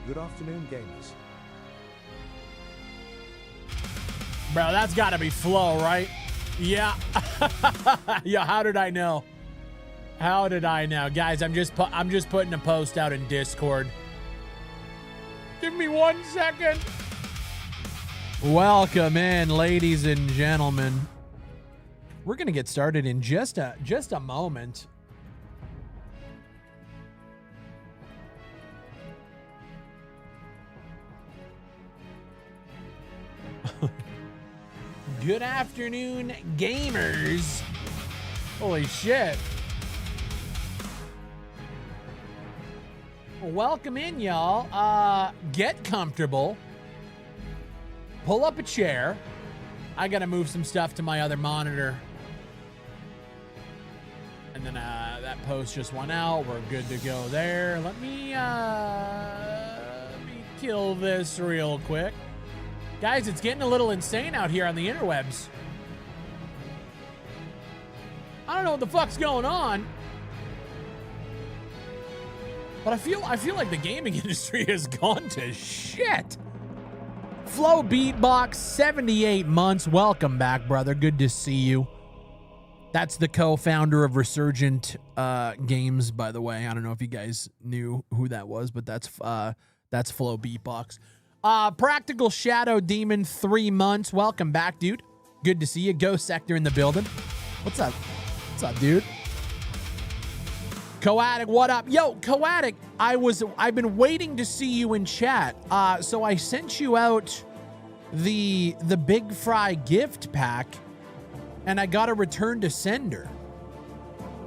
Good afternoon, gamers. Bro, that's gotta be Flo, right? Yeah. Yeah, how did I know? How did I know? Guys, I'm just putting a post out in Discord. Give me 1 second. Welcome in, ladies and gentlemen. We're gonna get started in just a moment. Good afternoon, gamers. Holy shit. Welcome in, y'all. Get comfortable. Pull up a chair. I gotta move some stuff to my other monitor. And then that post just went out. We're good to go there. Let me kill this real quick. Guys, it's getting a little insane out here on the interwebs. I don't know what the fuck's going on, but I feel like the gaming industry has gone to shit. Flow Beatbox, 78 months. Welcome back, brother. Good to see you. That's the co-founder of Resurgent Games, by the way. I don't know if you guys knew who that was, but that's Flow Beatbox. Practical Shadow Demon, 3 months. Welcome back, dude. Good to see you. Ghost Sector in the building. What's up? What's up, dude? Coatic, what up? Yo, Coatic, I've been waiting to see you in chat. So I sent you out the Big Fry gift pack, and I got a return to sender.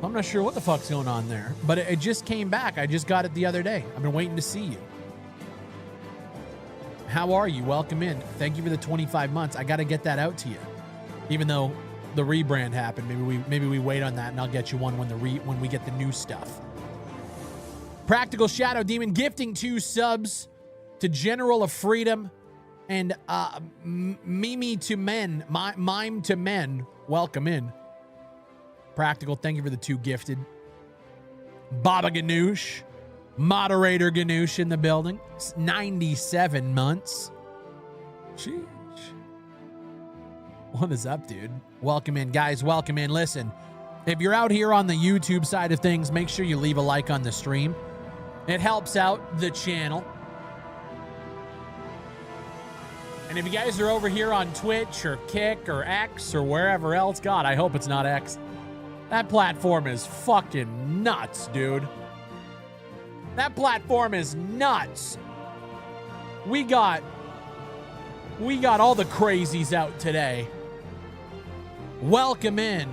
I'm not sure what the fuck's going on there, but it just came back. I just got it the other day. I've been waiting to see you. How are you? Welcome in. Thank you for the 25 months. I got to get that out to you. Even though the rebrand happened, maybe we wait on that and I'll get you one when we get the new stuff. Practical Shadow Demon gifting 2 subs to General of Freedom and Mime to Men. Welcome in. Practical, thank you for the 2 gifted. Baba Ganoush. Moderator Ganoush in the building. 97 months. Sheesh. What is up, dude? Welcome in, guys. Welcome in. Listen, if you're out here on the YouTube side of things, make sure you leave a like on the stream. It helps out the channel. And if you guys are over here on Twitch or Kick or X or wherever else, God, I hope it's not X. That platform is fucking nuts, dude. That platform is nuts. We got all the crazies out today. Welcome in.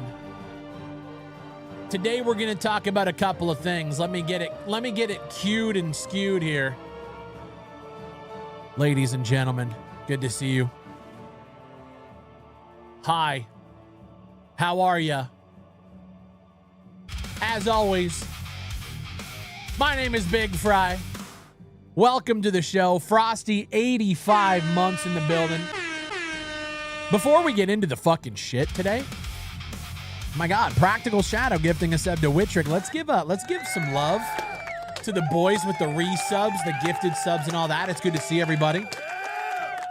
Today we're going to talk about a couple of things. Let me get it cued and skewed here. Ladies and gentlemen, good to see you. Hi. How are ya? As always, my name is Big Fry. Welcome to the show. Frosty, 85 months in the building. Before we get into the fucking shit today, my God, Practical Shadow gifting a sub to Wittrick. Let's give some love to the boys with the resubs, the gifted subs and all that. It's good to see everybody.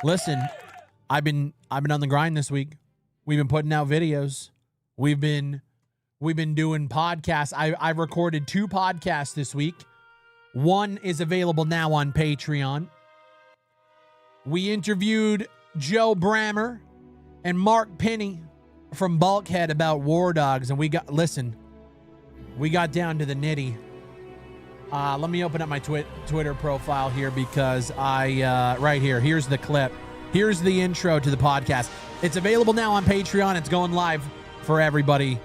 Listen, I've been on the grind this week. We've been putting out videos. We've been doing podcasts. I've recorded 2 podcasts this week. One is available now on Patreon. We interviewed Joe Brammer and Mark Penny from Bulkhead about War Dogs, and we got down to the nitty. Let me open up my Twitter profile here because right here, here's the clip. Here's the intro to the podcast. It's available now on Patreon. It's going live for everybody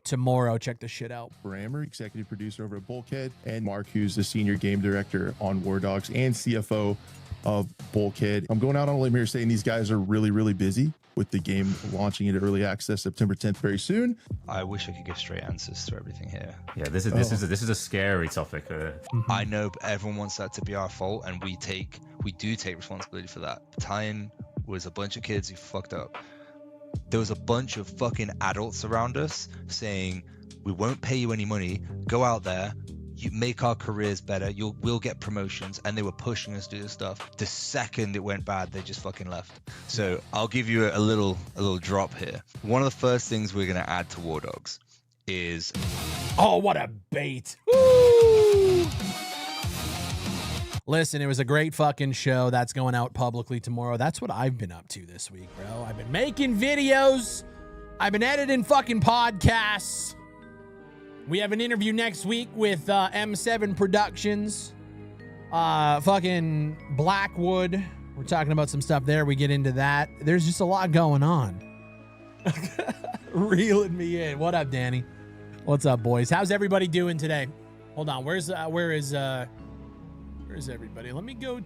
tomorrow. Check this shit out. Brammer, executive producer over at Bulkhead, and Mark, who's the senior game director on War Dogs and CFO of Bulkhead. I'm going out on a limb here saying these guys are really, really busy with the game launching into early access September 10th very soon. I wish I could give straight answers to everything here. Yeah, this is a scary topic. I know everyone wants that to be our fault, and we do take responsibility for that. Time was a bunch of kids who fucked up. There was a bunch of fucking adults around us saying, we won't pay you any money, go out there, You make our careers better. We'll get promotions, and they were pushing us to do this stuff. The second it went bad, they just fucking left. So I'll give you a little drop here. One of the first things we're gonna add to War Dogs is Oh, what a bait. Woo! Listen, it was a great fucking show. That's going out publicly tomorrow. That's what I've been up to this week, bro. I've been making videos. I've been editing fucking podcasts. We have an interview next week with M7 Productions. Fucking Blackwood. We're talking about some stuff there. We get into that. There's just a lot going on. Reeling me in. What up, Danny? What's up, boys? How's everybody doing today? Hold on. Where is everybody? Let me go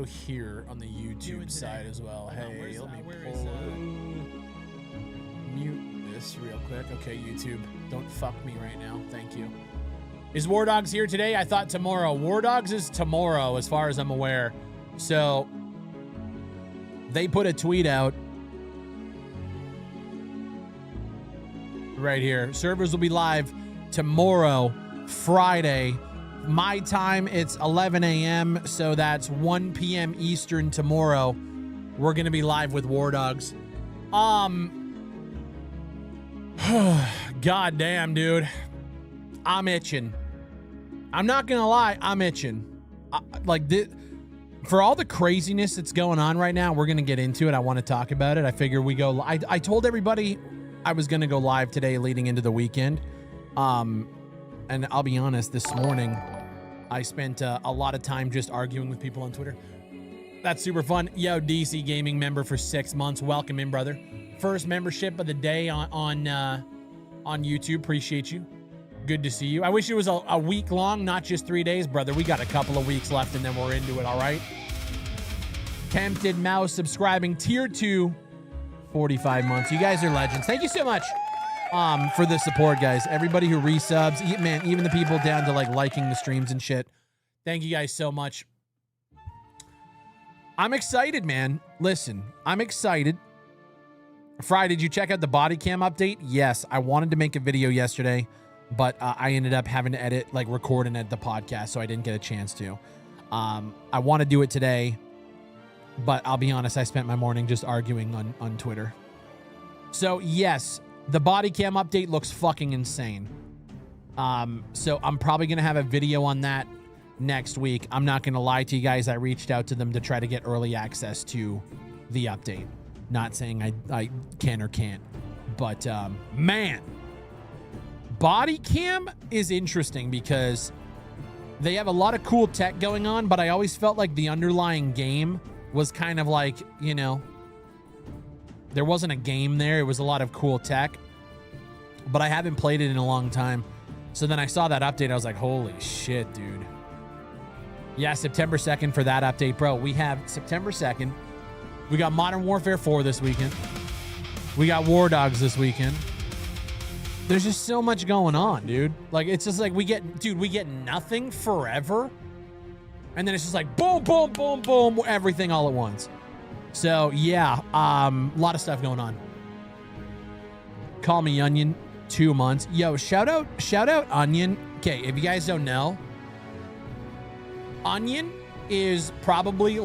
here on the YouTube side as well. Hey, let me mute this real quick. Okay, YouTube, don't fuck me right now. Thank you. Is War Dogs here today? I thought tomorrow. War Dogs is tomorrow, as far as I'm aware. So they put a tweet out right here. Servers will be live tomorrow, Friday. My time, it's 11 a.m., so that's 1 p.m. Eastern tomorrow. We're going to be live with War Dogs. God damn, dude. I'm itching. I'm not going to lie, I'm itching. For all the craziness that's going on right now, we're going to get into it. I want to talk about it. I figure we go. I told everybody I was going to go live today leading into the weekend. And I'll be honest, this morning, I spent a lot of time just arguing with people on Twitter. That's super fun. Yo, DC Gaming member for 6 months. Welcome in, brother. First membership of the day on YouTube. Appreciate you. Good to see you. I wish it was a week long, not just 3 days, brother. We got a couple of weeks left and then we're into it, all right? Tempted Mouse subscribing. Tier 2, 45 months. You guys are legends. Thank you so much for the support, guys. Everybody who resubs, man, even the people down to liking the streams and shit. Thank you guys so much. I'm excited, man. Listen, I'm excited. Fry, did you check out the body cam update? Yes, I wanted to make a video yesterday, but I ended up having to edit, record and edit the podcast, so I didn't get a chance to. I want to do it today, but I'll be honest, I spent my morning just arguing on Twitter. So yes, the body cam update looks fucking insane. So I'm probably going to have a video on that next week. I'm not going to lie to you guys. I reached out to them to try to get early access to the update. Not saying I can or can't, but man, body cam is interesting because they have a lot of cool tech going on, but I always felt like the underlying game was kind of there wasn't a game there. It was a lot of cool tech, but I haven't played it in a long time. So then I saw that update. I was like, holy shit, dude. Yeah, September 2nd for that update, bro. We have September 2nd. We got Modern Warfare 4 this weekend. We got War Dogs this weekend. There's just so much going on, dude. It's just we get nothing forever. And then it's just boom, boom, boom, boom, everything all at once. So yeah, a lot of stuff going on. Call me Onion, 2 months. Yo, shout out Onion. Okay, if you guys don't know, Onion is probably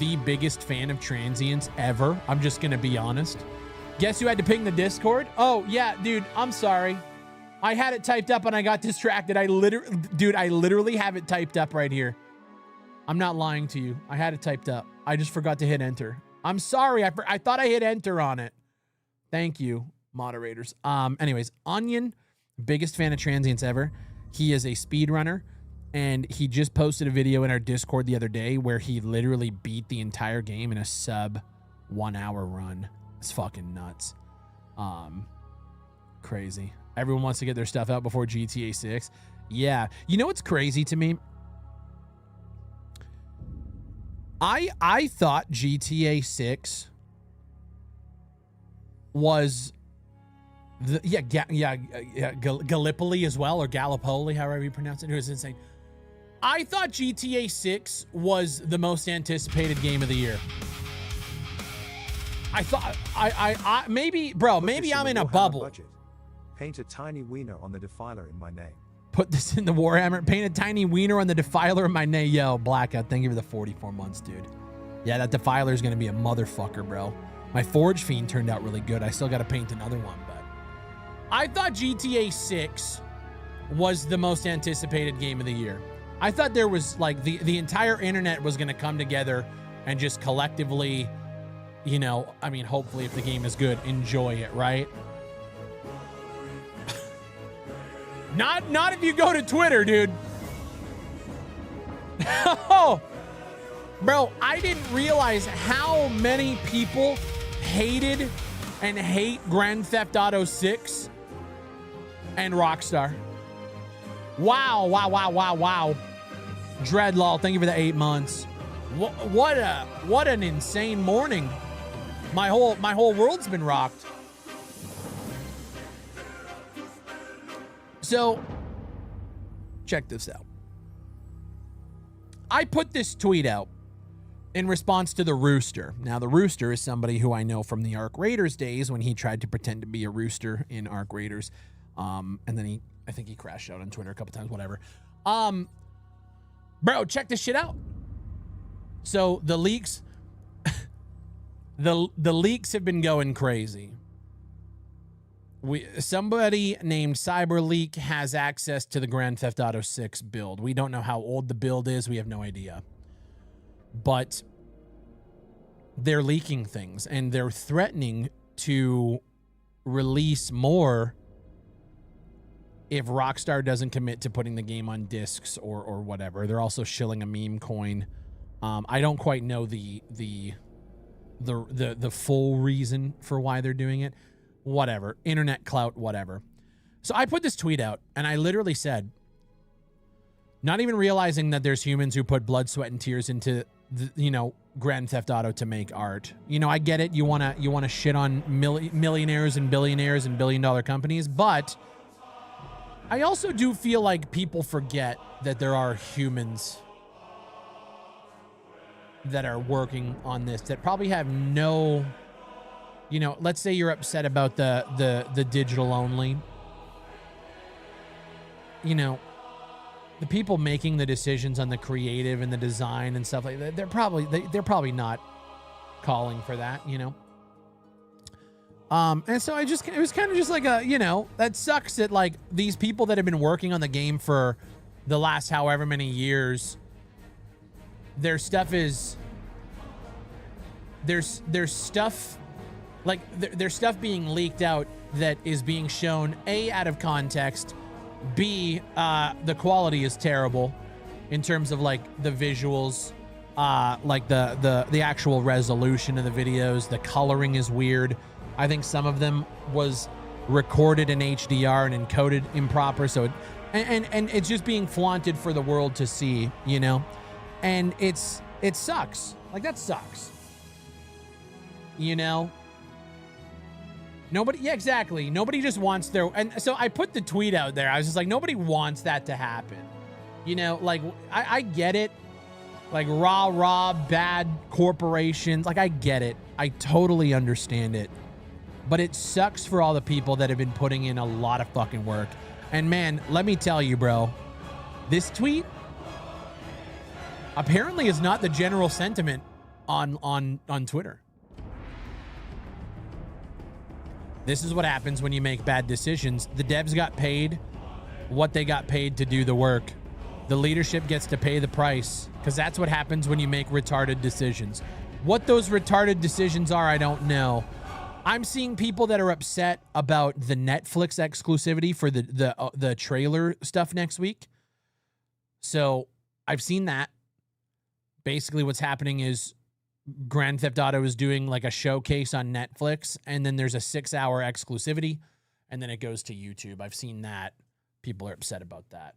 the biggest fan of transients ever. I'm just gonna be honest. Guess who had to ping the Discord? Oh yeah, dude, I'm sorry. I had it typed up and I got distracted. I literally have it typed up right here. I'm not lying to you. I had it typed up. I just forgot to hit enter. I'm sorry. I thought I hit enter on it. Thank you, moderators. Anyways, Onion, biggest fan of transients ever. He is a speedrunner, and he just posted a video in our Discord the other day where he literally beat the entire game in a sub 1 hour run. It's fucking nuts. Crazy. Everyone wants to get their stuff out before GTA 6. Yeah. You know what's crazy to me? I thought GTA 6 was Gallipoli as well, or Gallipoli, however you pronounce it. It was insane. I thought GTA 6 was the most anticipated game of the year. I thought maybe, bro, maybe I'm in a bubble. Budget. Paint a tiny wiener on the defiler in my name. Put this in the Warhammer. Paint a tiny wiener on the Defiler of my name. Yo, Blackout, thank you for the 44 months, dude. Yeah, that Defiler is going to be a motherfucker, bro. My Forge Fiend turned out really good. I still got to paint another one, but I thought GTA 6 was the most anticipated game of the year. I thought there was like the entire internet was going to come together and just collectively, you know, I mean, hopefully if the game is good, enjoy it, right? Not if you go to Twitter, dude. Oh, bro, I didn't realize how many people hated and hate Grand Theft Auto 6 and Rockstar. Wow. Dreadlaw, thank you for the 8 months. What an insane morning. My whole world's been rocked. So, check this out. I put this tweet out in response to the Rooster. Now, the Rooster is somebody who I know from the Arc Raiders days when he tried to pretend to be a rooster in Arc Raiders. And then I think he crashed out on Twitter a couple times, whatever. Bro, check this shit out. So the leaks, the leaks have been going crazy. Somebody named CyberLeak has access to the Grand Theft Auto 6 build. We don't know how old the build is. We have no idea. But they're leaking things and they're threatening to release more if Rockstar doesn't commit to putting the game on discs or whatever. They're also shilling a meme coin. I don't quite know the full reason for why they're doing it. Whatever. Internet clout, whatever. So I put this tweet out and I literally said, not even realizing that there's humans who put blood, sweat, and tears into Grand Theft Auto to make art. You know, I get it. You wanna shit on millionaires and billionaires and billion-dollar companies, but I also do feel like people forget that there are humans that are working on this that probably have no, let's say you're upset about the digital only. The people making the decisions on the creative and the design and stuff like that, they're probably not calling for that, And so it was kind of just like that sucks that like these people that have been working on the game for the last however many years, their stuff is, there's stuff like there's stuff being leaked out that is being shown A, out of context, B, the quality is terrible in terms of like the visuals, like the actual resolution of the videos. The coloring is weird. I think some of them was recorded in HDR and encoded improper. So and it's just being flaunted for the world to see, and it sucks. Like that sucks. Nobody, yeah, exactly. Nobody just wants and so I put the tweet out there. I was just like, nobody wants that to happen. Like I get it. Like rah, bad corporations. Like I get it. I totally understand it. But it sucks for all the people that have been putting in a lot of fucking work. And man, let me tell you, bro, this tweet apparently is not the general sentiment on Twitter. This is what happens when you make bad decisions. The devs got paid what they got paid to do the work. The leadership gets to pay the price, because that's what happens when you make retarded decisions. What those retarded decisions are, I don't know. I'm seeing people that are upset about the Netflix exclusivity for the trailer stuff next week. So I've seen that. Basically what's happening is Grand Theft Auto is doing like a showcase on Netflix, and then there's a 6-hour exclusivity, and then it goes to YouTube. I've seen that. People are upset about that.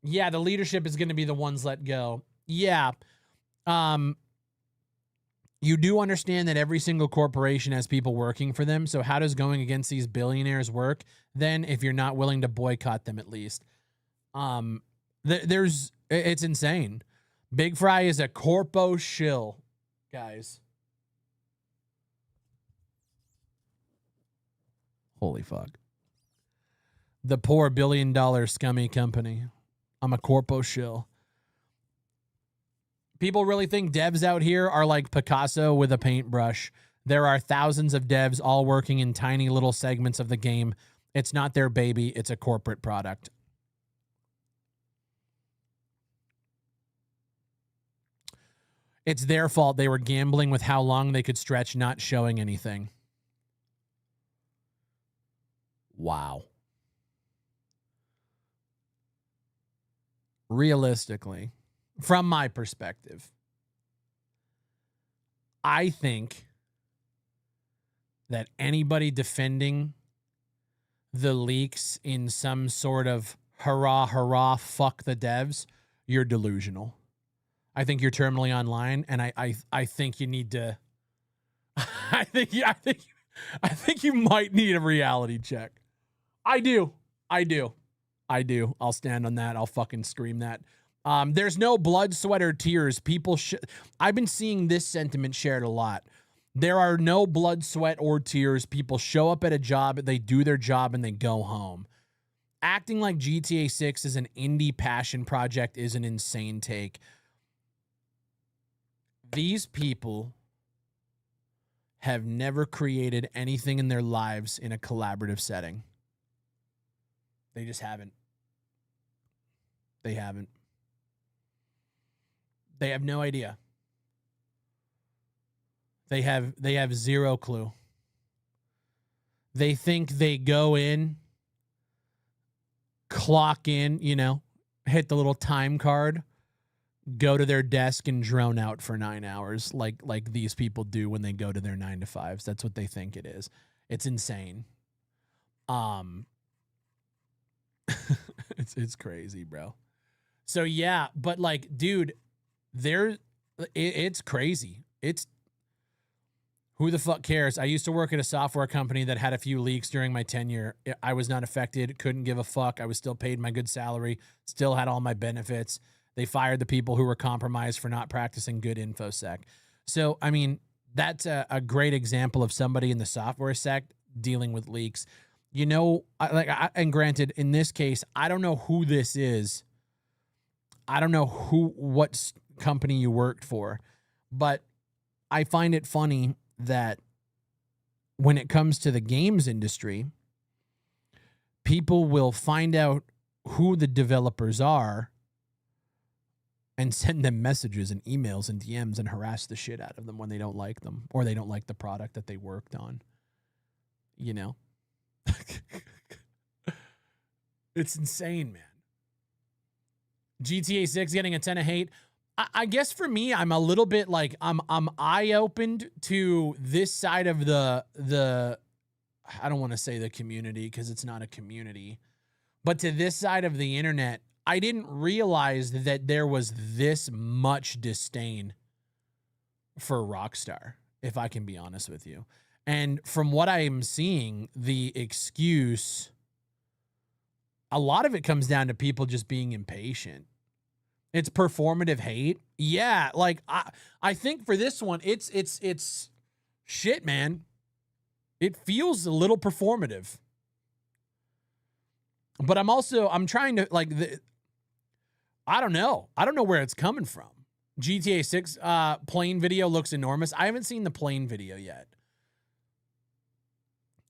Yeah, the leadership is going to be the ones let go. Yeah. You do understand that every single corporation has people working for them. So how does going against these billionaires work then if you're not willing to boycott them at least? It's insane. Big Fry is a corpo shill, guys. Holy fuck. The poor $1 billion scummy company. I'm a corpo shill. People really think devs out here are like Picasso with a paintbrush. There are thousands of devs all working in tiny little segments of the game. It's not their baby. It's a corporate product. It's their fault they were gambling with how long they could stretch not showing anything. Wow. Realistically, from my perspective, I think that anybody defending the leaks in some sort of hurrah, hurrah, fuck the devs, you're delusional. I think you're terminally online, and I think you need to. I think you might need a reality check. I do. I'll stand on that. I'll fucking scream that. There's no blood, sweat, or tears. I've been seeing this sentiment shared a lot. There are no blood, sweat, or tears. People show up at a job, they do their job, and they go home. Acting like GTA 6 is an indie passion project is an insane take. These people have never created anything in their lives in a collaborative setting. They just haven't. They haven't. They have no idea. They have zero clue. They think they go in, clock in, hit the little time card, go to their desk and drone out for 9 hours like these people do when they go to their 9 to 5s. That's what they think it is. It's insane. It's crazy, bro. So yeah, but dude, it's crazy. It's who the fuck cares? I used to work at a software company that had a few leaks during my tenure. I was not affected, couldn't give a fuck. I was still paid my good salary, still had all my benefits. They fired the people who were compromised for not practicing good InfoSec. So, I mean, that's a great example of somebody in the software sect dealing with leaks. And granted, in this case, I don't know who this is. I don't know what company you worked for, but I find it funny that when it comes to the games industry, people will find out who the developers are and send them messages and emails and DMs and harass the shit out of them when they don't like them or they don't like the product that they worked on. It's insane, man. GTA 6 getting a 10 of hate. I guess for me, I'm a little bit I'm eye-opened to this side of the I don't want to say the community because it's not a community, but to this side of the internet, I didn't realize that there was this much disdain for Rockstar, if I can be honest with you. And from what I'm seeing, the excuse, a lot of it comes down to people just being impatient. It's performative hate. Yeah, I think for this one, it's shit, man. It feels a little performative. But I'm trying to I don't know. I don't know where it's coming from. GTA 6 plane video looks enormous. I haven't seen the plane video yet.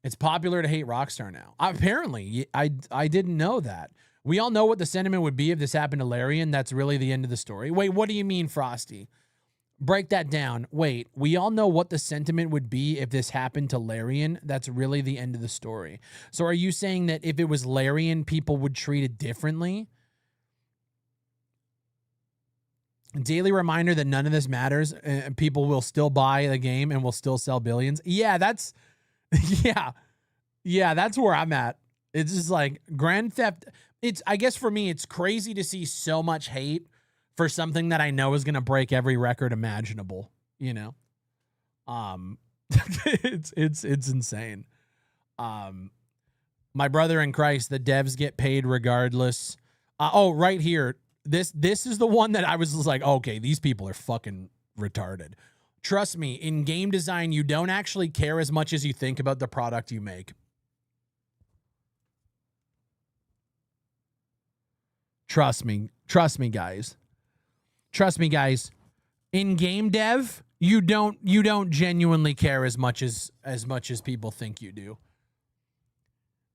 It's popular to hate Rockstar now. Apparently, I didn't know that. We all know what the sentiment would be if this happened to Larian. That's really the end of the story. Wait, what do you mean, Frosty? Break that down. Wait, we all know what the sentiment would be if this happened to Larian. That's really the end of the story. So are you saying that if it was Larian, people would treat it differently? Daily reminder that none of this matters. People will still buy the game and will still sell billions. Yeah, that's... Yeah, that's where I'm at. It's just Grand Theft. I guess for me, it's crazy to see so much hate for something that I know is going to break every record imaginable, It's insane. My brother in Christ, the devs get paid regardless. Right here. This is the one that I was just okay, these people are fucking retarded. Trust me, in game design, you don't actually care as much as you think about the product you make. Trust me, guys. Trust me, guys. In game dev, you don't genuinely care as much as people think you do.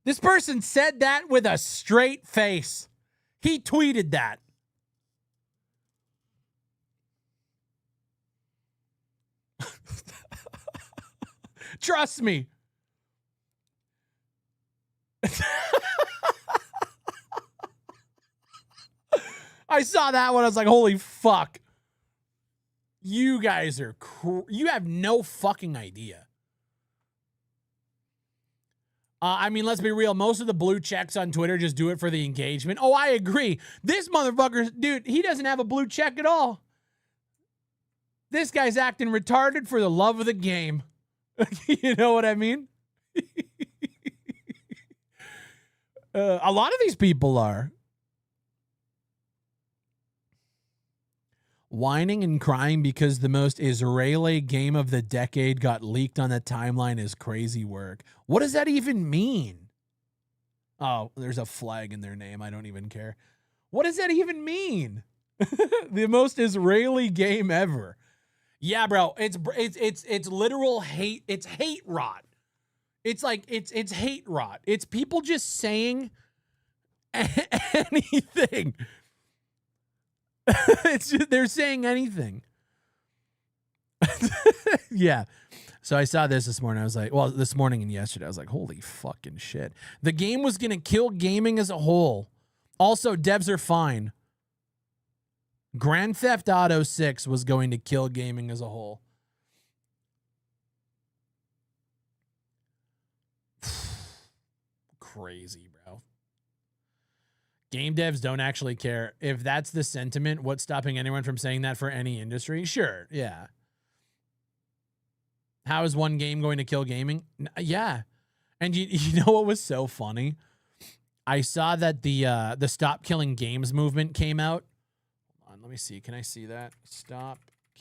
This person said that with a straight face. He tweeted that. Trust me. I saw that one. I was like, holy fuck. You guys are you have no fucking idea. I mean, let's be real. Most of the blue checks on Twitter just do it for the engagement. Oh, I agree. This motherfucker, dude, he doesn't have a blue check at all. This guy's acting retarded for the love of the game. You know what I mean? A lot of these people are. Whining and crying because the most Israeli game of the decade got leaked on the timeline is crazy work. What does that even mean? Oh, there's a flag in their name. I don't even care. What does that even mean? The most Israeli game ever. Yeah, bro. It's literal hate. It's hate rot. It's like it's hate rot. It's people just saying anything. It's just, they're saying anything. Yeah. So I saw this morning. I was like, well, this morning and yesterday, I was like, holy fucking shit. The game was going to kill gaming as a whole. Also, devs are fine. Grand Theft Auto 6 was going to kill gaming as a whole. Crazy, bro. Game devs don't actually care. If that's the sentiment, what's stopping anyone from saying that for any industry? Sure, yeah. How is one game going to kill gaming? Yeah. And you know what was so funny? I saw that the Stop Killing Games movement came out. Hold on, let me see. Can I see that? Stop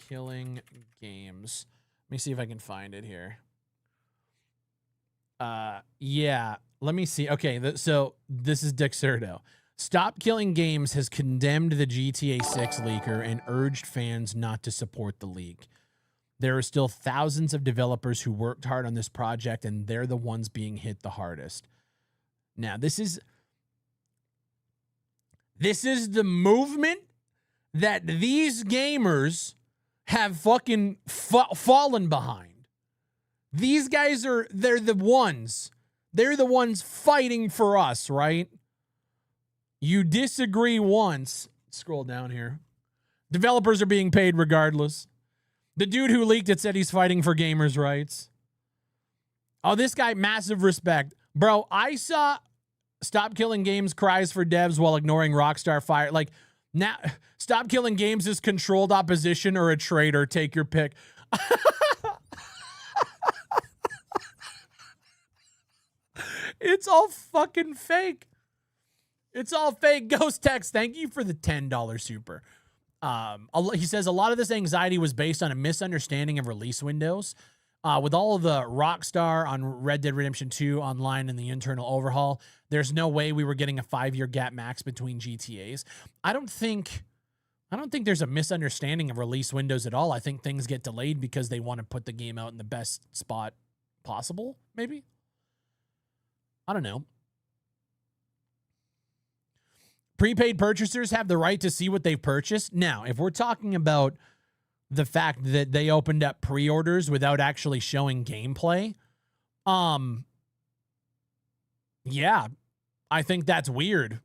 Killing Games. Let me see if I can find it here. Yeah. Let me see. Okay, so this is Dexerto. Stop Killing Games has condemned the GTA 6 leaker and urged fans not to support the leak. There are still thousands of developers who worked hard on this project, and they're the ones being hit the hardest. Now, this is the movement that these gamers have fucking fallen behind. These guys they're the ones. They're the ones fighting for us, right? You disagree once. Scroll down here. Developers are being paid regardless. The dude who leaked it said he's fighting for gamers' rights. Oh, this guy, massive respect. Bro, I saw Stop Killing Games cries for devs while ignoring Rockstar fire. Like, now, Stop Killing Games is controlled opposition or a traitor. Take your pick. It's all fucking fake. It's all fake. Ghost Text, thank you for the $10 super. He says a lot of this anxiety was based on a misunderstanding of release windows. With all of the Rockstar on Red Dead Redemption 2 online and the internal overhaul, there's no way we were getting a 5-year gap max between GTAs. I don't think there's a misunderstanding of release windows at all. I think things get delayed because they want to put the game out in the best spot possible, maybe. I don't know. Prepaid purchasers have the right to see what they've purchased. Now, if we're talking about the fact that they opened up pre-orders without actually showing gameplay, yeah, I think that's weird.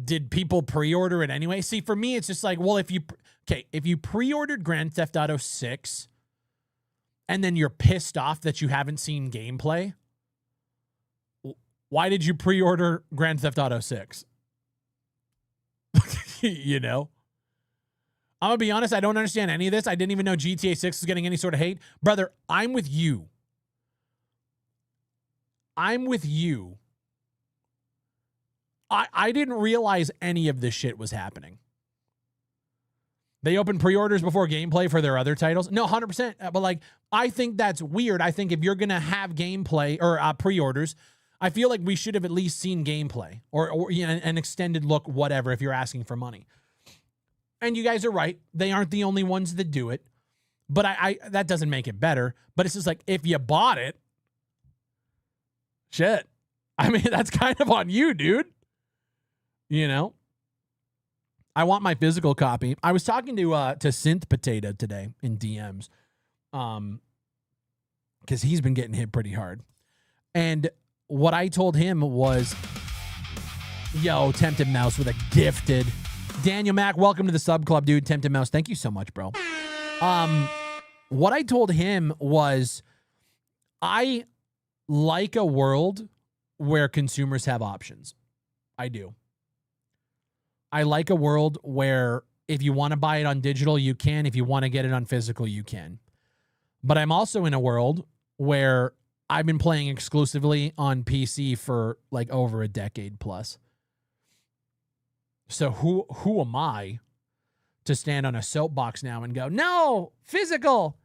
Did people pre-order it anyway? See, for me, it's just like, well, if you pre-ordered Grand Theft Auto 6 and then you're pissed off that you haven't seen gameplay, why did you pre-order Grand Theft Auto 6? You know? I'm going to be honest, I don't understand any of this. I didn't even know GTA 6 was getting any sort of hate. Brother, I'm with you. I'm with you. I didn't realize any of this shit was happening. They opened pre-orders before gameplay for their other titles. No, 100%. But like, I think that's weird. I think if you're going to have gameplay or pre-orders, I feel like we should have at least seen gameplay or you know, an extended look, whatever, if you're asking for money. And you guys are right. They aren't the only ones that do it. But I that doesn't make it better. But it's just like, if you bought it, shit. I mean, that's kind of on you, dude. You know? I want my physical copy. I was talking to Synth Potato today in DMs. Because he's been getting hit pretty hard. And what I told him was, yo, Tempted Mouse with a gifted. Daniel Mack, welcome to the sub club, dude. Tempted Mouse, thank you so much, bro. What I told him was, I like a world where consumers have options. I do. I like a world where if you want to buy it on digital, you can. If you want to get it on physical, you can. But I'm also in a world where I've been playing exclusively on PC for like over a decade plus. So who am I to stand on a soapbox now and go, no, physical?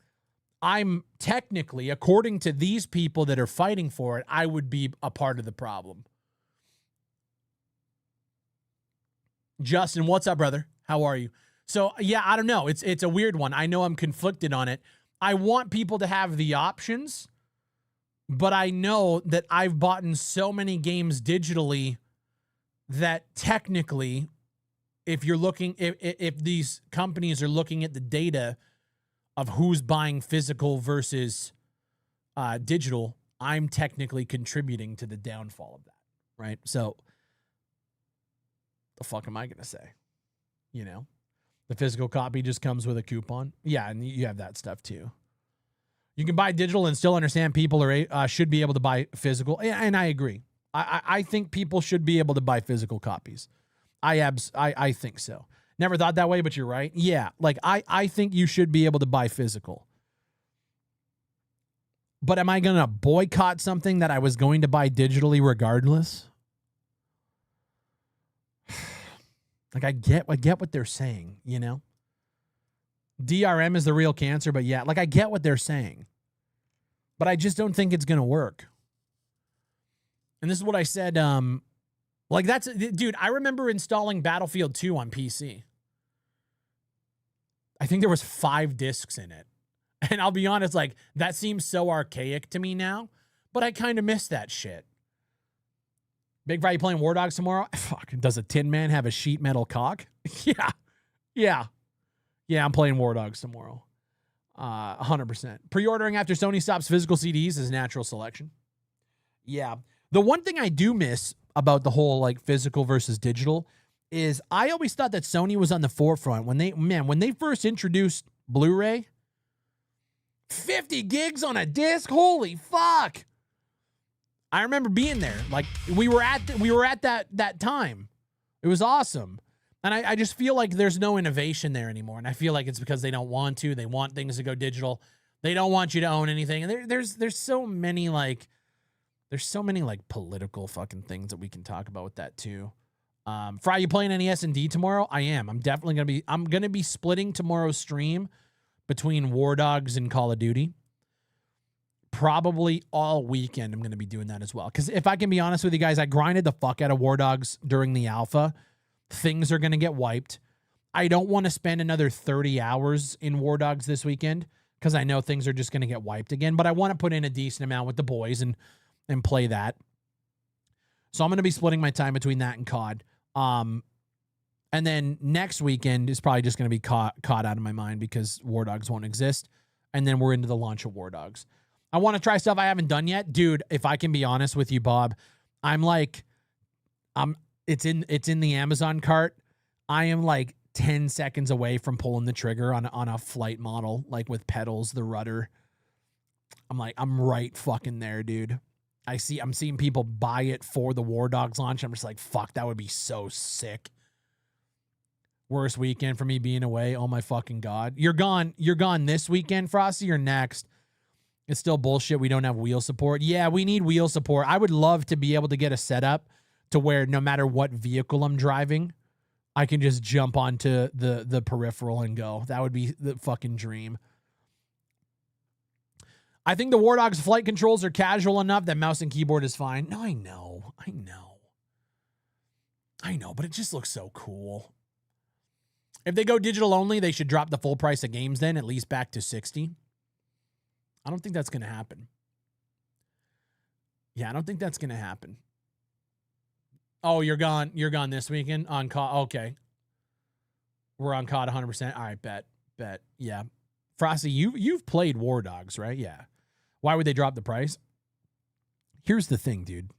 I'm technically, according to these people that are fighting for it, I would be a part of the problem. Justin, what's up, brother? How are you? So, yeah, I don't know. It's a weird one. I know I'm conflicted on it. I want people to have the options, but I know that I've bought in so many games digitally that technically, if you're looking, if these companies are looking at the data of who's buying physical versus digital, I'm technically contributing to the downfall of that, right? So, the fuck am I going to say? You know? The physical copy just comes with a coupon. Yeah, and you have that stuff too. You can buy digital and still understand people are should be able to buy physical. And I agree. I think people should be able to buy physical copies. I think so. Never thought that way, but you're right. Yeah, like I think you should be able to buy physical. But am I going to boycott something that I was going to buy digitally regardless? Like I get what they're saying, you know? DRM is the real cancer, but yeah, like I get what they're saying. But I just don't think it's going to work. And this is what I said, like that's, dude, I remember installing Battlefield 2 on PC. I think there was 5 discs in it. And I'll be honest, like that seems so archaic to me now, but I kind of miss that shit. Big Fry, you playing War Dogs tomorrow? Fuck, does a Tin Man have a sheet metal cock? Yeah, I'm playing War Dogs tomorrow. 100%. Pre-ordering after Sony stops physical CDs is natural selection. Yeah. The one thing I do miss about the whole like physical versus digital is I always thought that Sony was on the forefront when they first introduced Blu-ray. 50 gigs on a disc? Holy fuck. I remember being there. Like we were at that time. It was awesome. And I just feel like there's no innovation there anymore. And I feel like it's because they don't want to. They want things to go digital. They don't want you to own anything. And there's so many like political fucking things that we can talk about with that too. Fry, you playing any S&D tomorrow? I am. I'm gonna be splitting tomorrow's stream between War Dogs and Call of Duty. Probably all weekend I'm going to be doing that as well. Because if I can be honest with you guys, I grinded the fuck out of War Dogs during the alpha. Things are going to get wiped. I don't want to spend another 30 hours in War Dogs this weekend because I know things are just going to get wiped again. But I want to put in a decent amount with the boys and play that. So I'm going to be splitting my time between that and COD. And then next weekend is probably just going to be caught out of my mind because War Dogs won't exist. And then we're into the launch of War Dogs. I want to try stuff I haven't done yet. Dude, if I can be honest with you, Bob, it's in the Amazon cart. I am like 10 seconds away from pulling the trigger on a flight model, like with pedals, the rudder. I'm right fucking there, dude. I'm seeing people buy it for the War Dogs launch. I'm just like, fuck, that would be so sick. Worst weekend for me being away. Oh my fucking God. You're gone this weekend, Frosty, or next? It's still bullshit. We don't have wheel support. Yeah, we need wheel support. I would love to be able to get a setup to where no matter what vehicle I'm driving, I can just jump onto the peripheral and go. That would be the fucking dream. I think the War Dogs flight controls are casual enough that mouse and keyboard is fine. No, I know, but it just looks so cool. If they go digital only, they should drop the full price of games then, at least back to 60. I don't think that's going to happen. Yeah, I don't think that's going to happen. Oh, you're gone this weekend on COD. Okay. We're on COD 100%. All right, bet. Yeah. Frosty, you've played War Dogs, right? Yeah. Why would they drop the price? Here's the thing, dude.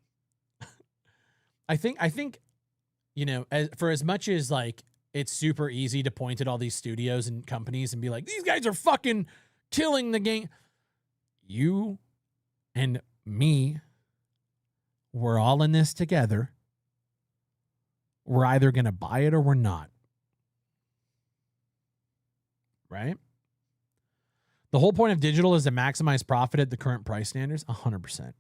I think you know, for as much as like it's super easy to point at all these studios and companies and be like, these guys are fucking killing the game. You and me, we're all in this together. We're either going to buy it or we're not. Right? The whole point of digital is to maximize profit at the current price standards. 100%.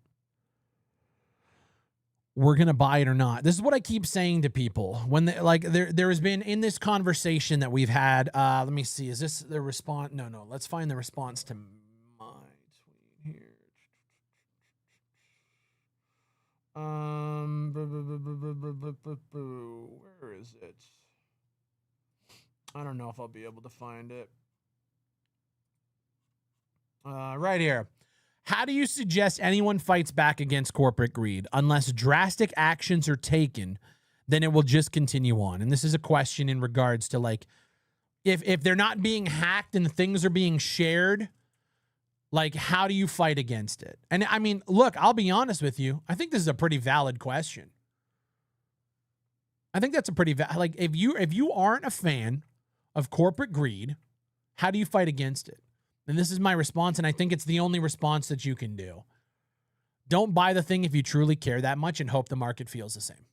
We're going to buy it or not. This is what I keep saying to people when they, like there has been in this conversation that we've had. Let me see. Is this the response? No. Let's find the response to my tweet here. Where is it? I don't know if I'll be able to find it. Right here. How do you suggest anyone fights back against corporate greed? Unless drastic actions are taken, then it will just continue on. And this is a question in regards to like, if they're not being hacked and things are being shared, like how do you fight against it? And I mean, look, I'll be honest with you. I think this is a pretty valid question. I think that's a pretty like if you aren't a fan of corporate greed, how do you fight against it? And this is my response, and I think it's the only response that you can do. Don't buy the thing if you truly care that much and hope the market feels the same.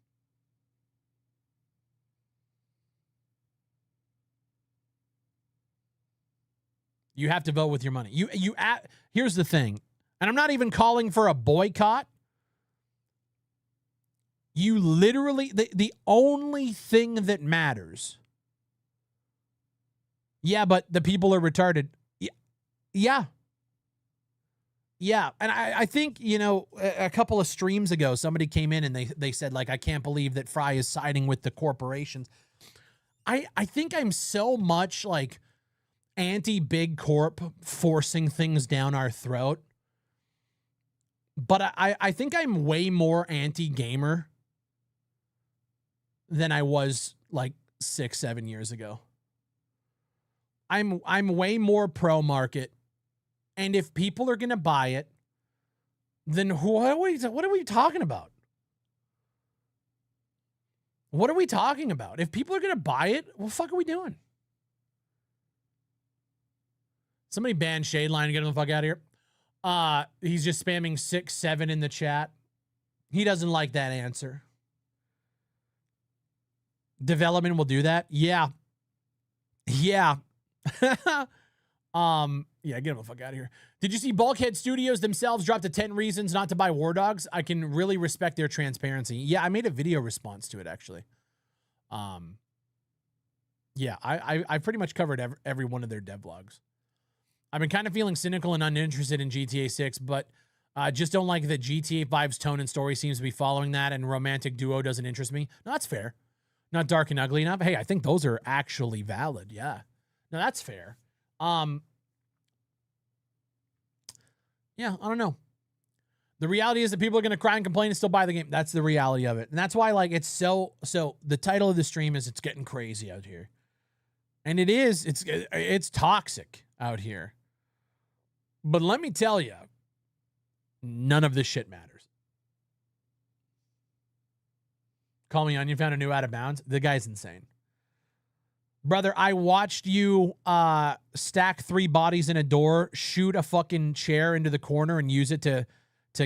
You have to vote with your money. Here's the thing, and I'm not even calling for a boycott. You literally, the only thing that matters. Yeah, but the people are retarded. Yeah. And I think, you know, a couple of streams ago, somebody came in and they said, like, I can't believe that Fry is siding with the corporations. I think I'm so much like anti-big corp forcing things down our throat. But I think I'm way more anti-gamer than I was like 6-7 years ago. I'm way more pro-market. And if people are going to buy it, then what are we talking about? What are we talking about? If people are going to buy it, what the fuck are we doing? Somebody ban Shadeline and get him the fuck out of here. He's just spamming 6-7 in the chat. He doesn't like that answer. Development will do that? Yeah. Yeah, get him the fuck out of here. Did you see Bulkhead Studios themselves drop the 10 reasons not to buy War Dogs? I can really respect their transparency. Yeah, I made a video response to it, actually. Yeah, I pretty much covered every one of their devlogs. I've been kind of feeling cynical and uninterested in GTA 6, but just don't like that GTA 5's tone and story seems to be following that, and romantic duo doesn't interest me. No, that's fair. Not dark and ugly enough. Hey, I think those are actually valid. Yeah. No, that's fair. Yeah, I don't know. The reality is that people are going to cry and complain and still buy the game. That's the reality of it. And that's why, like, it's so the title of the stream is It's Getting Crazy Out Here. And it is, it's toxic out here. But let me tell you, none of this shit matters. Call Me Onion found a new Out of Bounds. The guy's insane. Brother, I watched you stack 3 bodies in a door, shoot a fucking chair into the corner, and use it to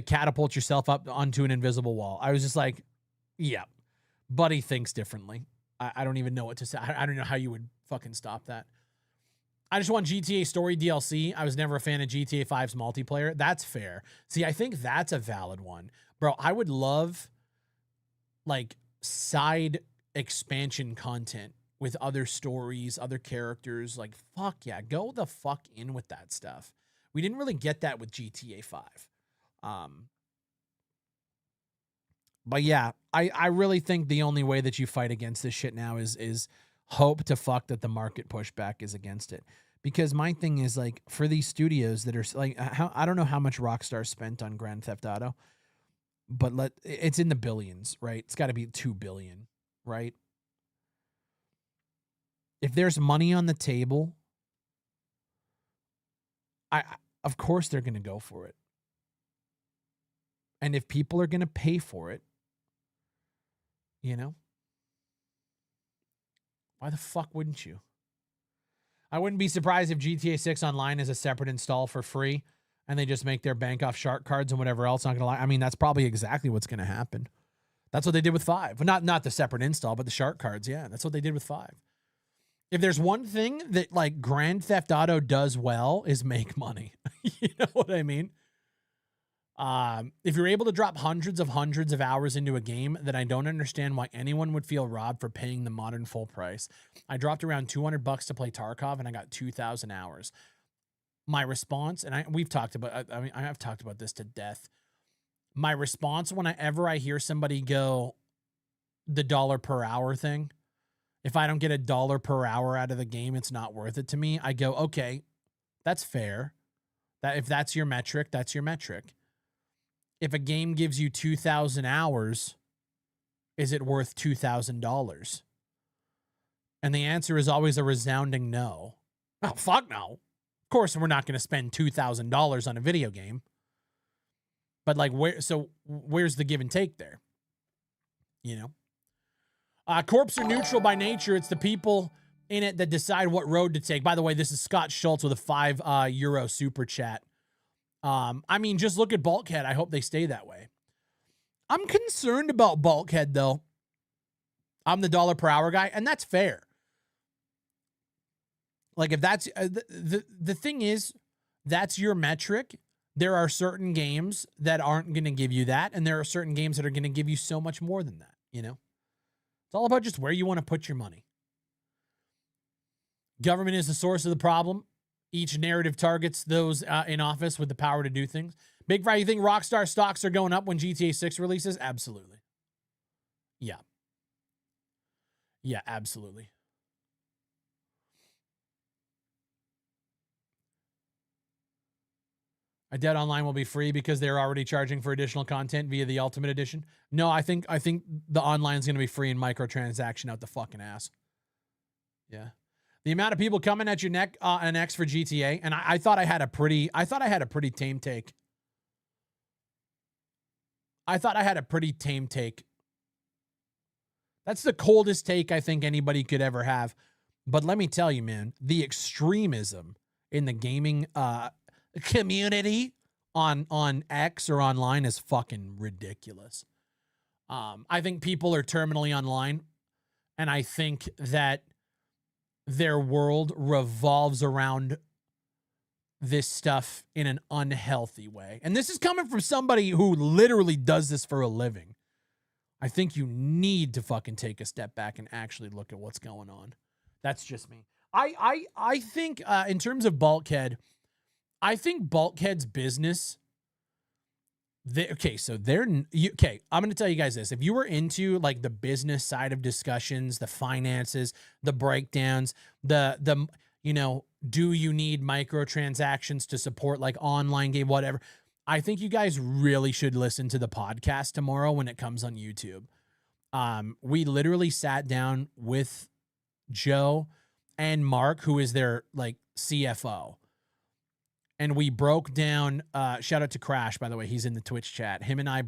catapult yourself up onto an invisible wall. I was just like, yeah, buddy thinks differently. I don't even know what to say. I don't know how you would fucking stop that. I just want GTA Story DLC. I was never a fan of GTA 5's multiplayer. That's fair. See, I think that's a valid one. Bro, I would love, like, side expansion content with other stories, other characters. Like, fuck yeah, go the fuck in with that stuff. We didn't really get that with GTA 5. But yeah, I really think the only way that you fight against this shit now is hope to fuck that the market pushback is against it. Because my thing is, like, for these studios that are like, I don't know how much Rockstar spent on Grand Theft Auto, but it's in the billions, right? It's got to be 2 billion, right? If there's money on the table, of course they're going to go for it. And if people are going to pay for it, you know, why the fuck wouldn't you? I wouldn't be surprised if GTA 6 Online is a separate install for free and they just make their bank off shark cards and whatever else. Not gonna lie. I mean, that's probably exactly what's going to happen. That's what they did with 5. Not the separate install, but the shark cards. Yeah, that's what they did with 5. If there's one thing that, like, Grand Theft Auto does well is make money. You know what I mean? If you're able to drop hundreds of hours into a game, then I don't understand why anyone would feel robbed for paying the modern full price. I dropped around $200 to play Tarkov and I got 2,000 hours. My response, and I've talked about this to death. My response whenever I hear somebody go the dollar per hour thing, if I don't get $1 per hour out of the game, it's not worth it to me. I go, okay, that's fair. That if that's your metric, that's your metric. If a game gives you 2,000 hours, is it worth $2,000? And the answer is always a resounding no. Oh, fuck no. Of course, we're not going to spend $2,000 on a video game. But, like, where's the give and take there? You know? Corps are neutral by nature. It's the people in it that decide what road to take. By the way, this is Scott Schultz with a €5 super chat. I mean, just look at Bulkhead. I hope they stay that way. I'm concerned about Bulkhead, though. I'm the dollar per hour guy, and that's fair. Like, if that's the thing is, that's your metric. There are certain games that aren't going to give you that, and there are certain games that are going to give you so much more than that, you know? It's all about just where you want to put your money. Government is the source of the problem. Each narrative targets those in office with the power to do things. Big Fry, you think Rockstar stocks are going up when GTA 6 releases? Absolutely. Yeah. Yeah, absolutely. I doubt online will be free because they're already charging for additional content via the Ultimate Edition. No, I think the online is going to be free and microtransaction out the fucking ass. Yeah. The amount of people coming at your neck an X for GTA, and I thought I had a pretty tame take. I thought I had a pretty tame take. That's the coldest take I think anybody could ever have. But let me tell you, man, the extremism in the gaming community on X or online is fucking ridiculous. I think people are terminally online, and I think that their world revolves around this stuff in an unhealthy way. And this is coming from somebody who literally does this for a living. I think you need to fucking take a step back and actually look at what's going on. That's just me. I think in terms of Bulkhead, I think Bulkhead's business. I'm going to tell you guys this. If you were into like the business side of discussions, the finances, the breakdowns, the do you need microtransactions to support like online game, whatever. I think you guys really should listen to the podcast tomorrow when it comes on YouTube. We literally sat down with Joe and Mark, who is their like CFO. And we broke down, shout out to Crash, by the way, he's in the Twitch chat. Him and I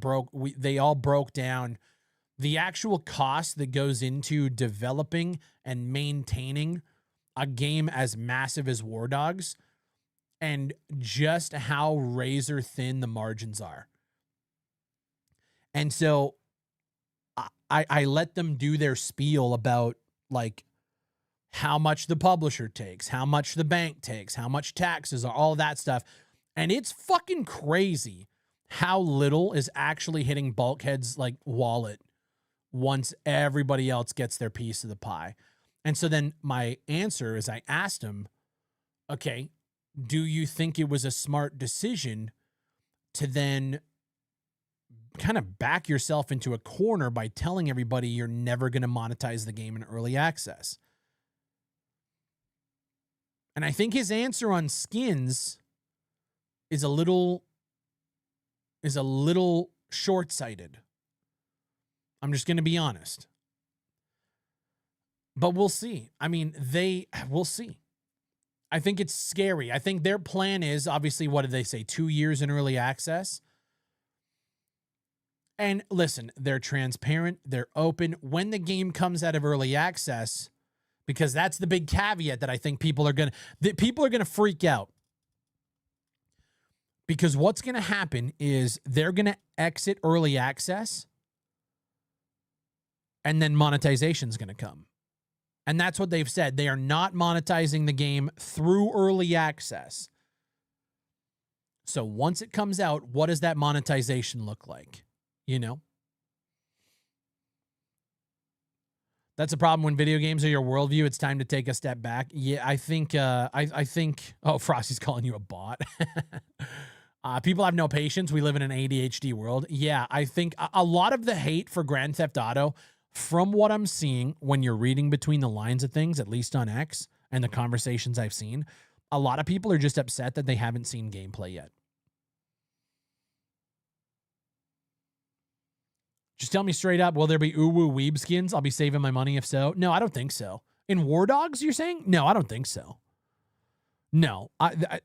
they all broke down the actual cost that goes into developing and maintaining a game as massive as War Dogs and just how razor thin the margins are. And so I let them do their spiel about like how much the publisher takes, how much the bank takes, how much taxes are, all that stuff. And it's fucking crazy how little is actually hitting Bulkhead's like wallet once everybody else gets their piece of the pie. And so then my answer is I asked him, okay, do you think it was a smart decision to then kind of back yourself into a corner by telling everybody you're never going to monetize the game in early access? And I think his answer on skins is a little short-sighted. I'm just going to be honest. But we'll see. I mean, we'll see. I think it's scary. I think their plan is, obviously, what did they say? 2 years in early access. And listen, they're transparent. They're open. When the game comes out of early access, because that's the big caveat that I think people are going to freak out. Because what's going to happen is they're going to exit early access and then monetization is going to come. And that's what they've said. They are not monetizing the game through early access. So once it comes out, what does that monetization look like? You know? That's a problem when video games are your worldview. It's time to take a step back. Yeah, I think, I think, oh, Frosty's calling you a bot. People have no patience. We live in an ADHD world. Yeah, I think a lot of the hate for Grand Theft Auto, from what I'm seeing when you're reading between the lines of things, at least on X and the conversations I've seen, a lot of people are just upset that they haven't seen gameplay yet. Just tell me straight up, will there be Uwu Weeb skins? I'll be saving my money if so. No, I don't think so. In War Dogs, you're saying? No, I don't think so. No,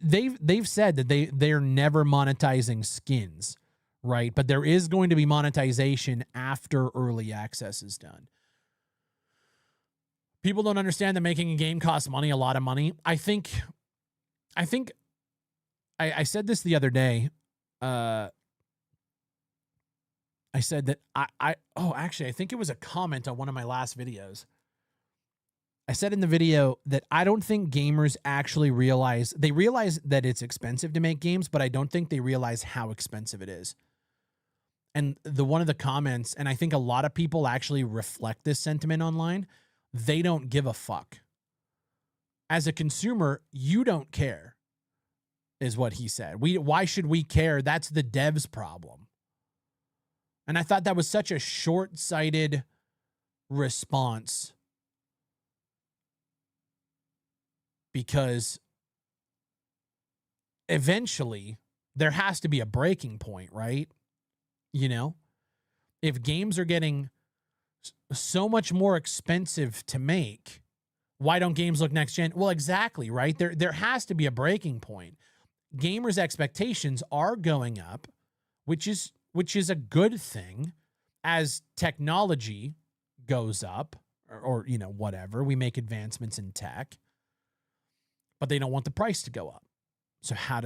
they've said that they're never monetizing skins, right? But there is going to be monetization after early access is done. People don't understand that making a game costs money, a lot of money. I think I said this the other day. I said that I think it was a comment on one of my last videos. I said in the video that I don't think gamers actually realize that it's expensive to make games, but I don't think they realize how expensive it is. And one of the comments, and I think a lot of people actually reflect this sentiment online, they don't give a fuck. As a consumer, you don't care, is what he said. Why should we care? That's the devs' problem. And I thought that was such a short-sighted response, because eventually there has to be a breaking point, right? You know, if games are getting so much more expensive to make, why don't games look next gen? Well, exactly, right? There has to be a breaking point. Gamers' expectations are going up, which is a good thing as technology goes up, or you know, whatever. We make advancements in tech, but they don't want the price to go up. So how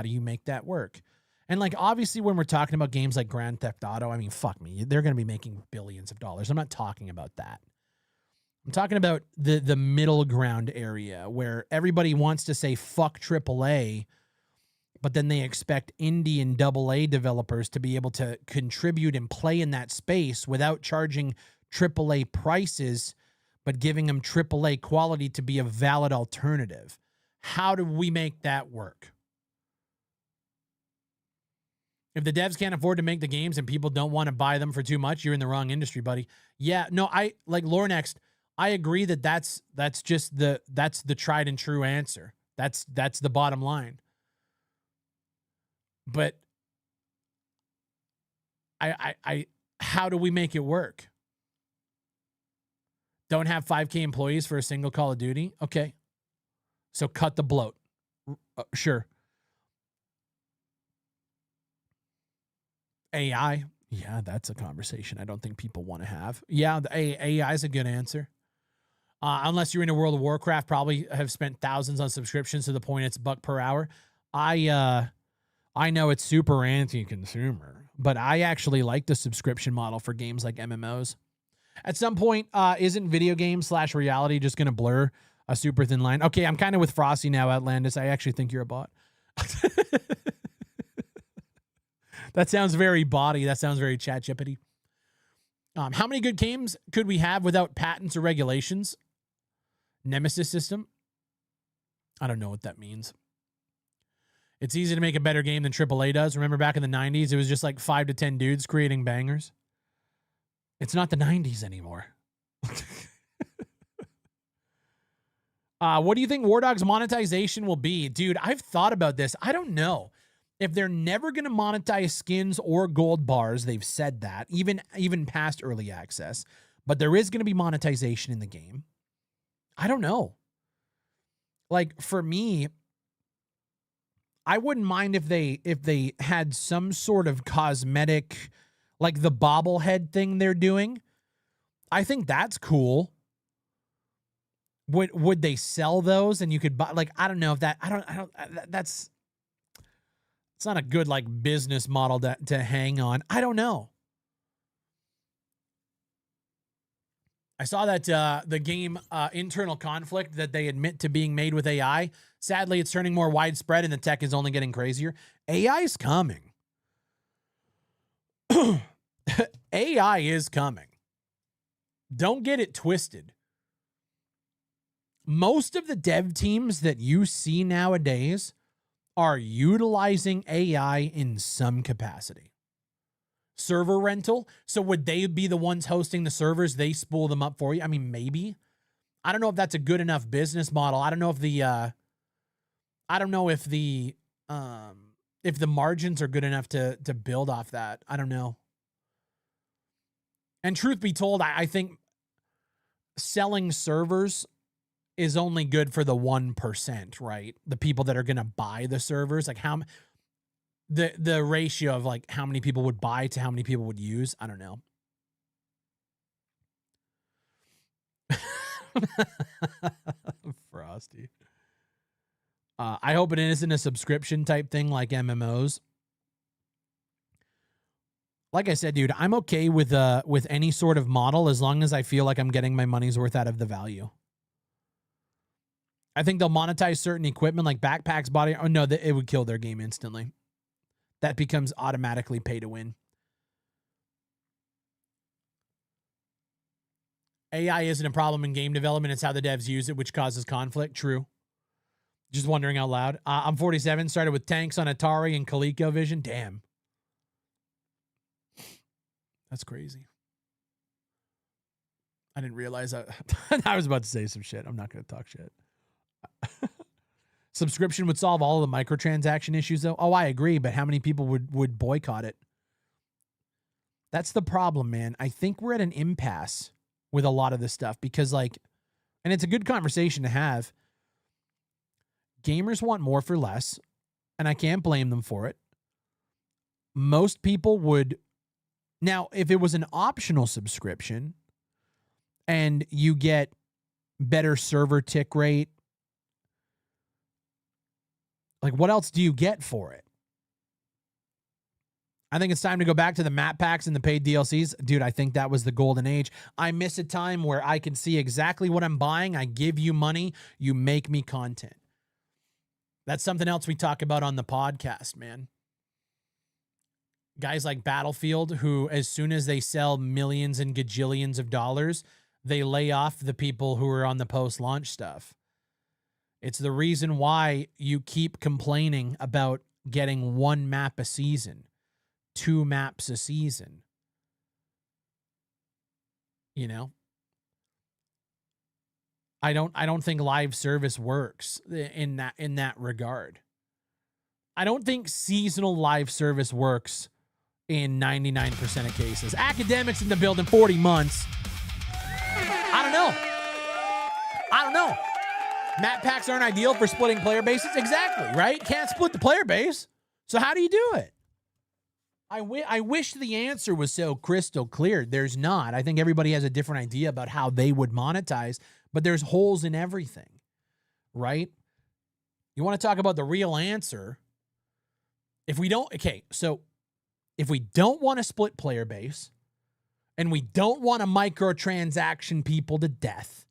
do you make that work? And like, obviously when we're talking about games like Grand Theft Auto, I mean, fuck me, they're going to be making billions of dollars. I'm not talking about that. I'm talking about the middle ground area where everybody wants to say fuck AAA, but then they expect indie and AA developers to be able to contribute and play in that space without charging AAA prices, but giving them AAA quality to be a valid alternative. How do we make that work? If the devs can't afford to make the games and people don't want to buy them for too much, you're in the wrong industry, buddy. Yeah, no, I like Lornext. I agree that's the tried and true answer. That's the bottom line. But I how do we make it work? Don't have 5K employees for a single Call of Duty? Okay. So cut the bloat. Sure. AI. Yeah, that's a conversation I don't think people want to have. Yeah, the AI is a good answer. Unless you're into World of Warcraft, probably have spent thousands on subscriptions to the point it's $1 per hour. I know it's super anti-consumer, but I actually like the subscription model for games like MMOs. At some point, isn't video games / reality just going to blur a super thin line? Okay, I'm kind of with Frosty now, Outlandis. I actually think you're a bot. That sounds very body. That sounds very ChatGPT. How many good games could we have without patents or regulations? Nemesis system? I don't know what that means. It's easy to make a better game than AAA does. Remember back in the 90s, it was just like 5 to 10 dudes creating bangers. It's not the 90s anymore. What do you think War Dog's monetization will be? Dude, I've thought about this. I don't know. If they're never going to monetize skins or gold bars, they've said that, even past early access, but there is going to be monetization in the game. I don't know. Like, for me, I wouldn't mind if they had some sort of cosmetic, like the bobblehead thing they're doing. I think that's cool. Would they sell those and you could buy, like, I don't know if that, it's not a good like business model to hang on. I don't know. I saw that the game Internal Conflict that they admit to being made with AI. Sadly, it's turning more widespread and the tech is only getting crazier. AI is coming. AI is coming. Don't get it twisted. Most of the dev teams that you see nowadays are utilizing AI in some capacity. Server rental. So would they be the ones hosting the servers? They spool them up for you. I mean, maybe. I don't know if that's a good enough business model. I don't know if the margins are good enough to build off that. I don't know. And truth be told, I think selling servers is only good for the 1%, right? The people that are going to buy the servers, like the ratio of like how many people would buy to how many people would use. I don't know. Frosty. I hope it isn't a subscription type thing like MMOs. Like I said, dude, I'm okay with any sort of model as long as I feel like I'm getting my money's worth out of the value. I think they'll monetize certain equipment like backpacks, body. Oh, no, it would kill their game instantly. That becomes automatically pay to win. AI isn't a problem in game development. It's how the devs use it, which causes conflict. True. Just wondering out loud. I'm 47, started with tanks on Atari and ColecoVision. Damn. That's crazy. I didn't realize I was about to say some shit. I'm not going to talk shit. Subscription would solve all of the microtransaction issues, though. Oh, I agree, but how many people would boycott it? That's the problem, man. I think we're at an impasse with a lot of this stuff because, like, and it's a good conversation to have. Gamers want more for less, and I can't blame them for it. Most people would. Now, if it was an optional subscription and you get better server tick rate, like, what else do you get for it? I think it's time to go back to the map packs and the paid DLCs. Dude, I think that was the golden age. I miss a time where I can see exactly what I'm buying. I give you money. You make me content. That's something else we talk about on the podcast, man. Guys like Battlefield, who as soon as they sell millions and gajillions of dollars, they lay off the people who are on the post-launch stuff. It's the reason why you keep complaining about getting 1 map a season, 2 maps a season. You know? I don't think live service works in that regard. I don't think seasonal live service works in 99% of cases. Academics in the building, 40 months. I don't know. Map packs aren't ideal for splitting player bases. Exactly, right? Can't split the player base. So how do you do it? I wish the answer was so crystal clear. There's not. I think everybody has a different idea about how they would monetize, but there's holes in everything, right? You want to talk about the real answer? If we don't want to split player base and we don't want to microtransaction people to death,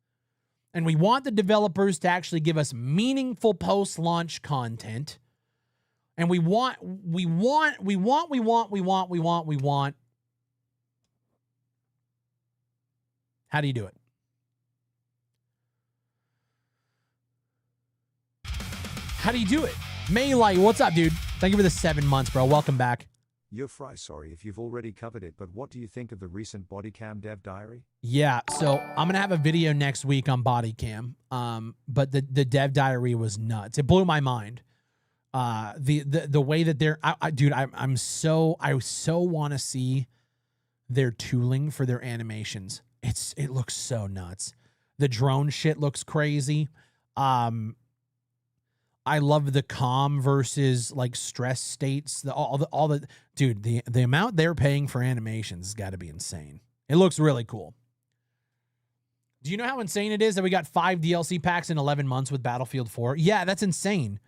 and we want the developers to actually give us meaningful post-launch content, and we want. How do you do it? How do you do it? Maylite, what's up, dude? Thank you for the 7 months, bro. Welcome back. Yo, Fry, sorry if you've already covered it, but what do you think of the recent Bodycam dev diary? Yeah, so I'm gonna have a video next week on body cam. But the dev diary was nuts. It blew my mind. The way that they're, I so want to see their tooling for their animations. It looks so nuts. The drone shit looks crazy. I love the calm versus like stress states. The amount they're paying for animations has got to be insane. It looks really cool. Do you know how insane it is that we got 5 DLC packs in 11 months with Battlefield 4? Yeah, that's insane.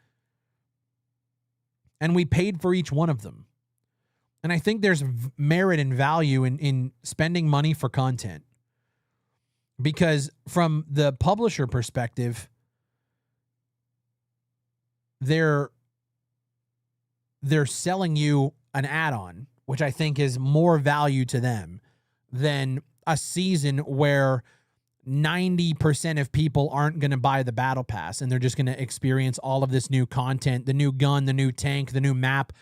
And we paid for each one of them. And I think there's merit and value in spending money for content. Because from the publisher perspective, they're selling you an add-on, which I think is more value to them than a season where 90% of people aren't going to buy the battle pass and they're just going to experience all of this new content, the new gun, the new tank, the new map,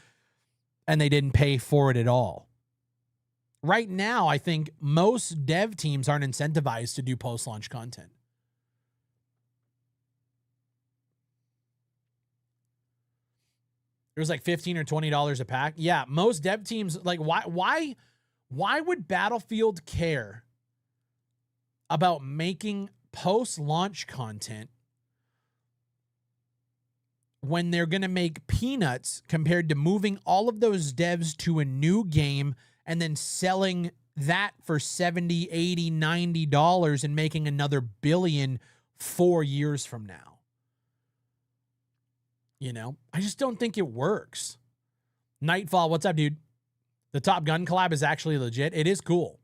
and they didn't pay for it at all. Right now, I think most dev teams aren't incentivized to do post-launch content. It was like $15 or $20 a pack. Yeah, most dev teams, like, why would Battlefield care about making post-launch content when they're going to make peanuts compared to moving all of those devs to a new game and then selling that for $70, $80, $90 and making another billion 4 years from now? You know, I just don't think it works. Nightfall, what's up, dude? The Top Gun collab is actually legit. It is cool.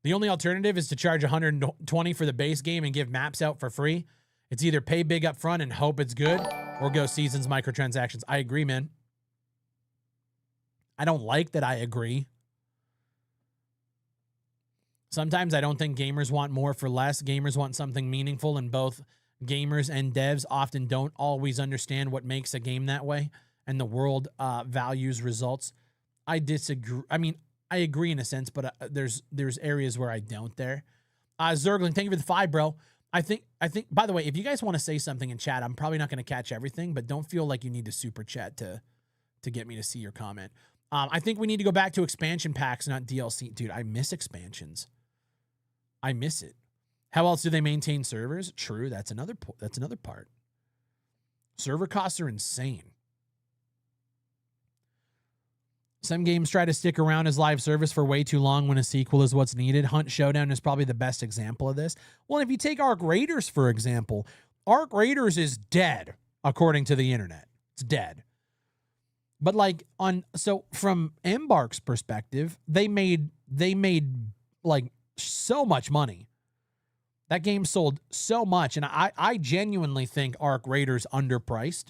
The only alternative is to charge $120 for the base game and give maps out for free. It's either pay big up front and hope it's good or go seasons microtransactions. I agree, man. I don't like that I agree. Sometimes I don't think gamers want more for less. Gamers want something meaningful, and both gamers and devs often don't always understand what makes a game that way, and the world values results. I disagree. I mean, I agree in a sense, but there's areas where I don't there. Zergling, thank you for the 5, bro. I think, by the way, if you guys want to say something in chat, I'm probably not going to catch everything, but don't feel like you need to super chat to get me to see your comment. I think we need to go back to expansion packs, not DLC. Dude, I miss expansions. I miss it. How else do they maintain servers? True, that's another part. Server costs are insane. Some games try to stick around as live service for way too long when a sequel is what's needed. Hunt Showdown is probably the best example of this. Well, if you take Arc Raiders, for example, Arc Raiders is dead, according to the internet. It's dead. But so from Embark's perspective, they made like so much money. That game sold so much, and I genuinely think Arc Raiders underpriced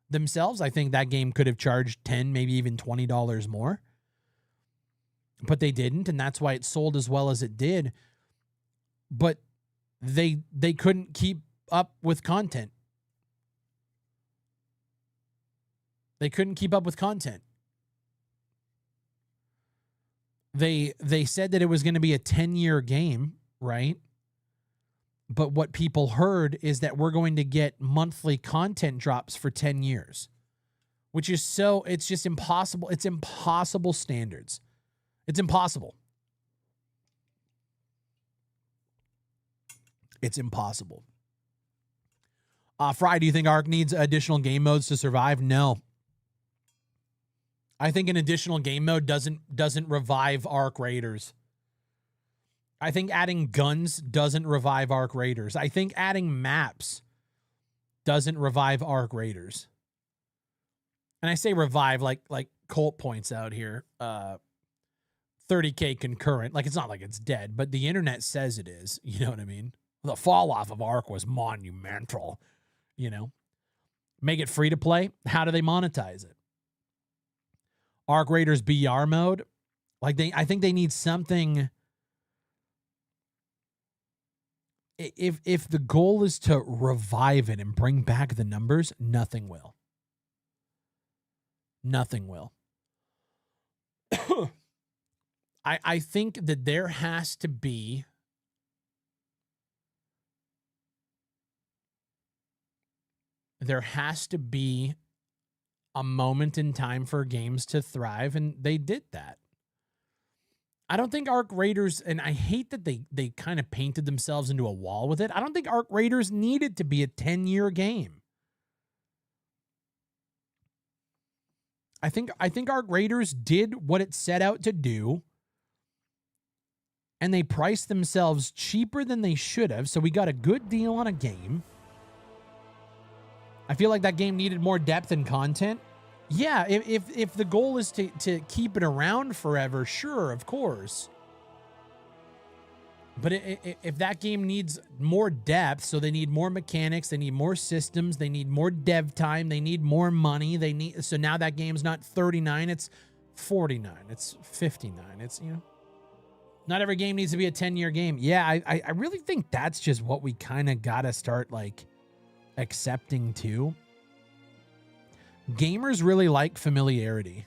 themselves. I think that game could have charged $10, maybe even $20 more. But they didn't, and that's why it sold as well as it did. But they couldn't keep up with content. They couldn't keep up with content. They said that it was going to be a 10-year game, right? But what people heard is that we're going to get monthly content drops for 10 years, which is it's just impossible. It's impossible standards. It's impossible. It's impossible. Fry, do you think Ark needs additional game modes to survive? No. I think an additional game mode doesn't revive Arc Raiders. I think adding guns doesn't revive Arc Raiders. I think adding maps doesn't revive Arc Raiders. And I say revive like Colt points out here, 30K concurrent. Like, it's not like it's dead, but the internet says it is. You know what I mean? The fall off of Arc was monumental, you know? Make it free to play. How do they monetize it? Arc Raiders BR mode. I think they need something if the goal is to revive it and bring back the numbers, nothing will. Nothing will. I think that there has to be a moment in time for games to thrive, and they did that. I don't think Arc Raiders, and I hate that they kind of painted themselves into a wall with it. I don't think Arc Raiders needed to be a 10-year game. I think Arc Raiders did what it set out to do, and they priced themselves cheaper than they should have, so we got a good deal on a game. I feel like that game needed more depth and content. Yeah, if the goal is to keep it around forever, sure, of course. But if that game needs more depth, so they need more mechanics, they need more systems, they need more dev time, they need more money, so now that game's not 39, it's 49, it's 59, it's, you know. Not every game needs to be a 10-year game. Yeah, I really think that's just what we kind of got to start, like, accepting too. Gamers really like familiarity.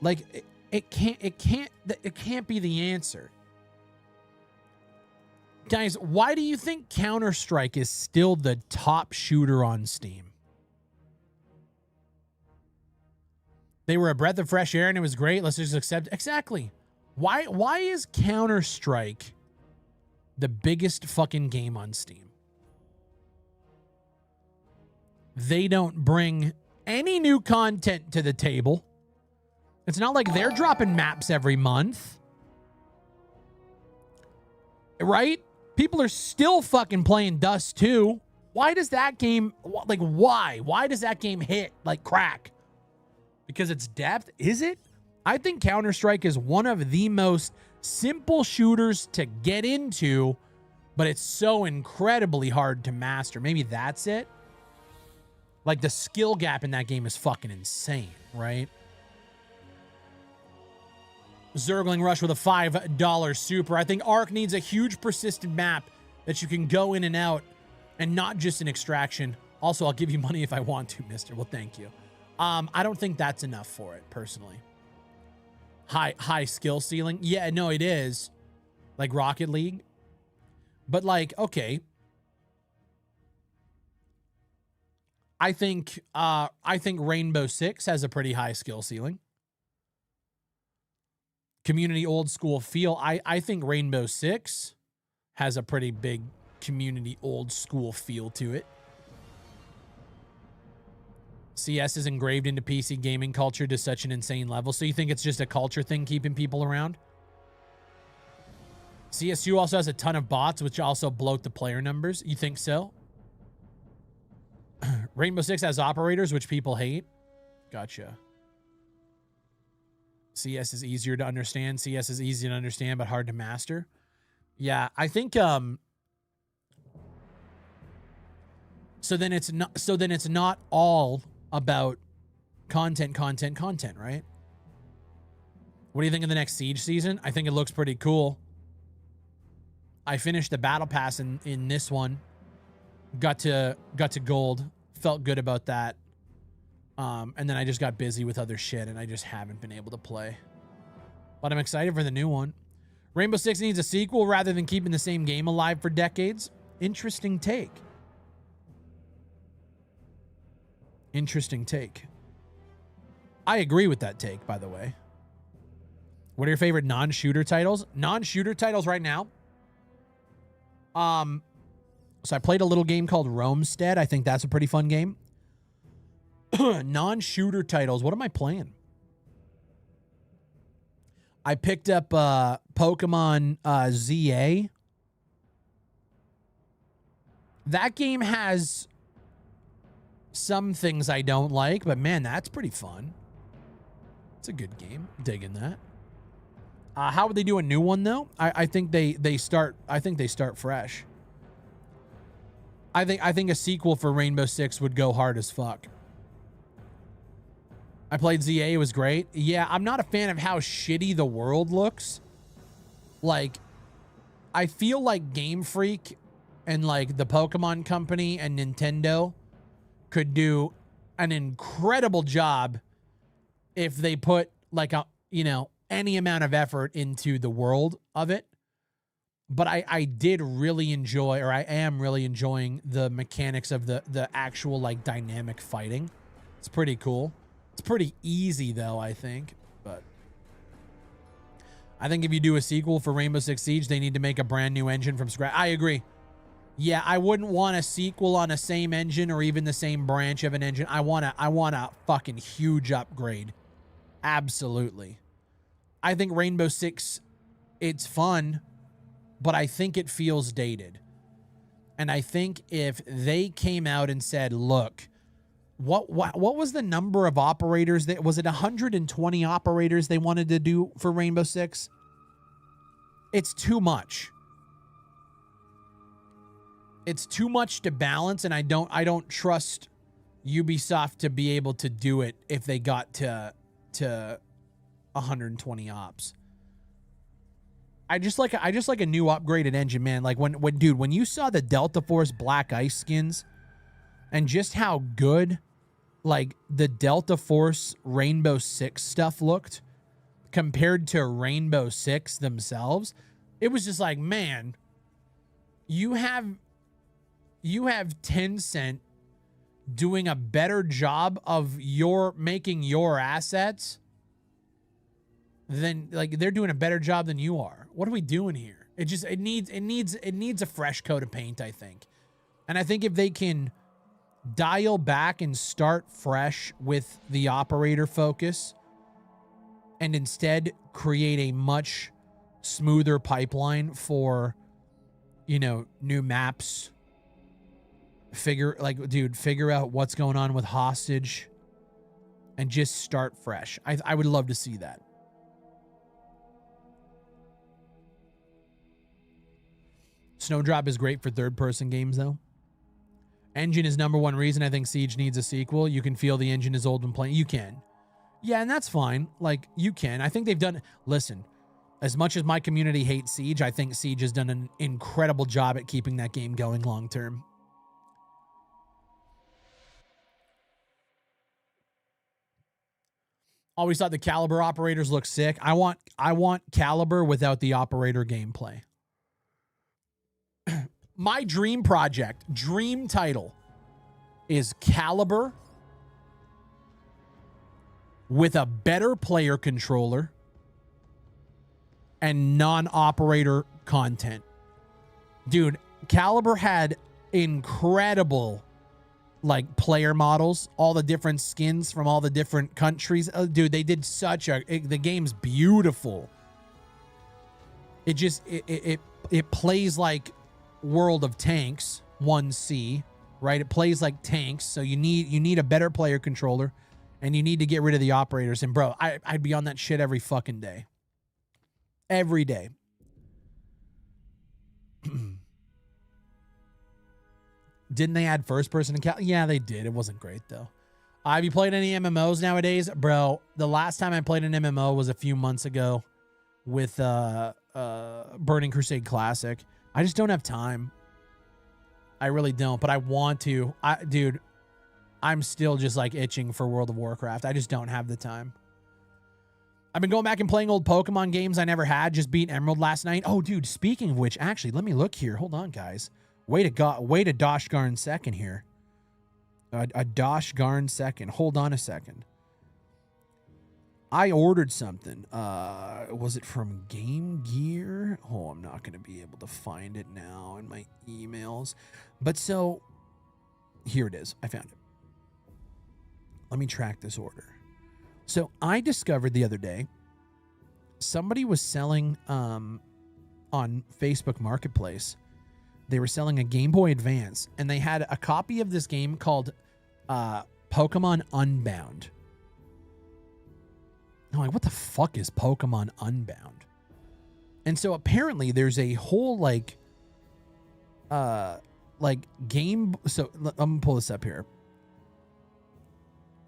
Like, it can't be the answer. Guys, why do you think Counter-Strike is still the top shooter on Steam? They were a breath of fresh air and it was great. Let's just accept. Exactly. Why is Counter-Strike the biggest fucking game on Steam? They don't bring any new content to the table. It's not like they're dropping maps every month. Right? People are still fucking playing Dust 2. Why does that game, like, why? Why does that game hit like crack? Because it's depth? Is it? I think Counter-Strike is one of the most simple shooters to get into, but it's so incredibly hard to master. Maybe that's it. Like, the skill gap in that game is fucking insane, right? Zergling Rush with a $5 super. I think Ark needs a huge persistent map that you can go in and out and not just an extraction. Also, I'll give you money if I want to, mister. Well, thank you. I don't think that's enough for it, personally. High skill ceiling. Yeah, no, it is. Like Rocket League. But, like, okay. I think Rainbow Six has a pretty high skill ceiling. Community old school feel. I think Rainbow Six has a pretty big community old school feel to it. CS is engraved into PC gaming culture to such an insane level. So you think it's just a culture thing keeping people around? CSU also has a ton of bots, which also bloat the player numbers. You think so? Rainbow Six has operators, which people hate. Gotcha. CS is easier to understand. CS is easy to understand, but hard to master. Yeah, I think so then it's not all about content, right? What do you think of the next Siege season? I think it looks pretty cool. I finished the battle pass in this one. Got to gold. Felt good about that. And then I just got busy with other shit and I just haven't been able to play. But I'm excited for the new one. Rainbow Six needs a sequel rather than keeping the same game alive for decades. Interesting take. Interesting take. I agree with that take, by the way. What are your favorite non-shooter titles? Non-shooter titles right now? So I played a little game called Roamstead. I think that's a pretty fun game. Non-shooter titles. What am I playing? I picked up Pokemon ZA. That game has some things I don't like, but man, that's pretty fun. It's a good game. Digging that. How would they do a new one though? I think they start fresh. I think a sequel for Rainbow Six would go hard as fuck. I played ZA, it was great. Yeah, I'm not a fan of how shitty the world looks. Like, I feel like Game Freak and like the Pokemon Company and Nintendo could do an incredible job if they put like any amount of effort into the world of it. But I did really enjoy, or I am really enjoying the mechanics of the actual like dynamic fighting. It's pretty cool. It's pretty easy though, I think. But I think if you do a sequel for Rainbow Six Siege, they need to make a brand new engine from scratch. I agree. Yeah, I wouldn't want a sequel on a same engine or even the same branch of an engine. I want a fucking huge upgrade. Absolutely. I think Rainbow Six, it's fun, but I think it feels dated. And I think if they came out and said, look, what was the number of operators that was it 120 operators they wanted to do for Rainbow Six? It's too much. It's too much to balance, and I don't trust Ubisoft to be able to do it if they got to 120 ops. I just like a new upgraded engine, man. Like when you saw the Delta Force Black Ice skins and just how good like the Delta Force Rainbow Six stuff looked compared to Rainbow Six themselves, it was just like, man, you have Tencent doing a better job of making your assets than like they're doing a better job than you are. What are we doing here? It needs a fresh coat of paint, I think. And I think if they can dial back and start fresh with the operator focus and instead create a much smoother pipeline for, new maps, figure out what's going on with Hostage and just start fresh. I would love to see that. Snowdrop is great for third-person games, though. Engine is number one reason I think Siege needs a sequel. You can feel the engine is old when playing. You can. Yeah, and that's fine. Like, you can. I think they've done... Listen, as much as my community hates Siege, I think Siege has done an incredible job at keeping that game going long-term. Always thought the Caliber operators look sick. I want Caliber without the operator gameplay. My dream project, dream title, is Caliber with a better player controller and non-operator content. Dude, Caliber had incredible like player models, all the different skins from all the different countries. Dude, they did the game's beautiful. It plays like World of Tanks 1C, right? It plays like tanks, so you need a better player controller, and you need to get rid of the operators. And bro, I'd be on that shit every fucking day. Every day. Didn't they add first person to Yeah, they did. It wasn't great though. Have you played any MMOs nowadays? Bro, the last time I played an MMO was a few months ago with Burning Crusade Classic. I just don't have time. I really don't, but I want to. Dude, I'm still just like itching for World of Warcraft. I just don't have the time. I've been going back and playing old Pokemon games I never had. Just beat Emerald last night. Oh, dude, speaking of which, actually, let me look here. Hold on, guys. Wait a Dosh Garn second here. A Dosh Garn second. Hold on a second. I ordered something. Was it from Game Gear? Oh, I'm not going to be able to find it now in my emails. But so, here it is. I found it. Let me track this order. So, I discovered the other day, somebody was selling on Facebook Marketplace. They were selling a Game Boy Advance, and they had a copy of this game called Pokemon Unbound. I'm like, what the fuck is Pokemon Unbound? And so apparently there's a whole game. So I'm gonna pull this up here.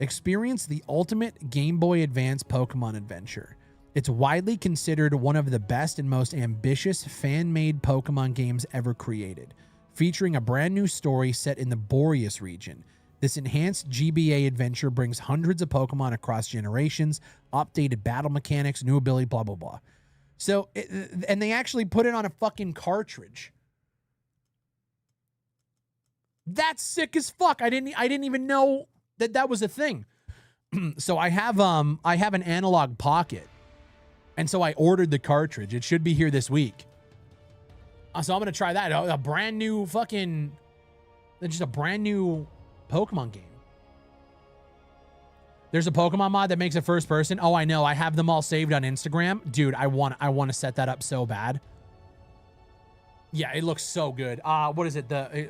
Experience the ultimate Game Boy Advance Pokemon adventure. It's widely considered one of the best and most ambitious fan-made Pokemon games ever created, featuring a brand new story set in the Boreas region. This enhanced GBA adventure brings hundreds of Pokemon across generations, updated battle mechanics, new ability, blah, blah, blah. So, and they actually put it on a fucking cartridge. That's sick as fuck. I didn't even know that was a thing. So I have an Analog Pocket. And so I ordered the cartridge. It should be here this week. So I'm going to try that. A brand new fucking, just a brand new Pokemon game. There's a Pokemon mod that makes it first person. Oh, I know. I have them all saved on Instagram. Dude, I want to set that up so bad. Yeah, it looks so good. What is it? The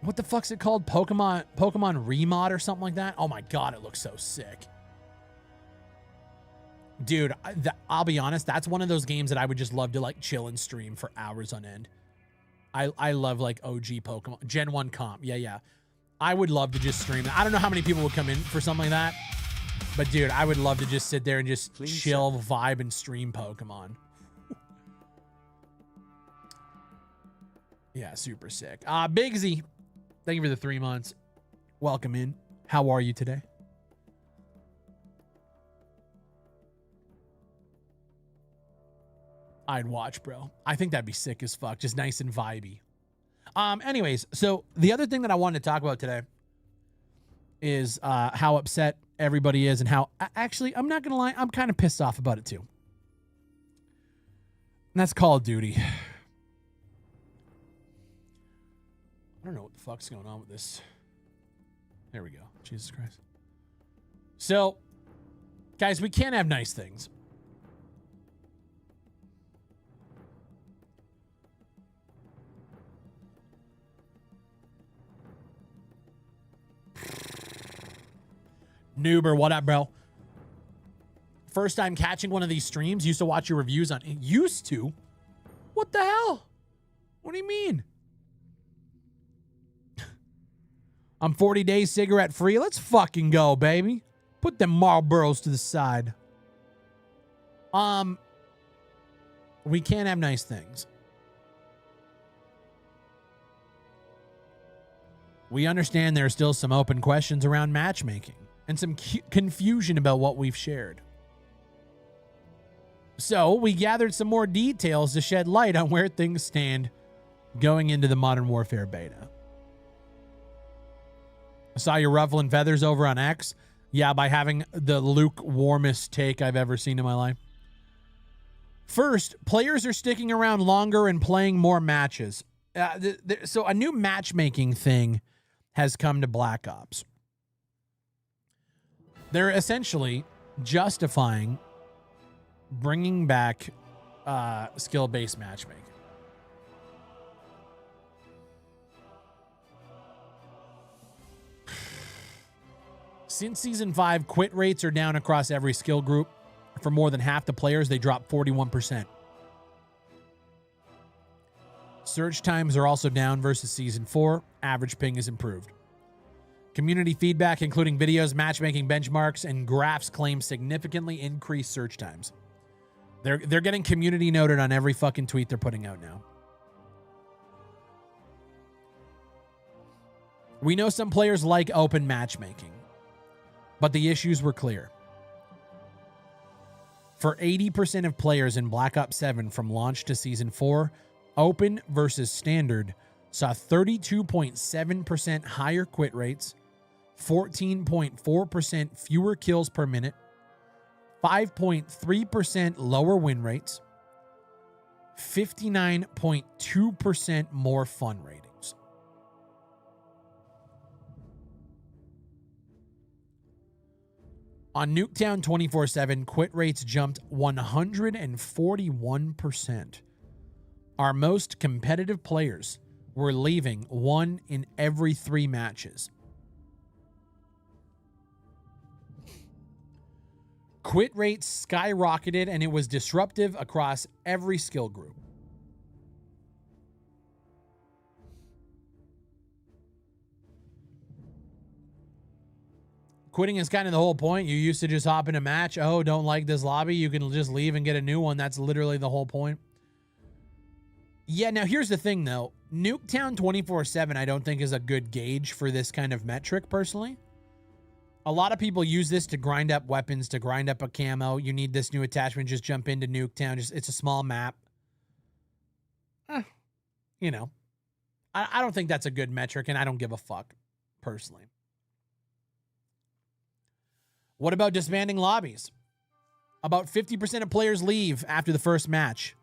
what the fuck's it called? Pokemon Remod or something like that? Oh my God, it looks so sick. Dude, I'll be honest, that's one of those games that I would just love to like chill and stream for hours on end. I love like OG Pokemon. Gen 1 comp. Yeah. I would love to just stream it. I don't know how many people would come in for something like that. But dude, I would love to just sit there and just chill, vibe, and stream Pokemon. Yeah, super sick. Bigsy, thank you for the 3 months. Welcome in. How are you today? I'd watch, bro. I think that'd be sick as fuck. Just nice and vibey. Anyways, so the other thing that I wanted to talk about today is how upset everybody is and how, actually, I'm not going to lie, I'm kind of pissed off about it too. And that's Call of Duty. I don't know what the fuck's going on with this. There we go. Jesus Christ. So, guys, we can't have nice things. Noober, what up, bro? First time catching one of these streams. Used to watch your reviews on... Used to? What the hell? What do you mean? I'm 40 days cigarette free. Let's fucking go, baby. Put them Marlboros to the side. We can't have nice things. We understand there are still some open questions around matchmaking and some confusion about what we've shared. So we gathered some more details to shed light on where things stand going into the Modern Warfare beta. I saw you ruffling feathers over on X. Yeah, by having the lukewarmest take I've ever seen in my life. First, players are sticking around longer and playing more matches. So a new matchmaking thing has come to Black Ops. They're essentially justifying bringing back skill-based matchmaking. Since Season 5, quit rates are down across every skill group. For more than half the players, they dropped 41%. Search times are also down versus Season 4. Average ping is improved. Community feedback, including videos, matchmaking benchmarks, and graphs, claim significantly increased search times. They're getting community noted on every fucking tweet they're putting out now. We know some players like open matchmaking, but the issues were clear. For 80% of players in Black Ops 7 from launch to Season 4, open versus standard saw 32.7% higher quit rates, 14.4% fewer kills per minute, 5.3% lower win rates, 59.2% more fun ratings. On Nuketown 24/7, quit rates jumped 141%. Our most competitive players were leaving 1 in every 3 matches. Quit rates skyrocketed, and it was disruptive across every skill group. quitting is kind of the whole point. You used to just hop in a match. Oh, don't like this lobby. You can just leave and get a new one. That's literally the whole point. Yeah, now here's the thing, though. Nuketown 24/7 I don't think is a good gauge for this kind of metric, personally. A lot of people use this to grind up weapons, to grind up a camo. You need this new attachment, just jump into Nuketown. It's a small map. You know. I don't think that's a good metric, and I don't give a fuck, personally. What about disbanding lobbies? About 50% of players leave after the first match.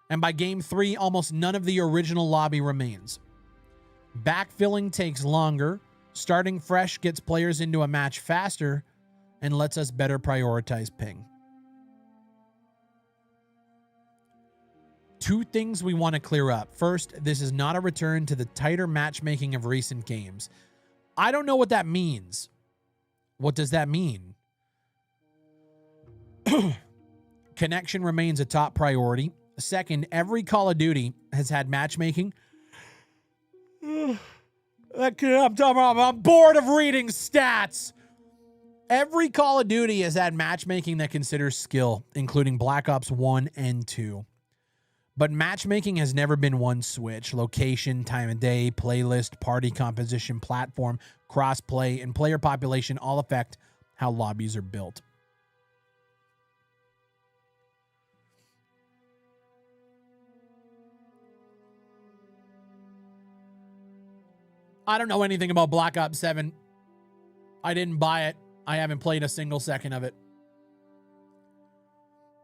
And by game 3, almost none of the original lobby remains. Backfilling takes longer. Starting fresh gets players into a match faster and lets us better prioritize ping. 2 things we want to clear up. First, this is not a return to the tighter matchmaking of recent games. I don't know what that means. What does that mean? Connection remains a top priority. Second, every Call of Duty has had matchmaking. I'm bored of reading stats. Every Call of Duty has had matchmaking that considers skill, including Black Ops 1 and 2. But matchmaking has never been one switch. Location, time of day, playlist, party composition, platform, crossplay, and player population all affect how lobbies are built. I don't know anything about Black Ops 7. I didn't buy it. I haven't played a single second of it.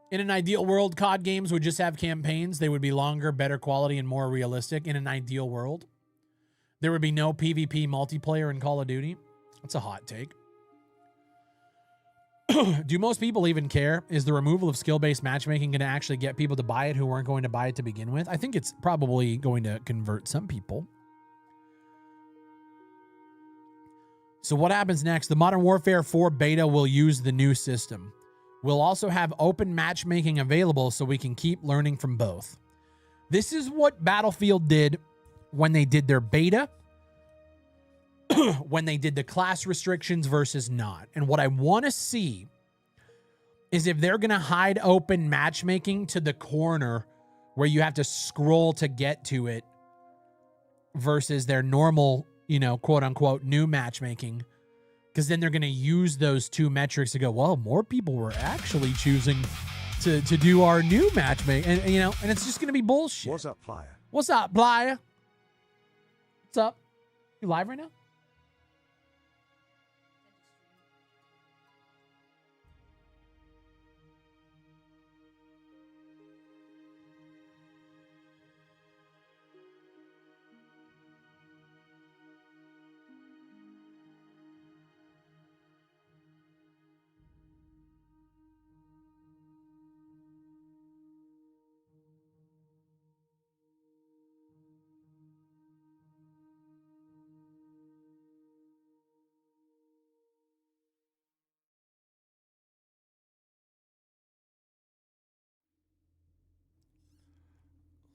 In an ideal world, COD games would just have campaigns. They would be longer, better quality, and more realistic. In an ideal world, there would be no PvP multiplayer in Call of Duty. That's a hot take. Do most people even care? Is the removal of skill-based matchmaking going to actually get people to buy it who weren't going to buy it to begin with? I think it's probably going to convert some people. So what happens next? The Modern Warfare 4 beta will use the new system. We'll also have open matchmaking available so we can keep learning from both. This is what Battlefield did when they did their beta, when they did the class restrictions versus not. And what I want to see is if they're going to hide open matchmaking to the corner where you have to scroll to get to it versus their normal, quote unquote, new matchmaking. Because then they're going to use those 2 metrics to go, well, more people were actually choosing to do our new matchmaking. And, and it's just going to be bullshit. What's up, Playa? What's up, Playa? What's up? You live right now?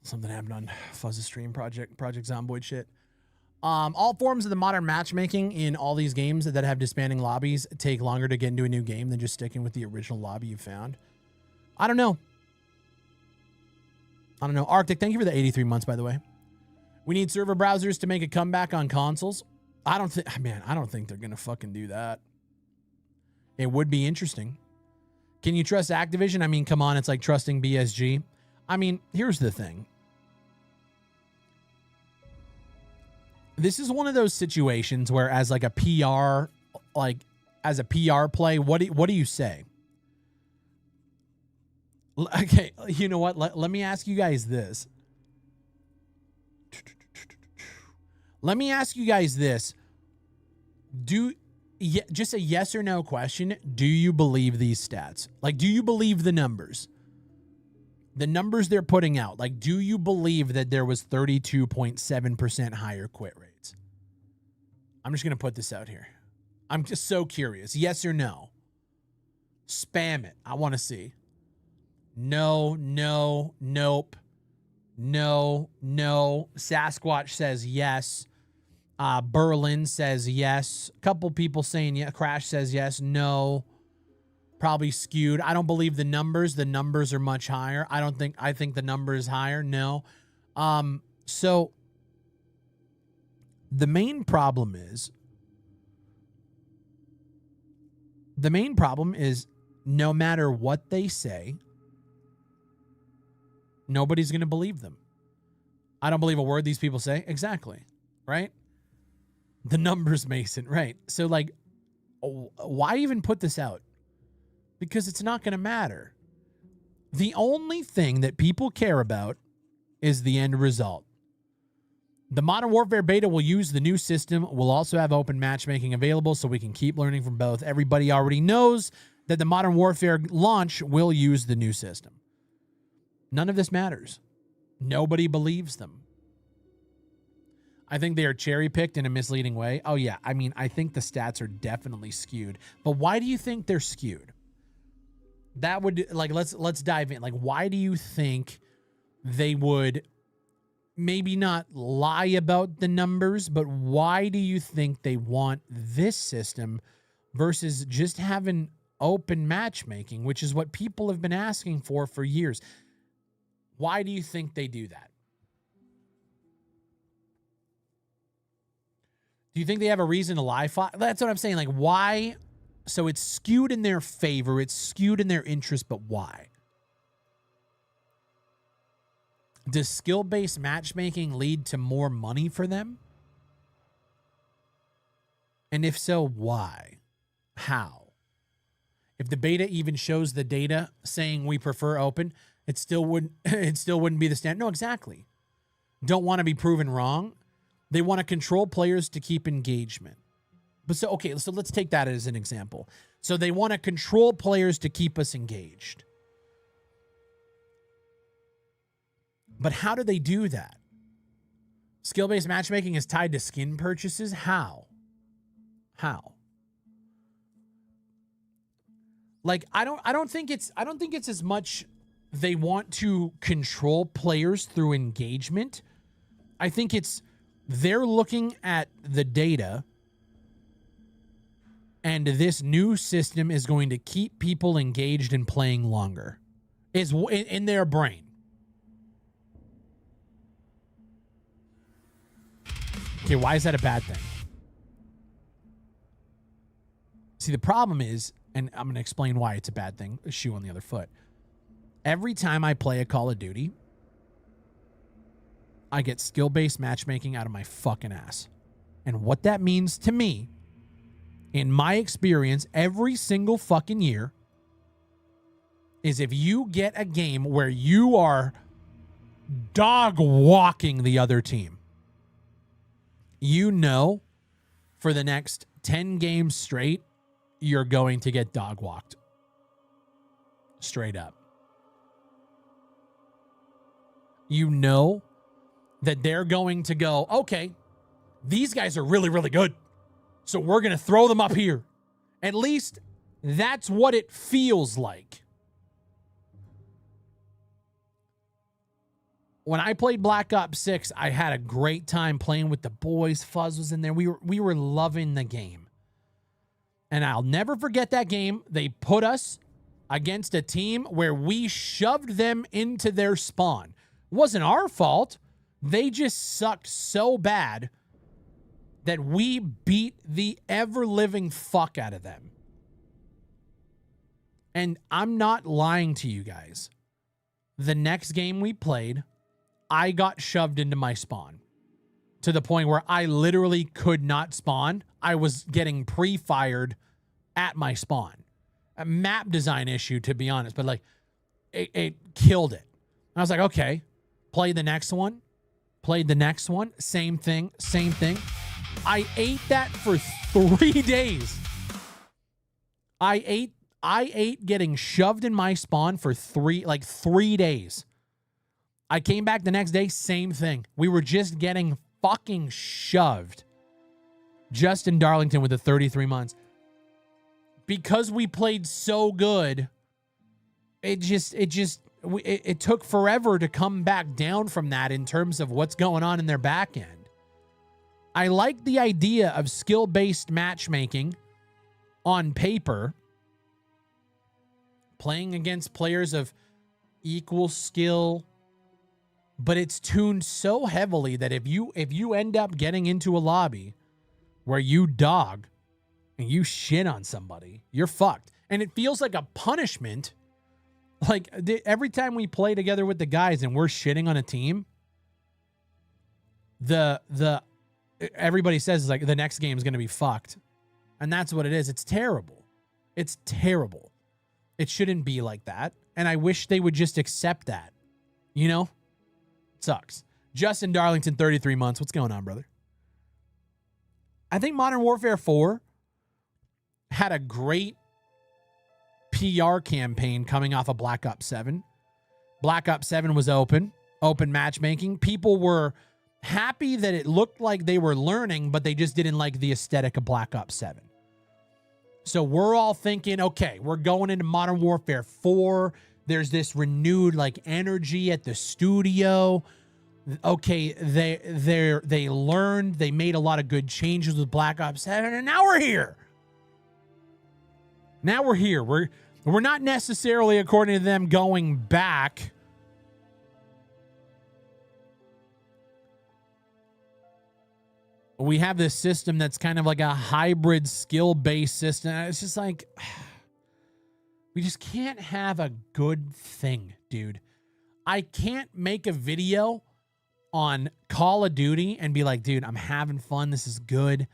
Something happened on Fuzz's stream, Project Zomboid shit. All forms of the modern matchmaking in all these games that have disbanding lobbies take longer to get into a new game than just sticking with the original lobby you found. I don't know. Arctic, thank you for the 83 months, by the way. We need server browsers to make a comeback on consoles. I don't think they're going to fucking do that. It would be interesting. Can you trust Activision? I mean, come on, it's like trusting BSG. I mean, here's the thing. This is one of those situations where as like a PR, as a PR play, what do you say? Okay, you know what? Let me ask you guys this. Just a yes or no question. Do you believe these stats? Like, do you believe the numbers? The numbers they're putting out, like, do you believe that there was 32.7% higher quit rates? I'm just going to put this out here. I'm just so curious. Yes or no? Spam it. I want to see. No, nope. No. Sasquatch says yes. Berlin says yes. A couple people saying yeah. Crash says yes. No. Probably skewed. I don't believe the numbers. The numbers are much higher. I think the number is higher. No. So the main problem is no matter what they say, nobody's going to believe them. I don't believe a word these people say. Exactly. Right? The numbers, Mason. Right. So, like, why even put this out? Because it's not going to matter. The only thing that people care about is the end result. The Modern Warfare beta will use the new system. We'll also have open matchmaking available so we can keep learning from both. Everybody already knows that the Modern Warfare launch will use the new system. None of this matters. Nobody believes them. I think they are cherry-picked in a misleading way. Oh, yeah. I mean, I think the stats are definitely skewed. But why do you think they're skewed? That would, like, let's dive in. Like, why do you think they would maybe not lie about the numbers, but why do you think they want this system versus just having open matchmaking, which is what people have been asking for years? Why do you think they do that? Do you think they have a reason to lie? That's what I'm saying. Like, why? So it's skewed in their favor. It's skewed in their interest, but why? Does skill-based matchmaking lead to more money for them? And if so, why? How? If the beta even shows the data saying we prefer open, it still wouldn't be the standard. No, exactly. Don't want to be proven wrong. They want to control players to keep engagement. But so let's take that as an example. So they want to control players to keep us engaged. But how do they do that? Skill-based matchmaking is tied to skin purchases. How? Like, I don't think it's as much they want to control players through engagement. I think it's they're looking at the data, and this new system is going to keep people engaged and playing longer. Is in their brain. Okay, why is that a bad thing? See, the problem is, and I'm going to explain why it's a bad thing, a shoe on the other foot. Every time I play a Call of Duty, I get skill-based matchmaking out of my fucking ass. And what that means to me, in my experience, every single fucking year, is if you get a game where you are dog-walking the other team, you know for the next 10 games straight, you're going to get dog-walked. Straight up. You know that they're going to go, okay, these guys are really, really good, so we're going to throw them up here. At least that's what it feels like. When I played Black Ops 6, I had a great time playing with the boys. Fuzz was in there. We were loving the game. And I'll never forget that game. They put us against a team where we shoved them into their spawn. It wasn't our fault. They just sucked so bad that we beat the ever-living fuck out of them. And I'm not lying to you guys. The next game we played, I got shoved into my spawn to the point where I literally could not spawn. I was getting pre-fired at my spawn. A map design issue, to be honest, but like it killed it. And I was like, okay, play the next one. Played the next one. Same thing. I ate that for 3 days. I ate getting shoved in my spawn for 3 days. I came back the next day, same thing. We were just getting fucking shoved. Justin Darlington with the 33 months. Because we played so good, it took forever to come back down from that in terms of what's going on in their back end. I like the idea of skill-based matchmaking on paper, playing against players of equal skill, but it's tuned so heavily that if you end up getting into a lobby where you dog and you shit on somebody, you're fucked. And it feels like a punishment. Like every time we play together with the guys and we're shitting on a team, everybody says like the next game is going to be fucked. And that's what it is. It's terrible. It's terrible. It shouldn't be like that. And I wish they would just accept that. You know? It sucks. Justin Darlington, 33 months. What's going on, brother? I think Modern Warfare 4 had a great PR campaign coming off of Black Ops 7. Black Ops 7 was open matchmaking. People were happy that it looked like they were learning, but they just didn't like the aesthetic of Black Ops 7. So we're all thinking, okay, we're going into Modern Warfare 4. There's this renewed like energy at the studio. Okay, they learned, they made a lot of good changes with Black Ops 7, and now we're here. Now we're here. We're not necessarily, according to them, going back. We have this system that's kind of like a hybrid skill-based system. It's just like, we just can't have a good thing, dude. I can't make a video on Call of Duty and be like, dude, I'm having fun. This is good.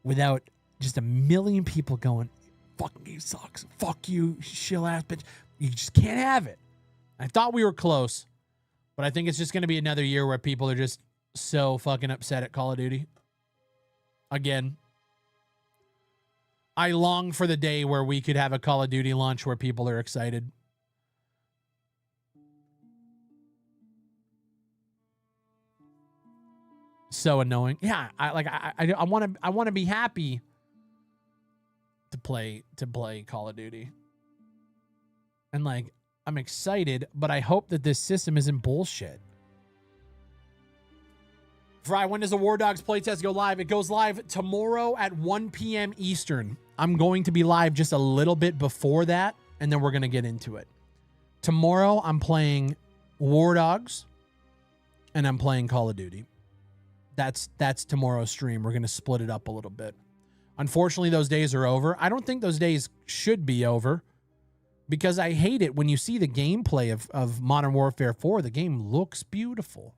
Without just a million people going, fucking you sucks. Fuck you, shill ass bitch. You just can't have it. I thought we were close, but I think it's just going to be another year where people are just so fucking upset at Call of Duty. Again, I long for the day where we could have a Call of Duty launch where people are excited. So annoying. Yeah, I want to be happy to play Call of Duty. And like I'm excited, but I hope that this system isn't bullshit. Fry, when does the War Dogs playtest go live? It goes live tomorrow at 1 p.m. Eastern. I'm going to be live just a little bit before that, and then we're going to get into it. Tomorrow, I'm playing War Dogs, and I'm playing Call of Duty. That's tomorrow's stream. We're going to split it up a little bit. Unfortunately, those days are over. I don't think those days should be over because I hate it when you see the gameplay of Modern Warfare 4. The game looks beautiful.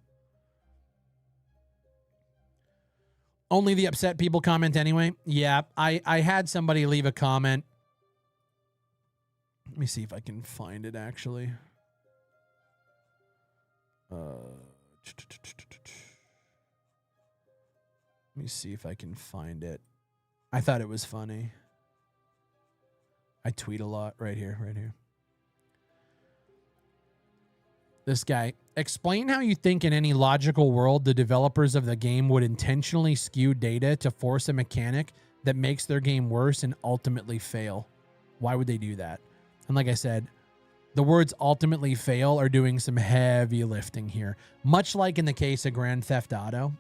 Only the upset people comment anyway. Yeah, I had somebody leave a comment. Let me see if I can find it, actually. Let me see if I can find it. I thought it was funny. I tweet a lot. Right here. This guy. Explain how you think in any logical world the developers of the game would intentionally skew data to force a mechanic that makes their game worse and ultimately fail. Why would they do that? And like I said, the words ultimately fail are doing some heavy lifting here. Much like in the case of Grand Theft Auto.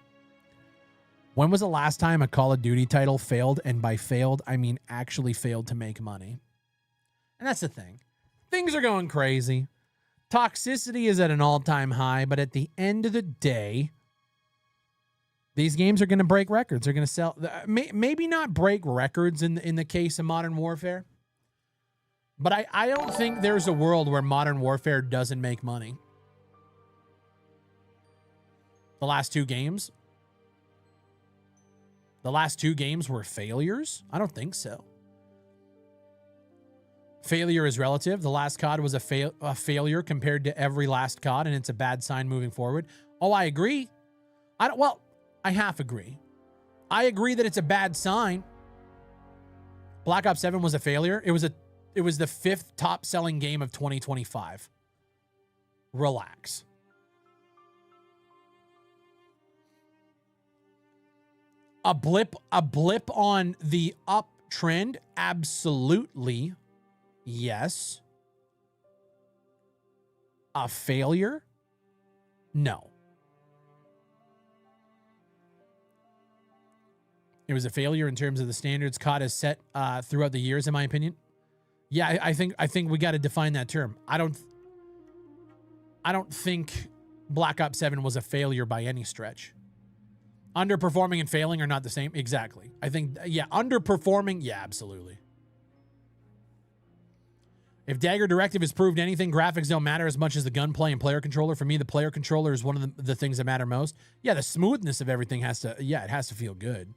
When was the last time a Call of Duty title failed? And by failed, I mean actually failed to make money. And that's the thing. Things are going crazy. Toxicity is at an all-time high, but at the end of the day, these games are going to break records. They're going to sell, maybe not break records in the case of Modern Warfare, but I don't think there's a world where Modern Warfare doesn't make money. The last two games were failures? I don't think so. Failure is relative. The last COD was a failure compared to every last COD, and it's a bad sign moving forward. Oh, I agree. I half agree. I agree that it's a bad sign. Black Ops 7 was a failure. It was the 5th top selling game of 2025. Relax. A blip on the uptrend? Absolutely. Yes. A failure? No. It was a failure in terms of the standards COD has set throughout the years, in my opinion. Yeah, I think we got to define that term. I don't think Black Ops 7 was a failure by any stretch. Underperforming and failing are not the same. Exactly. I think, yeah, underperforming, yeah, absolutely. If Dagger Directive has proved anything, graphics don't matter as much as the gunplay and player controller. For me, the player controller is one of the things that matter most. Yeah, the smoothness of everything has to feel good.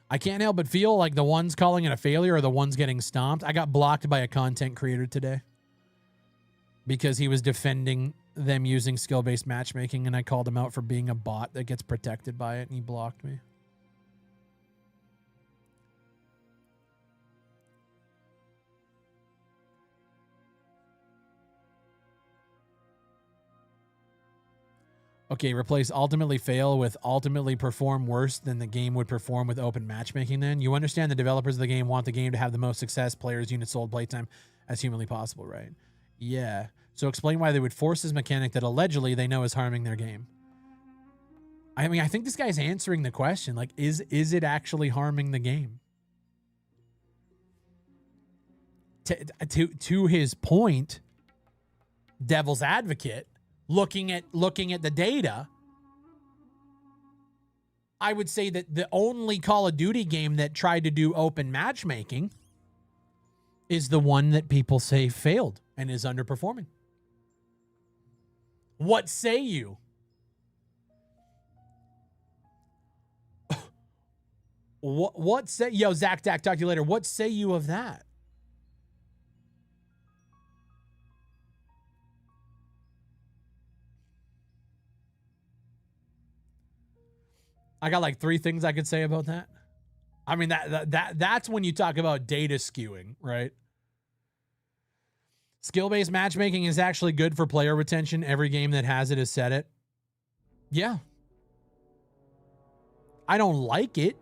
I can't help but feel like the ones calling it a failure are the ones getting stomped. I got blocked by a content creator today because he was defending them using skill-based matchmaking, and I called him out for being a bot that gets protected by it, and he blocked me. Okay, replace ultimately fail with ultimately perform worse than the game would perform with open matchmaking then. You understand the developers of the game want the game to have the most success, players, units sold, playtime as humanly possible, right? Yeah. So explain why they would force this mechanic that allegedly they know is harming their game. I mean, I think this guy's answering the question. Like, is it actually harming the game? To his point, devil's advocate, looking at the data, I would say that the only Call of Duty game that tried to do open matchmaking is the one that people say failed and is underperforming. What say you? What say, yo, Zach Dak, talk to you later. What say you of that? I got like 3 things I could say about that. I mean, that's when you talk about data skewing, right? Skill-based matchmaking is actually good for player retention. Every game that has it has said it. Yeah. I don't like it.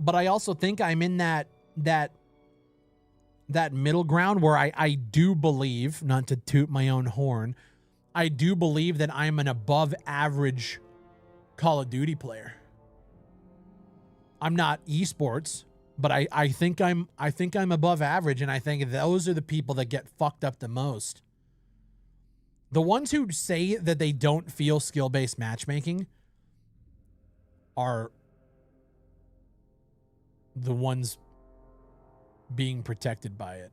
But I also think I'm in that middle ground where I do believe, not to toot my own horn, I do believe that I'm an above average Call of Duty player. I'm not esports, but I think I'm above average, and I think those are the people that get fucked up the most. The ones who say that they don't feel skill-based matchmaking are the ones being protected by it.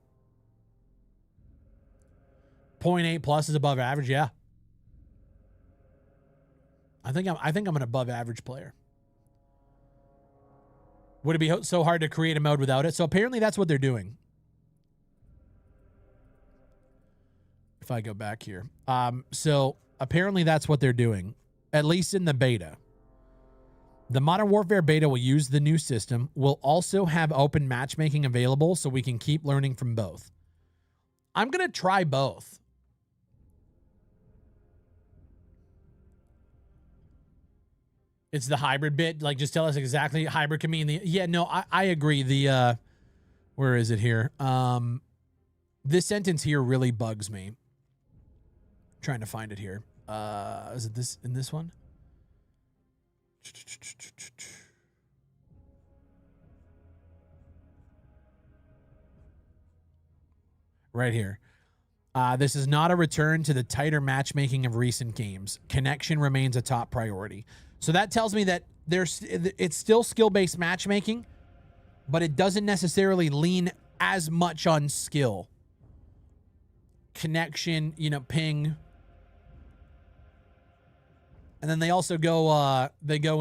0.8 plus is above average, yeah. I think I'm an above average player. Would it be so hard to create a mode without it? So apparently that's what they're doing. If I go back here. So apparently that's what they're doing, at least in the beta. The Modern Warfare beta will use the new system. We'll also have open matchmaking available so we can keep learning from both. I'm going to try both. It's the hybrid bit. Like, just tell us exactly. Hybrid can mean the... Yeah, no, I agree. The... where is it here? This sentence here really bugs me. I'm trying to find it here. Is it this in this one? Right here. This is not a return to the tighter matchmaking of recent games. Connection remains a top priority. So that tells me that it's still skill-based matchmaking, but it doesn't necessarily lean as much on skill. Connection, ping. And then they also go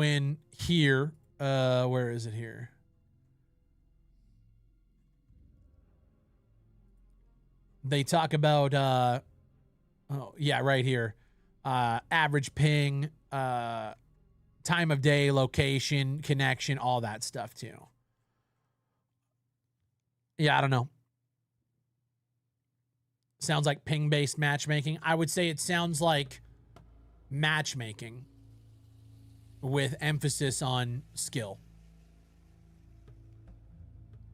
in here. Where is it here? They talk about, right here. Average ping, time of day, location, connection, all that stuff too. Yeah, I don't know. Sounds like ping-based matchmaking. I would say it sounds like matchmaking with emphasis on skill.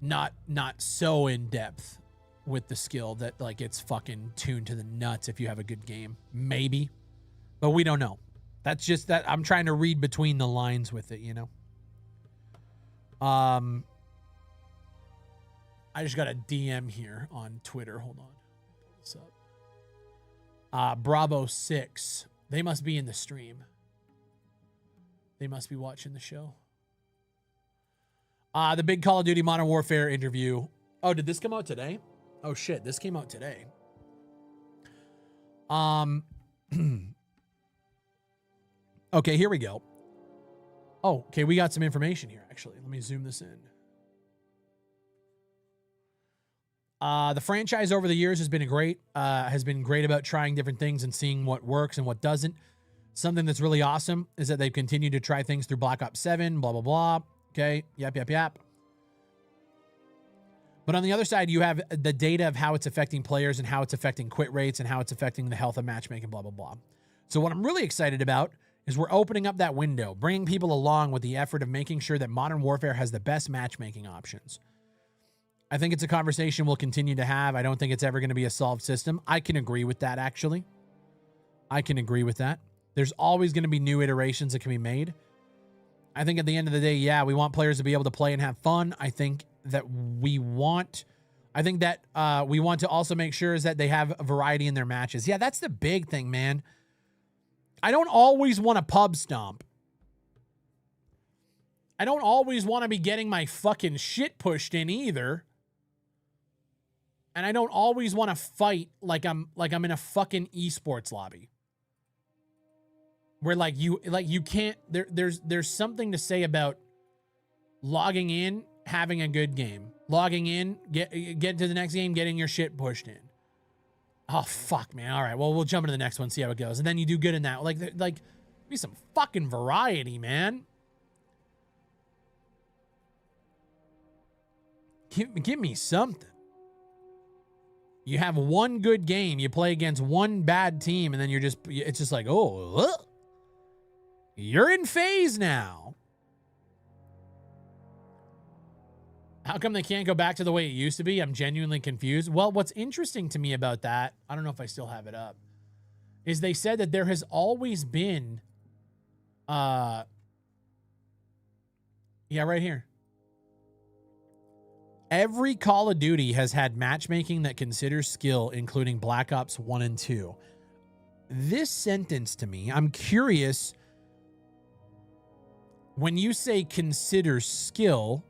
Not so in depth with the skill that like it's fucking tuned to the nuts if you have a good game. Maybe. But we don't know. That's just that I'm trying to read between the lines with it, you know? I just got a DM here on Twitter. Hold on. What's up? Bravo 6. They must be in the stream. They must be watching the show. The big Call of Duty Modern Warfare interview. Oh, did this come out today? Oh shit, this came out today. Okay, here we go. Oh, okay, we got some information here, actually. Let me zoom this in. The franchise over the years has been great about trying different things and seeing what works and what doesn't. Something that's really awesome is that they've continued to try things through Black Ops 7, blah, blah, blah. Okay, yap. But on the other side, you have the data of how it's affecting players and how it's affecting quit rates and how it's affecting the health of matchmaking, blah, blah, blah. So what I'm really excited about is we're opening up that window, bringing people along with the effort of making sure that Modern Warfare has the best matchmaking options. I think it's a conversation we'll continue to have. I don't think it's ever going to be a solved system. I can agree with that, actually. I can agree with that. There's always going to be new iterations that can be made. I think at the end of the day, yeah, we want players to be able to play and have fun. I think that we want to also make sure is that they have a variety in their matches. Yeah, that's the big thing, man. I don't always want to pub stomp. I don't always want to be getting my fucking shit pushed in either. And I don't always want to fight like I'm in a fucking esports lobby. Where you can't there's something to say about logging in, having a good game. Logging in, get to the next game, getting your shit pushed in. Oh fuck, man. All right, well we'll jump into the next one, see how it goes. And then you do good in that. Like be some fucking variety, man. Give me something. You have one good game, you play against one bad team, and then it's just like, oh, you're in phase now. How come they can't go back to the way it used to be? I'm genuinely confused. Well, what's interesting to me about that, I don't know if I still have it up, is they said that there has always been, yeah, right here. Every Call of Duty has had matchmaking that considers skill, including Black Ops 1 and 2. This sentence to me, I'm curious, when you say consider skill,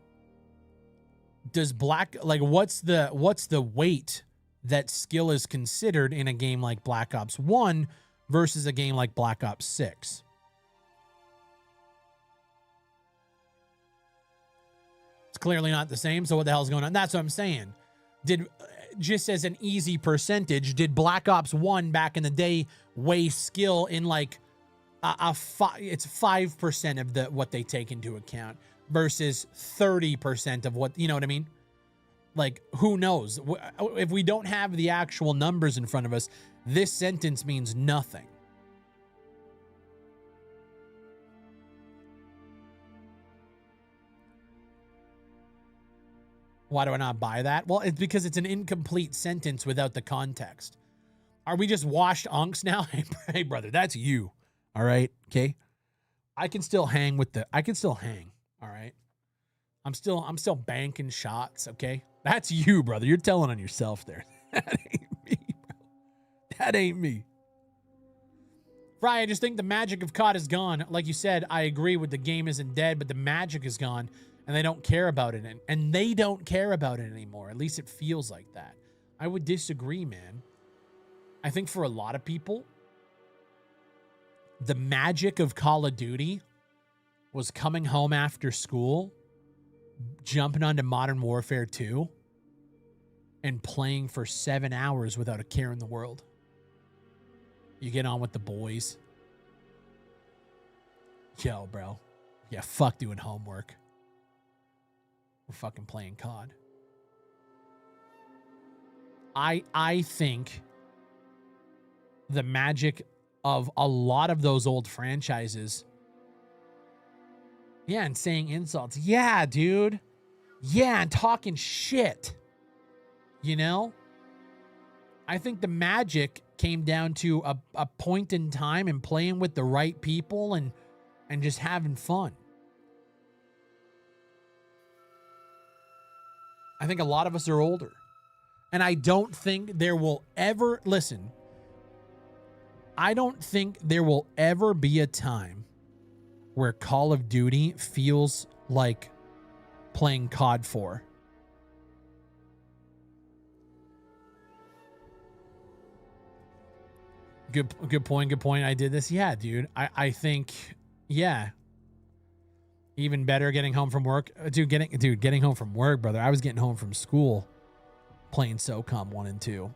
does what's the weight that skill is considered in a game like Black Ops 1 versus a game like Black Ops 6? It's clearly not the same, so what the hell's going on? That's what I'm saying. Just as an easy percentage, did Black Ops 1 back in the day weigh skill in like it's 5% of what they take into account versus 30% of what, you know what I mean? Like, who knows? If we don't have the actual numbers in front of us, this sentence means nothing. Why do I not buy that? Well, it's because it's an incomplete sentence without the context. Are we just washed unks now? Hey, brother, that's you. All right. Okay. I can still hang. All right. I'm still banking shots. Okay. That's you, brother. You're telling on yourself there. That ain't me, bro. That ain't me. Fry, I just think the magic of COD is gone. Like you said, I agree with the game isn't dead, but the magic is gone. And they don't care about it. And they don't care about it anymore. At least it feels like that. I would disagree, man. I think for a lot of people, the magic of Call of Duty was coming home after school, jumping onto Modern Warfare 2, and playing for 7 hours without a care in the world. You get on with the boys. Yo, bro. Yeah, fuck doing homework. We're fucking playing COD. I think the magic of a lot of those old franchises. Yeah, and saying insults. Yeah, dude. Yeah, and talking shit. You know? I think the magic came down to a point in time and playing with the right people and just having fun. I think a lot of us are older. And I don't think there will ever, listen, I don't think there will ever be a time where Call of Duty feels like playing COD 4. Good point. I did this. Yeah, dude. I think, yeah. Even better getting home from work. Getting home from work, brother. I was getting home from school playing SOCOM 1 and 2.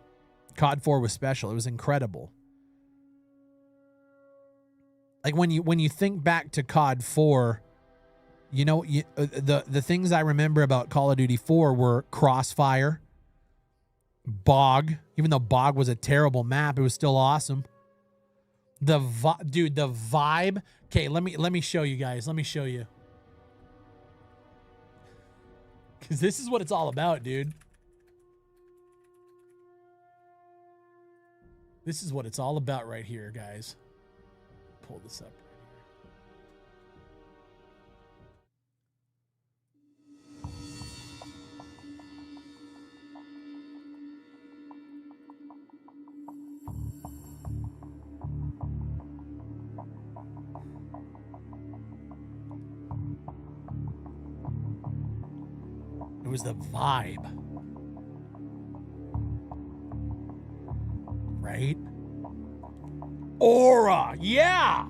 COD 4 was special. It was incredible. Like when you think back to COD 4, you know, the things I remember about Call of Duty 4 were Crossfire, Bog. Even though Bog was a terrible map, it was still awesome. The vibe. Okay, let me show you guys. Let me show you. Cause this is what it's all about, dude. This is what it's all about right here, guys. Pull this up. It was the vibe. Right? Aura, yeah.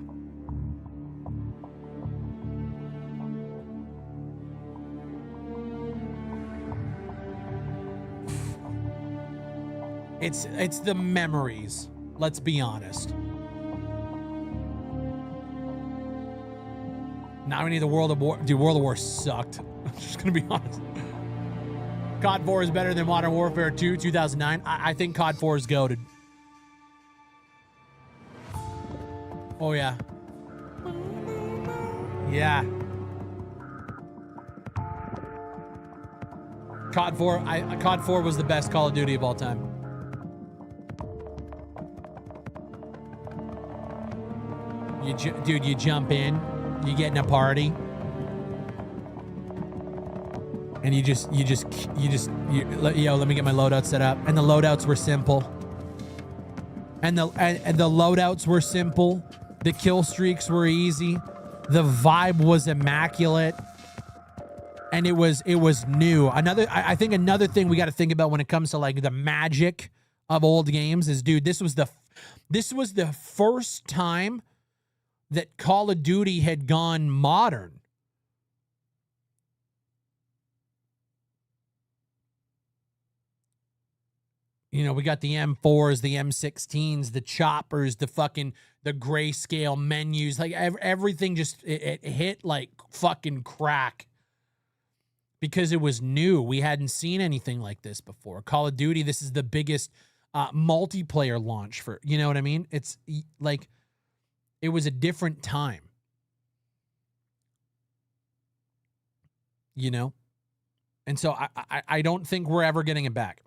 It's the memories. Let's be honest. Now we need the World of War. Dude, World of War sucked. I'm just gonna be honest. COD 4 is better than Modern Warfare 2, 2009. I think COD 4 is goated. Oh, yeah. Yeah. COD 4 was the best Call of Duty of all time. Dude, you jump in, you get in a party, and you let me get my loadout set up. And the loadouts were simple. And the loadouts were simple. The kill streaks were easy. The vibe was immaculate. And it was new. I think another thing we got to think about when it comes to like the magic of old games is, dude, this was the first time that Call of Duty had gone modern. You know, we got the M4s, the M16s, the choppers, the grayscale menus. Like everything just, it hit like fucking crack. Because it was new. We hadn't seen anything like this before. Call of Duty, this is the biggest multiplayer launch for, you know what I mean? It's like, it was a different time. You know? And so I don't think we're ever getting it back.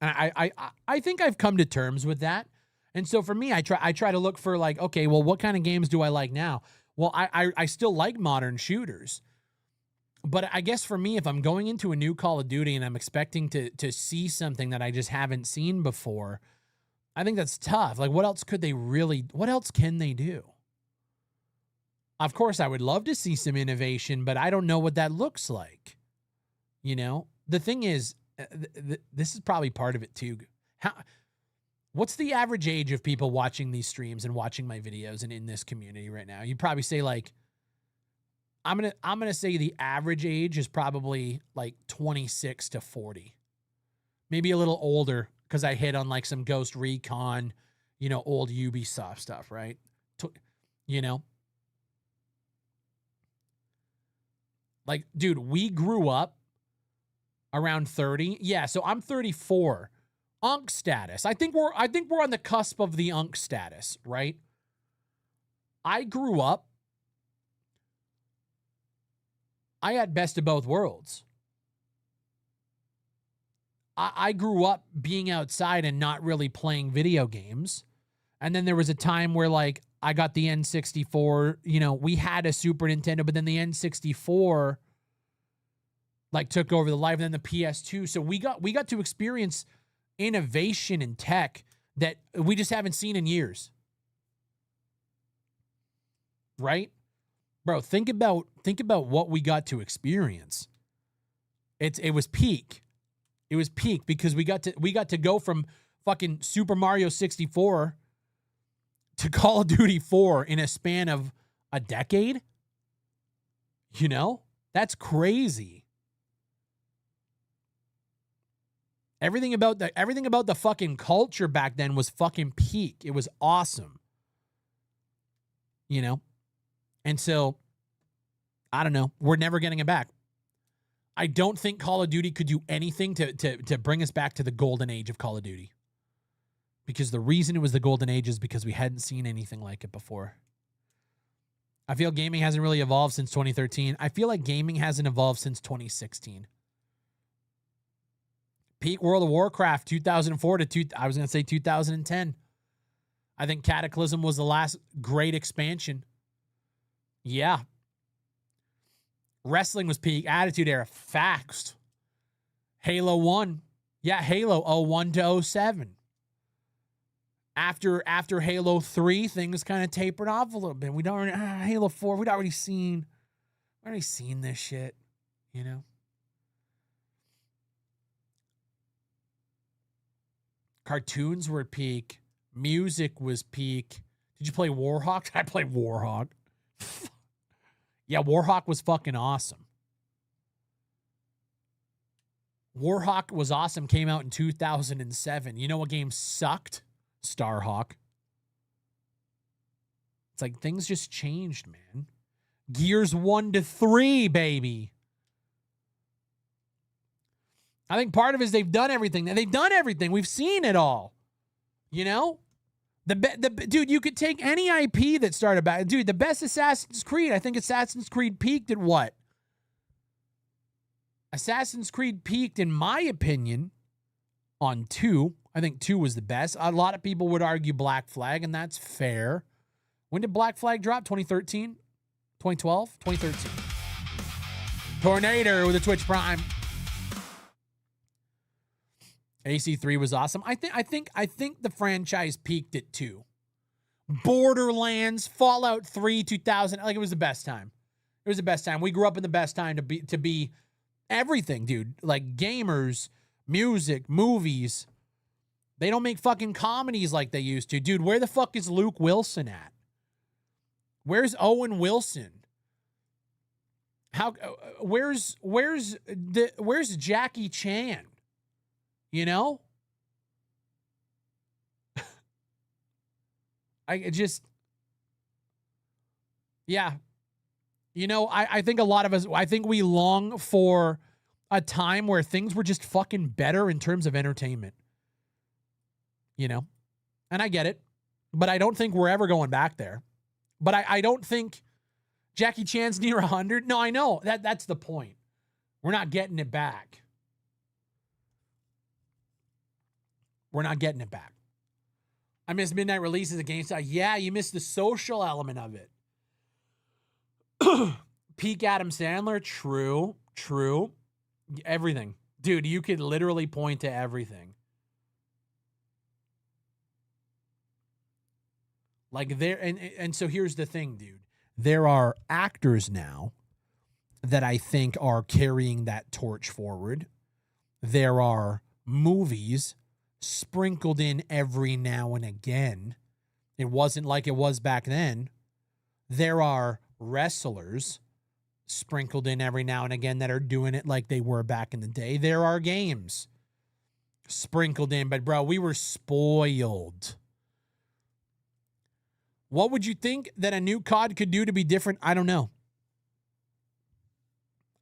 And I think I've come to terms with that. And so for me, I try to look for like, okay, well, what kind of games do I like now? Well, I still like modern shooters. But I guess for me, if I'm going into a new Call of Duty and I'm expecting to see something that I just haven't seen before, I think that's tough. Like, what else can they do? Of course, I would love to see some innovation, but I don't know what that looks like. You know, the thing is, this is probably part of it too. What's the average age of people watching these streams and watching my videos and in this community right now? You'd probably say like, I'm gonna say the average age is probably like 26 to 40, maybe a little older because I hit on like some Ghost Recon, you know, old Ubisoft stuff, right? You know, like, dude, we grew up around 30. Yeah, so I'm 34. Unk status. I think we're on the cusp of the Unk status, right? I grew up. I had best of both worlds. I grew up being outside and not really playing video games. And then there was a time where like I got the N64, you know, we had a Super Nintendo, but then the N64 like took over the life, and then the PS2. So we got to experience innovation in tech that we just haven't seen in years. Right? Bro, think about what we got to experience. It was peak. It was peak because we got to go from fucking Super Mario 64 to Call of Duty 4 in a span of a decade. You know? That's crazy. Everything about the fucking culture back then was fucking peak. It was awesome. You know? And so, I don't know. We're never getting it back. I don't think Call of Duty could do anything to bring us back to the golden age of Call of Duty. Because the reason it was the golden age is because we hadn't seen anything like it before. I feel gaming hasn't really evolved since 2013. I feel like gaming hasn't evolved since 2016. Peak World of Warcraft 2004 to 2010. I think Cataclysm was the last great expansion. Yeah. Wrestling was peak. Attitude Era. Facts. Halo 1. Yeah, Halo 01 to 07. After Halo 3, things kind of tapered off a little bit. We don't Halo 4, we'd already seen this shit, you know? Cartoons were at peak. Music was peak. Did you play Warhawk? I played Warhawk. Yeah, Warhawk was fucking awesome. Warhawk was awesome. Came out in 2007. You know what game sucked? Starhawk. It's like things just changed, man. Gears 1 to 3, baby. I think part of it is they've done everything. They've done everything. We've seen it all. You know? Dude, you could take any IP that started back. Dude, the best Assassin's Creed, I think Assassin's Creed peaked at what? Assassin's Creed peaked, in my opinion, on 2. I think 2 was the best. A lot of people would argue Black Flag, and that's fair. When did Black Flag drop? 2013? 2012? 2013. Tornado with a Twitch Prime. AC3 was awesome. I think the franchise peaked at 2. Borderlands, Fallout 3, 2000. Like, it was the best time. It was the best time. We grew up in the best time to be everything, dude. Like gamers, music, movies. They don't make fucking comedies like they used to. Dude, where the fuck is Luke Wilson at? Where's Owen Wilson? Where's Jackie Chan? You know? Yeah. You know, I think a lot of us, I think we long for a time where things were just fucking better in terms of entertainment. You know? And I get it. But I don't think we're ever going back there. But I don't think Jackie Chan's near 100. No, I know. That's the point. We're not getting it back. We're not getting it back. I miss midnight releases of GameStop. Yeah, you missed the social element of it. Peak Adam Sandler. True. Everything. Dude, you could literally point to everything. Like there, and so here's the thing, dude. There are actors now that I think are carrying that torch forward. There are movies sprinkled in every now and again. It wasn't like it was back then. There are wrestlers sprinkled in every now and again that are doing it like they were back in the day. There are games sprinkled in, but bro, we were spoiled. What would you think that a new COD could do to be different? I don't know.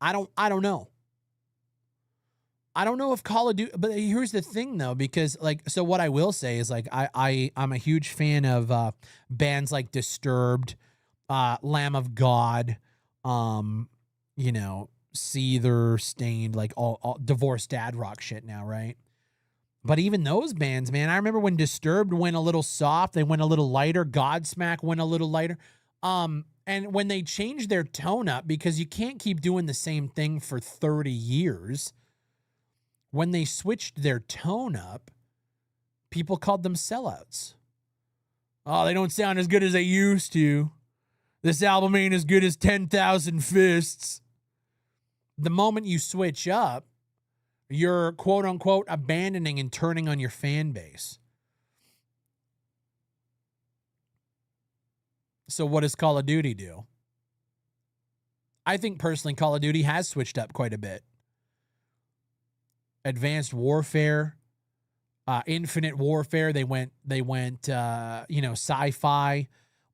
I don't know. I don't know if Call of Duty, but here's the thing though, because like, so what I will say is like, I'm a huge fan of bands like Disturbed, Lamb of God, you know, Seether, Stained, like all Divorced Dad rock shit now, right? But even those bands, man, I remember when Disturbed went a little soft, they went a little lighter. Godsmack went a little lighter. And when they changed their tone up, because you can't keep doing the same thing for 30 years, when they switched their tone up, people called them sellouts. Oh, they don't sound as good as they used to. This album ain't as good as 10,000 Fists. The moment you switch up, you're quote unquote abandoning and turning on your fan base. So what does Call of Duty do? I think personally Call of Duty has switched up quite a bit. Advanced Warfare, Infinite Warfare, they went sci-fi.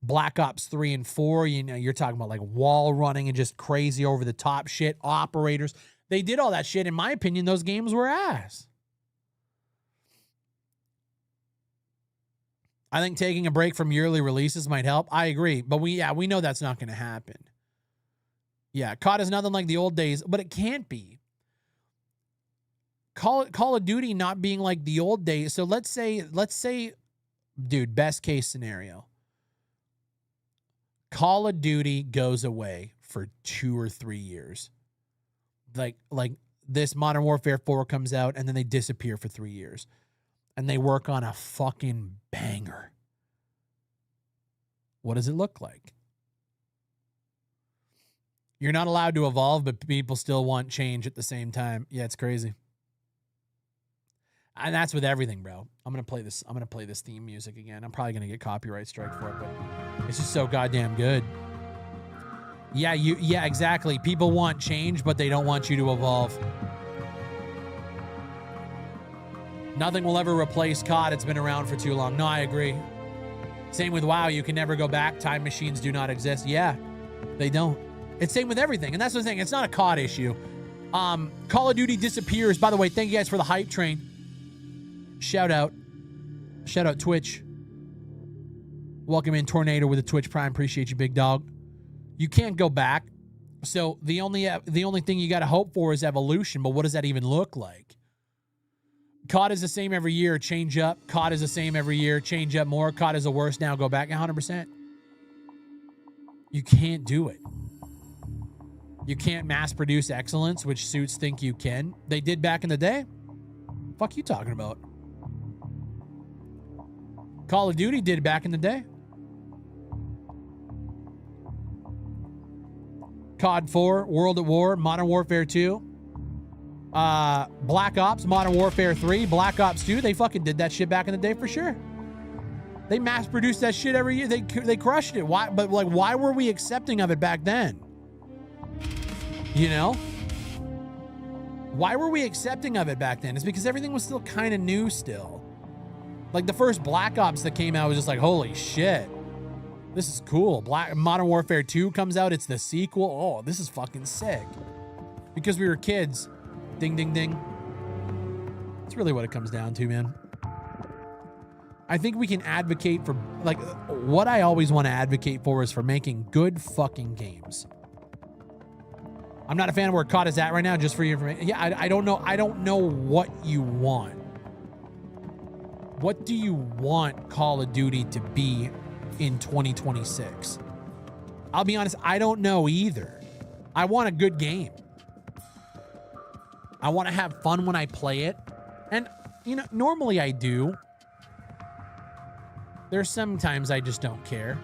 Black Ops 3 and 4, you're talking about like wall running and just crazy over the top shit. Operators. They did all that shit. In my opinion, those games were ass. I think taking a break from yearly releases might help. I agree. But we know that's not going to happen. Yeah, COD is nothing like the old days, but it can't be. Call of Duty not being like the old days. So let's say, dude, best case scenario. Call of Duty goes away for 2 or 3 years. Like this Modern Warfare 4 comes out and then they disappear for 3 years. And they work on a fucking banger. What does it look like? You're not allowed to evolve, but people still want change at the same time. Yeah, it's crazy. And that's with everything, bro. I'm gonna play this theme music again. I'm probably gonna get copyright strike for it, but it's just so goddamn good. Yeah, exactly. People want change, but they don't want you to evolve. Nothing will ever replace COD. It's been around for too long. No, I agree. Same with WoW. You can never go back. Time machines do not exist. Yeah, they don't. It's same with everything. And that's the thing. It's not a COD issue. Call of Duty disappears. By the way, thank you guys for the hype train. Shout out Twitch. Welcome in Tornado with a Twitch Prime. Appreciate you, big dog. You can't go back. So the only thing you got to hope for is evolution. But what does that even look like? COD is the same every year. Change up. COD is the same every year. Change up more. COD is the worst. Now go back 100%. You can't do it. You can't mass produce excellence, which suits think you can. They did back in the day. Fuck you talking about? Call of Duty did back in the day. COD 4, World at War, Modern Warfare 2, Black Ops, Modern Warfare 3, Black Ops 2. They fucking did that shit back in the day for sure. They mass produced that shit every year. They crushed it. Why? But like, why were we accepting of it back then? You know? Why were we accepting of it back then? It's because everything was still kind of new still. Like the first Black Ops that came out was just like, holy shit. This is cool. Modern Warfare 2 comes out. It's the sequel. Oh, this is fucking sick. Because we were kids. Ding, ding, ding. That's really what it comes down to, man. I think we can advocate for, like, what I always want to advocate for is for making good fucking games. I'm not a fan of where COD is at right now, just for your information. Yeah, I don't know. I don't know what you want. What do you want Call of Duty to be in 2026? I'll be honest, I don't know either. I want a good game. I want to have fun when I play it. And, you know, normally I do. There's sometimes I just don't care.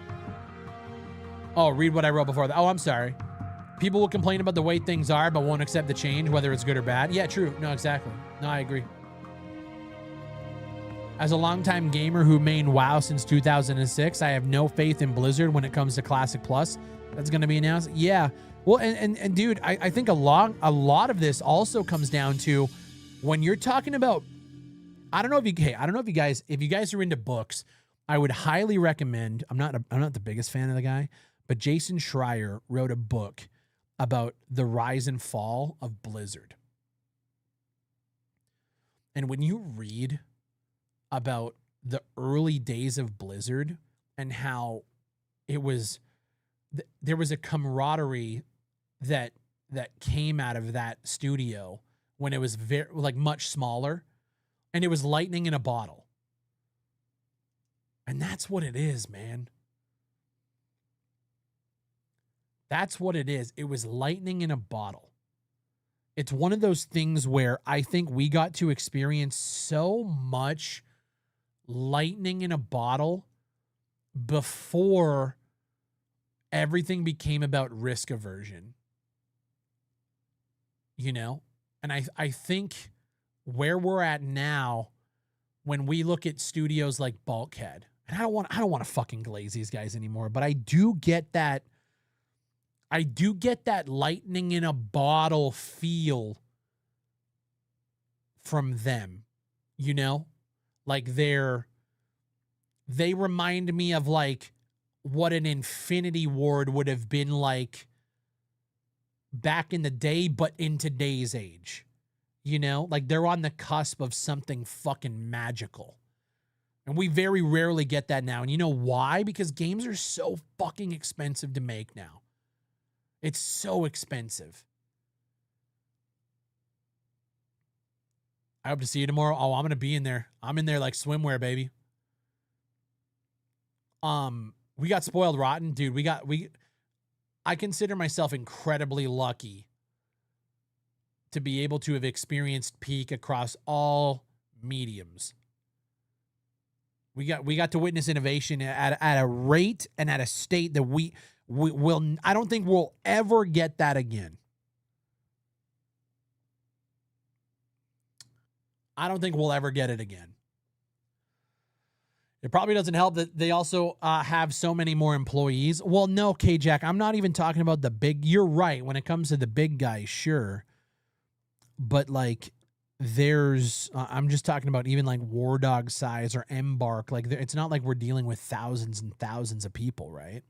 Oh, read what I wrote before that. Oh, I'm sorry. People will complain about the way things are, but won't accept the change, whether it's good or bad. Yeah, true. No, exactly. No, I agree. As a longtime gamer who mained WoW since 2006, I have no faith in Blizzard when it comes to Classic Plus. That's going to be announced. Yeah. Well, and dude, I think a lot of this also comes down to when you're talking about, I don't know if you guys are into books, I would highly recommend, I'm not the biggest fan of the guy, but Jason Schreier wrote a book about the rise and fall of Blizzard. And when you read about the early days of Blizzard and how it was, there was a camaraderie that came out of that studio when it was very, like, much smaller. And it was lightning in a bottle. And that's what it is, man. That's what it is. It was lightning in a bottle. It's one of those things where I think we got to experience so much lightning in a bottle before everything became about risk aversion. You know? And I think where we're at now, when we look at studios like Bulkhead, and I don't want to fucking glaze these guys anymore, but I do get that lightning in a bottle feel from them, you know? Like they remind me of like what an Infinity Ward would have been like back in the day, but in today's age, you know? Like they're on the cusp of something fucking magical. And we very rarely get that now. And you know why? Because games are so fucking expensive to make now. It's so expensive. I hope to see you tomorrow. Oh, I'm going to be in there. I'm in there like swimwear, baby. We got spoiled rotten. Dude, I consider myself incredibly lucky to be able to have experienced Peak across all mediums. We got to witness innovation at a rate and at a state that we will. I don't think we'll ever get that again. I don't think we'll ever get it again. It probably doesn't help that they also have so many more employees. Well, no, K-Jack, I'm not even talking about the big. You're right. When it comes to the big guys, sure. But like, I'm just talking about even like War Dog size or Embark. Like, it's not like we're dealing with thousands and thousands of people, right?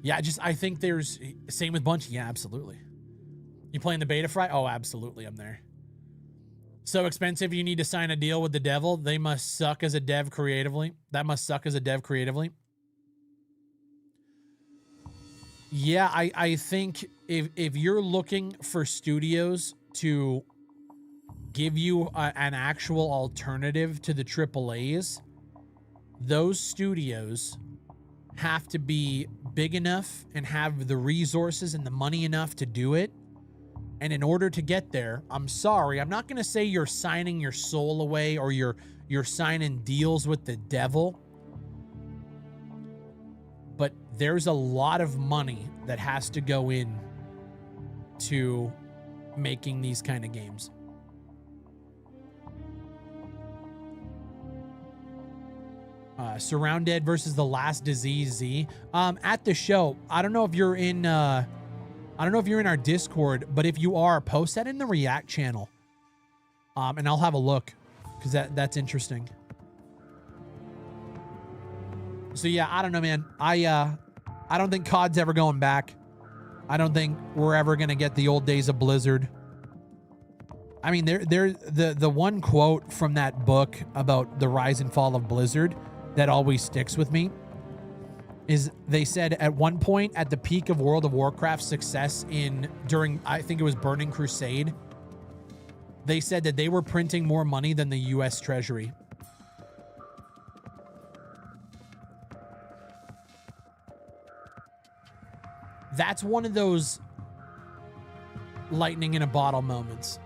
Yeah, I think there's, same with Bungie. Yeah, absolutely. You playing the beta, Fry? Oh, absolutely. I'm there. So expensive, you need to sign a deal with the devil. They must suck as a dev creatively. That must suck as a dev creatively. Yeah, I think if you're looking for studios to give you an actual alternative to the AAAs, those studios have to be big enough and have the resources and the money enough to do it. And in order to get there, I'm sorry, I'm not going to say you're signing your soul away or you're signing deals with the devil. But there's a lot of money that has to go in to making these kind of games. Surrounded versus The Last Disease Z. At the show, I don't know if you're in our Discord, but if you are, post that in the React channel. And I'll have a look because that's interesting. So yeah, I don't know, man. I don't think COD's ever going back. I don't think we're ever gonna get the old days of Blizzard. I mean, the one quote from that book about the rise and fall of Blizzard that always sticks with me is they said at one point at the peak of World of Warcraft's success during I think it was Burning Crusade, they said that they were printing more money than the US Treasury. That's one of those lightning in a bottle moments.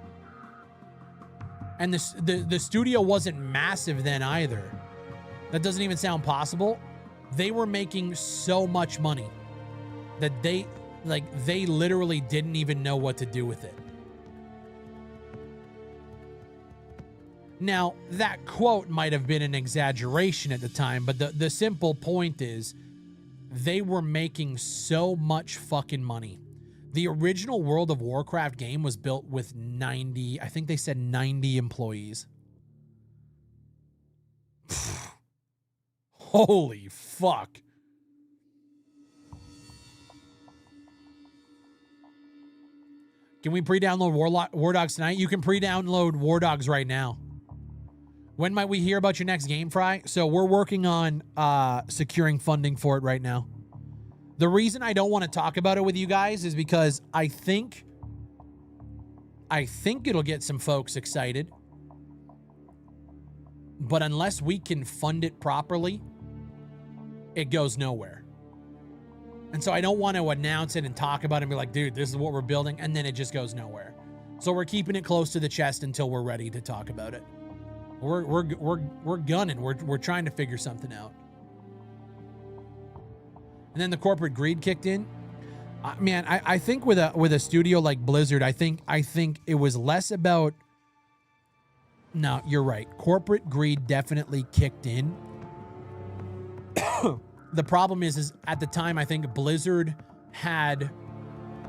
And the studio wasn't massive then either. That doesn't even sound possible. They were making so much money that they literally didn't even know what to do with it. Now, that quote might have been an exaggeration at the time, but the simple point is they were making so much fucking money. The original World of Warcraft game was built with 90, I think they said 90 employees. Holy fuck. Can we pre-download War Dogs tonight? You can pre-download War Dogs right now. When might we hear about your next game, Fry? So we're working on securing funding for it right now. The reason I don't want to talk about it with you guys is because I think it'll get some folks excited. But unless we can fund it properly, it goes nowhere. And so I don't want to announce it and talk about it and be like, dude, this is what we're building, and then it just goes nowhere. So we're keeping it close to the chest until we're ready to talk about it. We're gunning. We're trying to figure something out. And then the corporate greed kicked in. Man, I think with a studio like Blizzard, I think it was less about. No, you're right. Corporate greed definitely kicked in. The problem is at the time, I think Blizzard had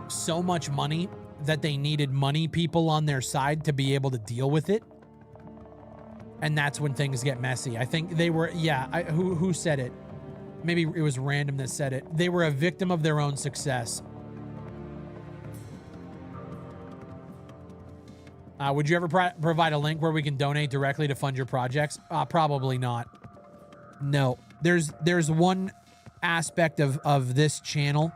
so much money that they needed money people on their side to be able to deal with it. And that's when things get messy. I think they were, who said it? Maybe it was Random that said it. They were a victim of their own success. Would you ever provide a link where we can donate directly to fund your projects? Probably not. No. There's one aspect of this channel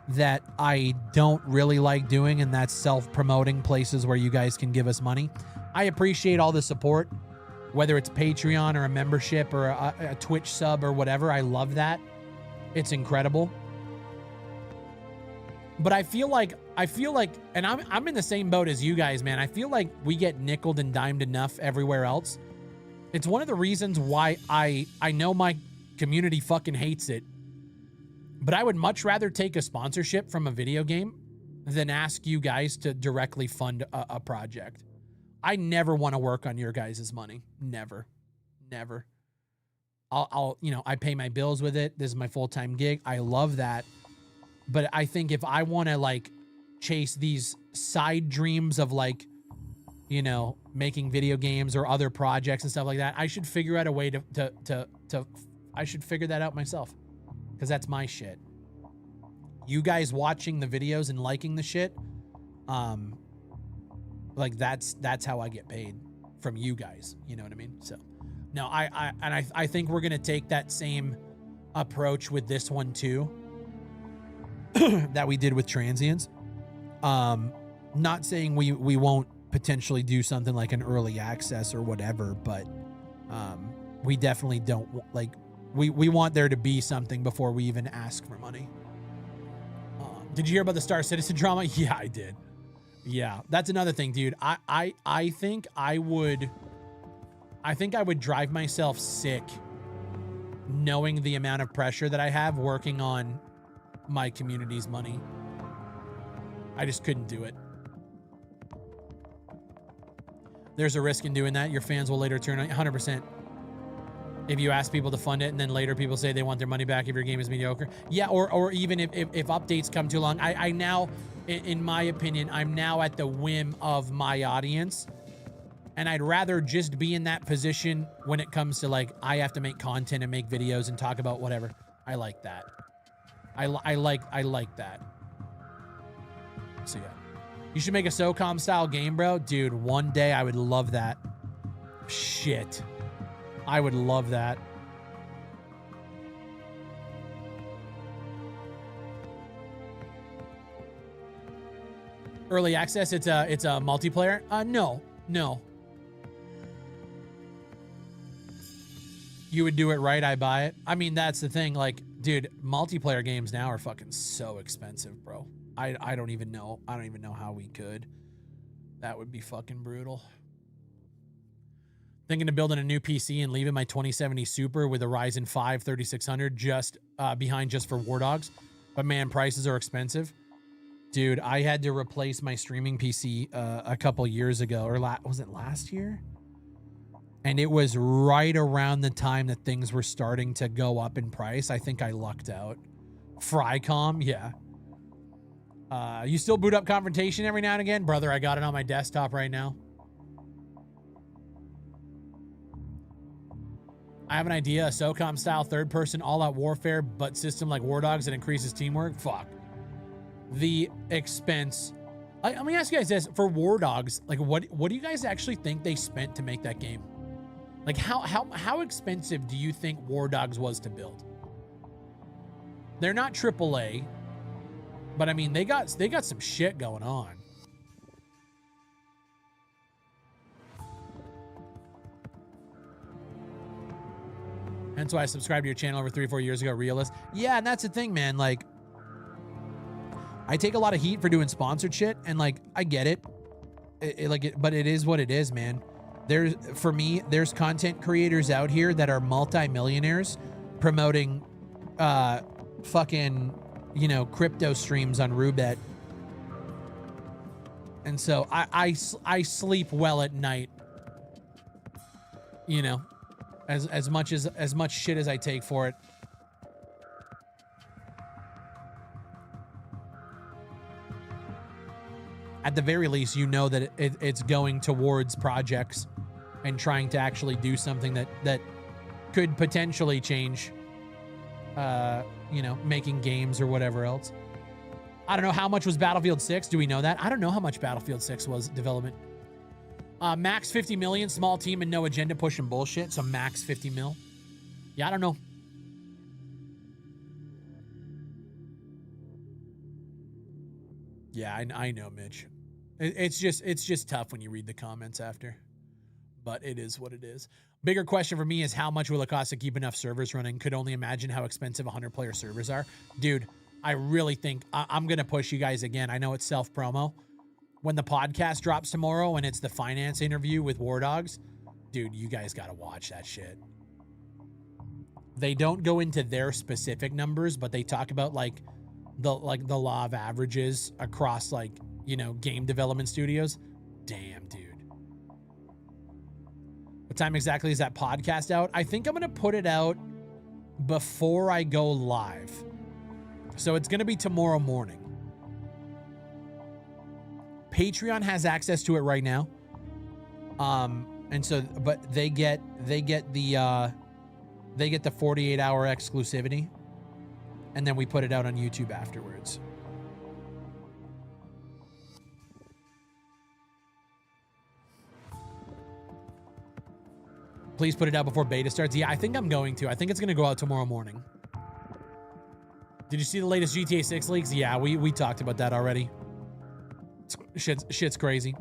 that I don't really like doing, and that's self-promoting places where you guys can give us money. I appreciate all the support, whether it's Patreon or a membership or a Twitch sub or whatever. I love that. It's incredible. But I feel like, and I'm in the same boat as you guys, man. I feel like we get nickeled and dimed enough everywhere else. It's one of the reasons why I know my community fucking hates it, but I would much rather take a sponsorship from a video game than ask you guys to directly fund a project. I never want to work on your guys' money. Never. I'll I pay my bills with it. This is my full-time gig. I love that. But I think if I want to like chase these side dreams of like, making video games or other projects and stuff like that, I should figure out a way to I should figure that out myself, because that's my shit. You guys watching the videos and liking the shit, like that's how I get paid, from you guys. You know what I mean? So, no, I think we're gonna take that same approach with this one too, that we did with Transients. Not saying we won't potentially do something like an early access or whatever, but we definitely don't like. We want there to be something before we even ask for money. Did you hear about the Star Citizen drama? Yeah, I did. Yeah, that's another thing, dude. I think I would drive myself sick knowing the amount of pressure that I have working on my community's money. I just couldn't do it. There's a risk in doing that. Your fans will later turn on 100%. If you ask people to fund it and then later people say they want their money back if your game is mediocre. Yeah, or even if updates come too long. I now, in my opinion, I'm now at the whim of my audience. And I'd rather just be in that position when it comes to like, I have to make content and make videos and talk about whatever. I like that. I like that. So yeah. You should make a SOCOM style game, bro. Dude, one day I would love that. Shit. I would love that. Early access, it's a multiplayer? No. You would do it right, I buy it. I mean, that's the thing. Like, dude, multiplayer games now are fucking so expensive, bro. I don't even know. I don't even know how we could. That would be fucking brutal. Thinking of building a new PC and leaving my 2070 Super with a Ryzen 5 3600 just behind just for War Dogs. But man, prices are expensive. Dude, I had to replace my streaming PC a couple years ago, or was it last year? And it was right around the time that things were starting to go up in price. I think I lucked out. Frycom, yeah. You still boot up Confrontation every now and again? Brother, I got it on my desktop right now. I have an idea, a SOCOM style third-person all-out warfare, but system like War Dogs that increases teamwork. Fuck. The expense. Let me ask you guys this. For War Dogs, like what do you guys actually think they spent to make that game? Like how expensive do you think War Dogs was to build? They're not AAA, but I mean they got some shit going on. That's why I subscribed to your channel over 3 or 4 years ago, Realist. Yeah, and that's the thing, man. Like, I take a lot of heat for doing sponsored shit, and like, I get it. But it is what it is, man. For me, there's content creators out here that are multi-millionaires promoting fucking, crypto streams on Roobet. And so I sleep well at night. As much shit as I take for it. At the very least, that it's going towards projects and trying to actually do something that could potentially change, making games or whatever else. I don't know how much was Battlefield 6. Do we know that? I don't know how much Battlefield 6 was development. Max 50 million, small team and no agenda pushing bullshit. So max 50 mil. Yeah, I don't know. Yeah, I know, Mitch. It's just tough when you read the comments after. But it is what it is. Bigger question for me is how much will it cost to keep enough servers running? Could only imagine how expensive 100-player servers are. Dude, I really think I'm going to push you guys again. I know it's self-promo. When the podcast drops tomorrow and it's the finance interview with War Dogs, dude, you guys got to watch that shit. They don't go into their specific numbers, but they talk about the law of averages across game development studios. Damn, dude. What time exactly is that podcast out? I think I'm going to put it out before I go live. So it's going to be tomorrow morning. Patreon has access to it right now. And so, but they get the 48-hour exclusivity, and then we put it out on YouTube afterwards. Please put it out before beta starts. Yeah, I think I'm going to. I think it's going to go out tomorrow morning. Did you see the latest GTA 6 leaks? Yeah, we talked about that already. Shit's crazy.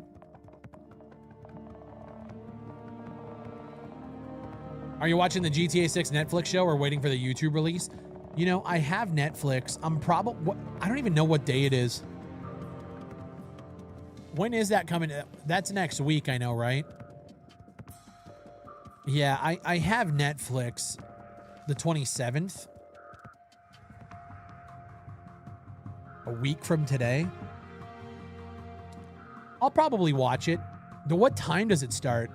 Are you watching the GTA 6 Netflix show or waiting for the YouTube release? I have Netflix. I don't even know what day it is. When is that coming? That's next week, I know, right? Yeah, I have Netflix the 27th. A week from today. I'll probably watch it. What time does it start?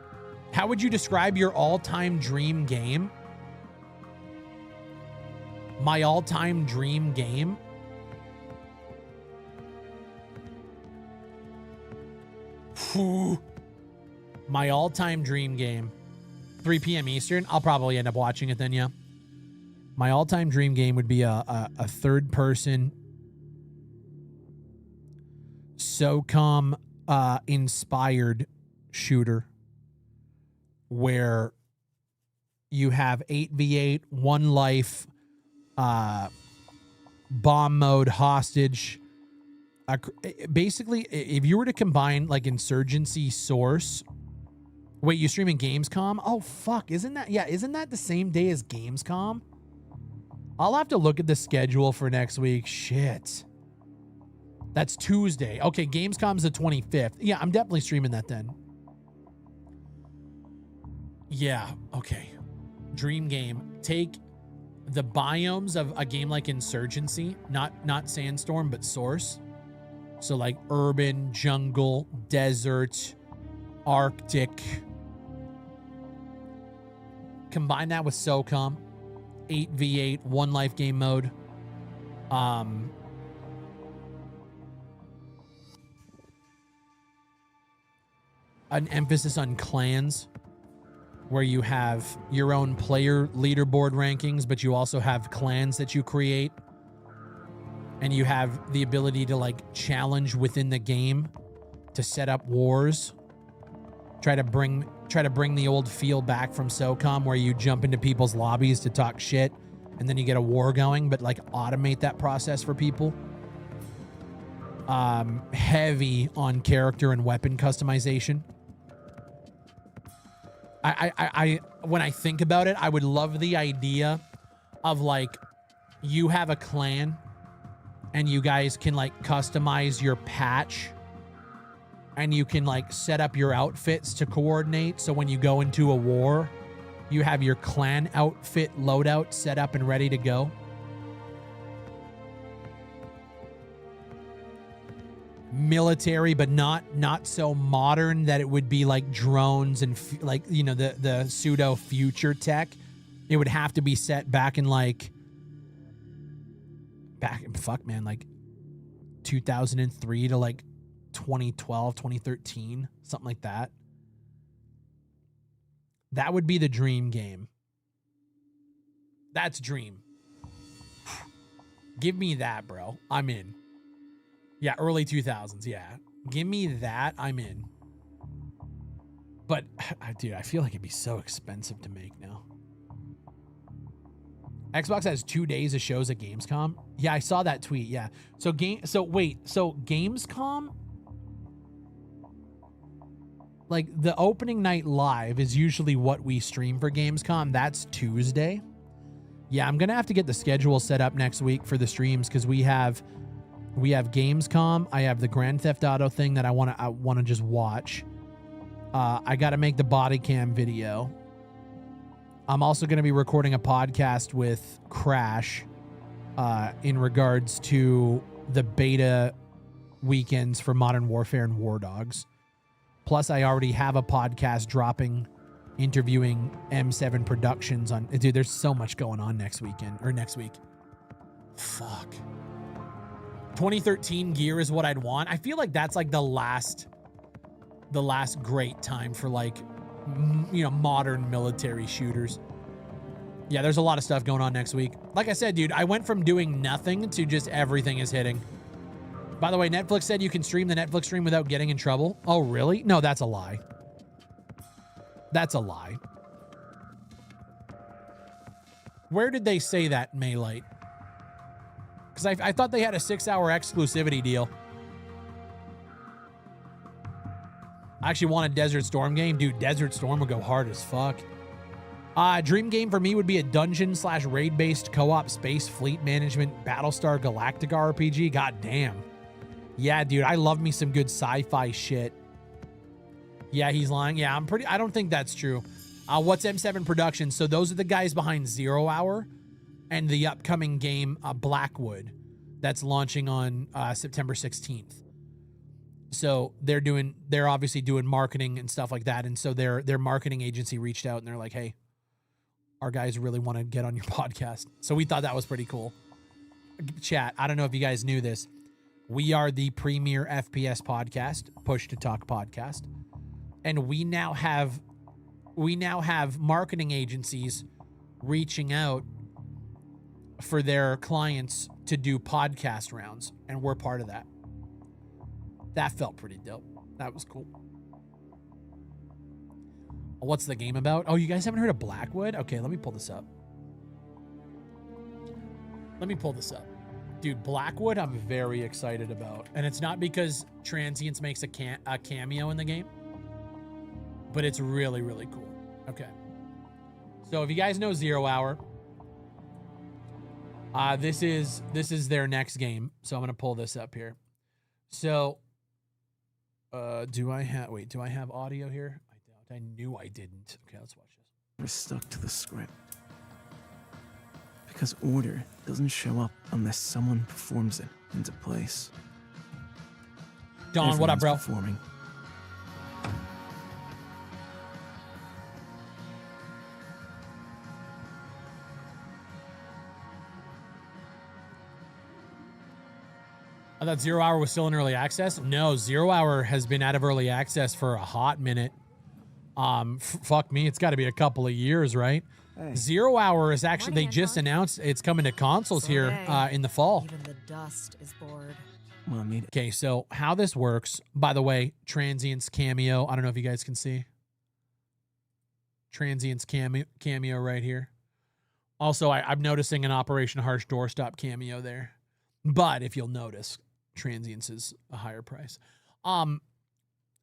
How would you describe your all-time dream game? My all-time dream game? Whew. My all-time dream game. 3 p.m. Eastern. I'll probably end up watching it then, yeah. My all-time dream game would be a third-person SOCOM inspired shooter where you have 8v8, one life, bomb mode, hostage. Basically, if you were to combine Insurgency Source. Wait, you streaming Gamescom? Oh, fuck. Isn't that the same day as Gamescom? I'll have to look at the schedule for next week. Shit. That's Tuesday. Okay, Gamescom's the 25th. Yeah, I'm definitely streaming that then. Yeah, okay. Dream game. Take the biomes of a game like Insurgency, not Sandstorm, but Source. So urban, jungle, desert, Arctic. Combine that with SOCOM, 8v8, one life game mode. An emphasis on clans, where you have your own player leaderboard rankings, but you also have clans that you create, and you have the ability to challenge within the game to set up wars. Try to bring the old feel back from SOCOM, where you jump into people's lobbies to talk shit, and then you get a war going, but automate that process for people. Heavy on character and weapon customization. I when I think about it, I would love the idea of like you have a clan and you guys can like customize your patch and you can like set up your outfits to coordinate. So when you go into a war, you have your clan outfit loadout set up and ready to go. Military, but not so modern that it would be like drones and like, you know, the pseudo future tech. It would have to be set back in like like 2003 to like 2012, 2013, something like that. That would be the dream game. That's dream. Give me that, bro. I'm in. Yeah, early 2000s. Yeah. Give me that. I'm in. But, dude, I feel like it'd be so expensive to make now. Xbox has 2 days of shows at Gamescom. Yeah, I saw that tweet. Yeah. So Gamescom, like the opening night live is usually what we stream for Gamescom. That's Tuesday. Yeah, I'm going to have to get the schedule set up next week for the streams because we have Gamescom. I have the Grand Theft Auto thing that I want to just watch. I got to make the body cam video. I'm also going to be recording a podcast with Crash in regards to the beta weekends for Modern Warfare and War Dogs. Plus, I already have a podcast dropping, interviewing M7 Productions on. Dude, there's so much going on next week. Fuck. 2013 gear is what I'd want. I feel like that's like the last great time for like, you know, modern military shooters. Yeah, there's a lot of stuff going on next week. Like I said, dude, I went from doing nothing to just everything is hitting. By the way, Netflix said you can stream the Netflix stream without getting in trouble. Oh, really? No, that's a lie. That's a lie. Where did they say that, Maylite? Because I thought they had a 6-hour exclusivity deal. I actually want a Desert Storm game. Dude, Desert Storm would go hard as fuck. Dream game for me would be a dungeon/raid-based co-op space fleet management Battlestar Galactica RPG. God damn. Yeah, dude, I love me some good sci-fi shit. Yeah, he's lying. Yeah, I don't think that's true. What's M7 Productions? So those are the guys behind 0 Hour and the upcoming game Blackwood that's launching on September 16th. So they're obviously doing marketing and stuff like that. And so their marketing agency reached out and they're like, hey, our guys really want to get on your podcast. So we thought that was pretty cool. Chat, I don't know if you guys knew this. We are the premier FPS podcast, Push to Talk podcast. And we now have marketing agencies reaching out for their clients to do podcast rounds. And we're part of that. That felt pretty dope. That was cool. What's the game about? Oh, you guys haven't heard of Blackwood? Okay, let me pull this up. Dude, Blackwood, I'm very excited about. And it's not because Transience makes a cameo in the game, but it's really, really cool. Okay. So if you guys know 0 Hour, this is their next game. So I'm going to pull this up here. So do I have audio here? I doubt. I knew I didn't. Okay, let's watch this. We're stuck to the script. Because order doesn't show up unless someone performs it into place. Don, what up, bro? Performing. I thought 0 Hour was still in early access. No, 0 Hour has been out of early access for a hot minute. Fuck me, it's got to be a couple of years, right? Hey. 0 Hour is actually, they just announced it's coming to consoles here in the fall. Even the dust is bored. Okay, so how this works, by the way, Transience cameo. I don't know if you guys can see. Transience cameo right here. Also, I'm noticing an Operation Harsh Doorstop cameo there. But if you'll notice, Transience is a higher price.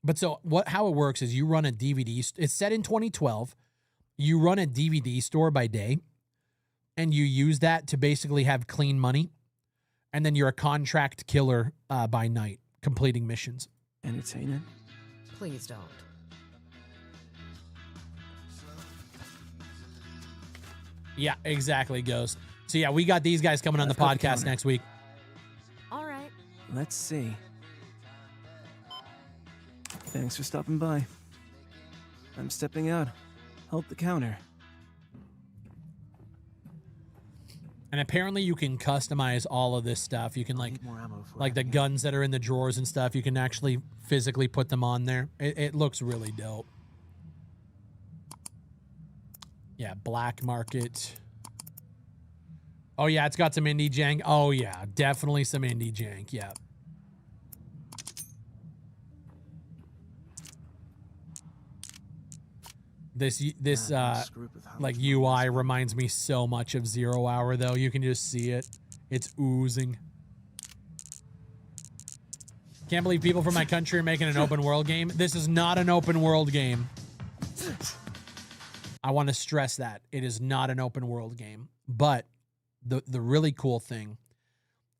But so how it works is you run a DVD. It's set in 2012. You run a DVD store by day, and you use that to basically have clean money, and then you're a contract killer by night, completing missions. Entertaining? Please don't. Yeah, exactly, Ghost. So yeah, we got these guys coming on the I've got the podcast counter. next week. All right. Let's see. Thanks for stopping by. I'm stepping out. Help the counter. And apparently you can customize all of this stuff. You can Need more ammo for like the it. guns that are in the drawers and stuff. You can actually physically put them on there. It looks really dope. Yeah, black market. Oh yeah, it's got some indie jank. Oh yeah, definitely some indie jank. Yeah. This like UI reminds me so much of 0 Hour though. You can just see it. It's oozing. Can't believe people from my country are making an open world game. This is not an open world game. I want to stress that. It is not an open world game. But the really cool thing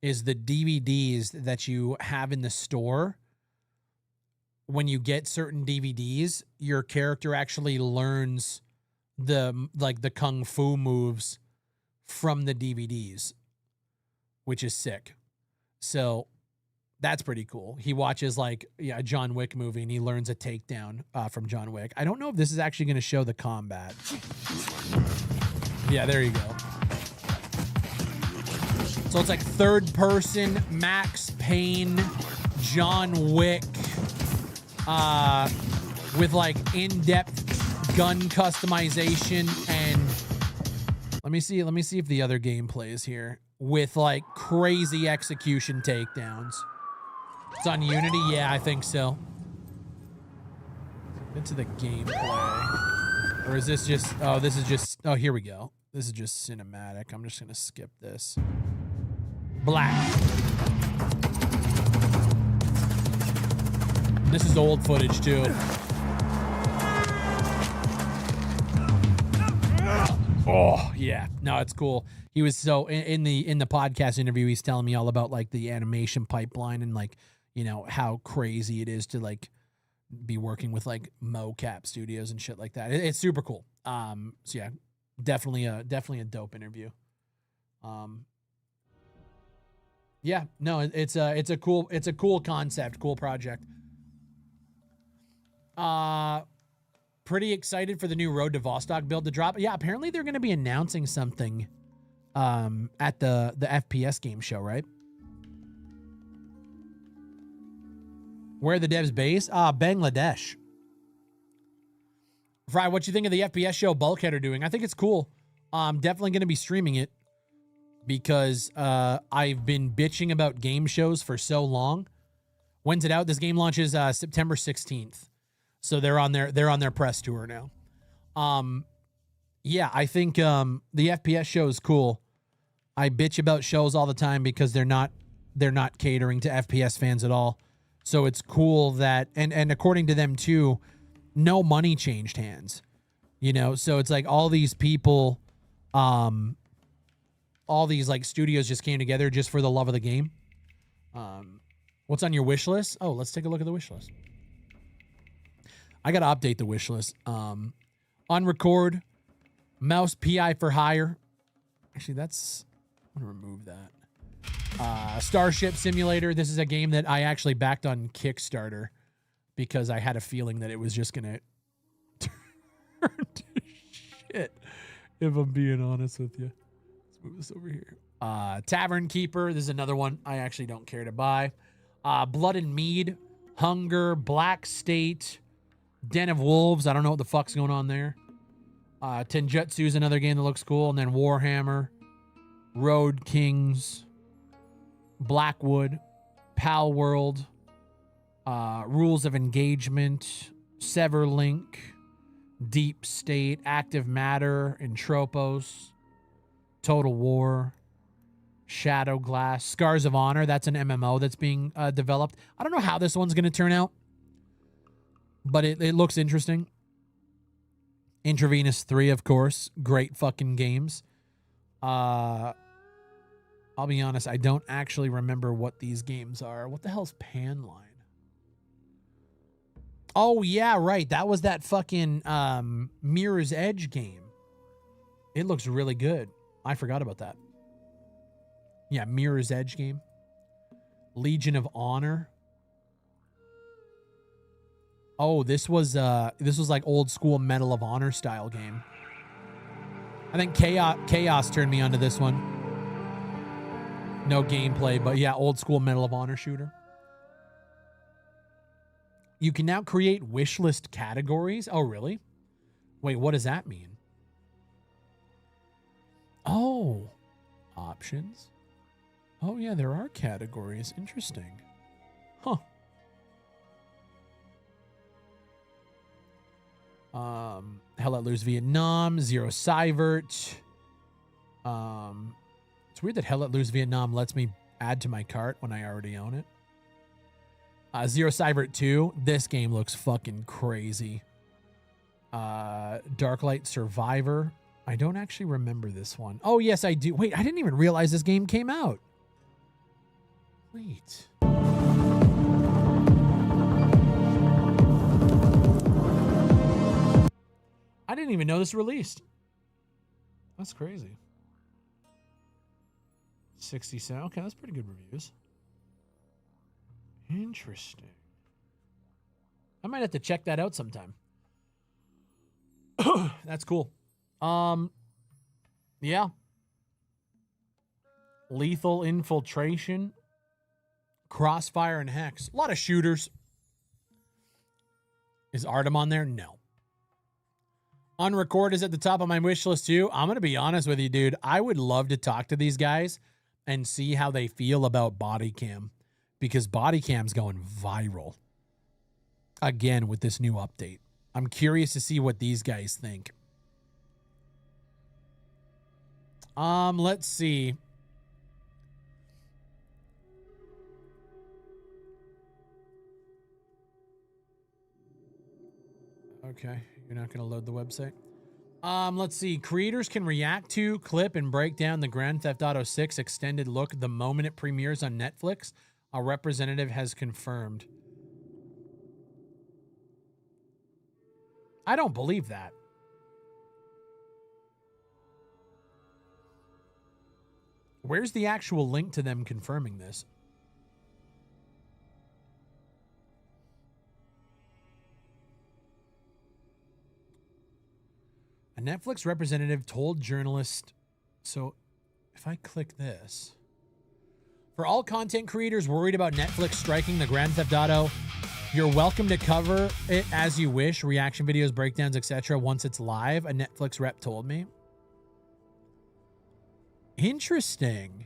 is the DVDs that you have in the store. When you get certain DVDs, your character actually learns the kung fu moves from the DVDs, which is sick. So that's pretty cool. He watches a John Wick movie and he learns a takedown from John Wick. I don't know if this is actually going to show the combat. Yeah, there you go. So it's like third person, Max Payne, John Wick, with like in-depth gun customization. And let me see if the other gameplay is here with like crazy execution takedowns. It's on Unity? Yeah, I think so. Get to the gameplay. Or is this just... Oh, this is just... Oh, here we go. This is just cinematic. I'm just going to skip this. Black. This is old footage, too. Oh, yeah. No, it's cool. He was so... In the podcast interview, he's telling me all about, like, the animation pipeline and, like, you know, how crazy it is to, like, be working with, like, mocap studios and shit like that. It's super cool. So, yeah, definitely a dope interview. Yeah, no, it's a cool concept, cool project. Pretty excited for the new Road to Vostok build to drop. Yeah, apparently they're going to be announcing something at the FPS game show, right? Where are the devs based? Bangladesh. Fry, what you think of the FPS show Bulkhead are doing? I think it's cool. I'm definitely going to be streaming it because I've been bitching about game shows for so long. When's it out? This game launches September 16th. So they're on their press tour now. Yeah, I think the FPS show is cool. I bitch about shows all the time because they're not catering to FPS fans at all. So it's cool that, and according to them too, no money changed hands, you know? So it's like all these people, all these like studios just came together just for the love of the game. What's on your wish list? Oh, let's take a look at the wish list. I got to update the wish list. On record, mouse PI for hire. Actually, I'm going to remove that. Starship Simulator. This is a game that I actually backed on Kickstarter because I had a feeling that it was just going to turn to shit, if I'm being honest with you. Let's move this over here. Tavern Keeper. This is another one I actually don't care to buy. Blood and Mead. Hunger. Black State. Den of Wolves. I don't know what the fuck's going on there. Tenjutsu is another game that looks cool. And then Warhammer. Road Kings. Blackwood, Pal World, Rules of Engagement, Severlink, Deep State, Active Matter, Entropos, Total War, Shadow Glass, Scars of Honor. That's an MMO that's being developed. I don't know how this one's going to turn out. but it looks interesting. Intravenous 3, of course. Great fucking games. I'll be honest, I don't actually remember what these games are. What the hell's Panline? Oh, yeah, right. That was that fucking Mirror's Edge game. It looks really good. I forgot about that. Yeah, Mirror's Edge game. Legion of Honor. Oh, this was like old school Medal of Honor style game. I think Chaos turned me onto this one. No gameplay, but yeah, old school Medal of Honor shooter. You can now create wish list categories. Oh, really? Wait, what does that mean? Oh, options. Oh, yeah, there are categories. Interesting. Huh. Hell Let Loose Vietnam, Zero Sivert. It's weird that Hell Let Loose Vietnam lets me add to my cart when I already own it. Zero Sivert 2. This game looks fucking crazy. Darklight Survivor. I don't actually remember this one. Oh, yes, I do. Wait, I didn't even realize this game came out. Wait. I didn't even know this released. That's crazy. 67. Okay, that's pretty good reviews. Interesting. I might have to check that out sometime. That's cool. Yeah. Lethal Infiltration. Crossfire and Hex. A lot of shooters. Is Artem on there? No. Unrecord is at the top of my wish list too. I'm going to be honest with you, dude. I would love to talk to these guys and see how they feel about body cam, because body cam's going viral again with this new update. I'm curious to see what these guys think. Let's see. Okay, you're not going to load the website. Let's see. Creators can react to, clip, and break down the Grand Theft Auto 6 extended look the moment it premieres on Netflix. A representative has confirmed. I don't believe that. Where's the actual link to them confirming this? A Netflix representative told journalists, so if I click this, for all content creators worried about Netflix striking the Grand Theft Auto, you're welcome to cover it as you wish, reaction videos, breakdowns, etc. once it's live, a Netflix rep told me. Interesting.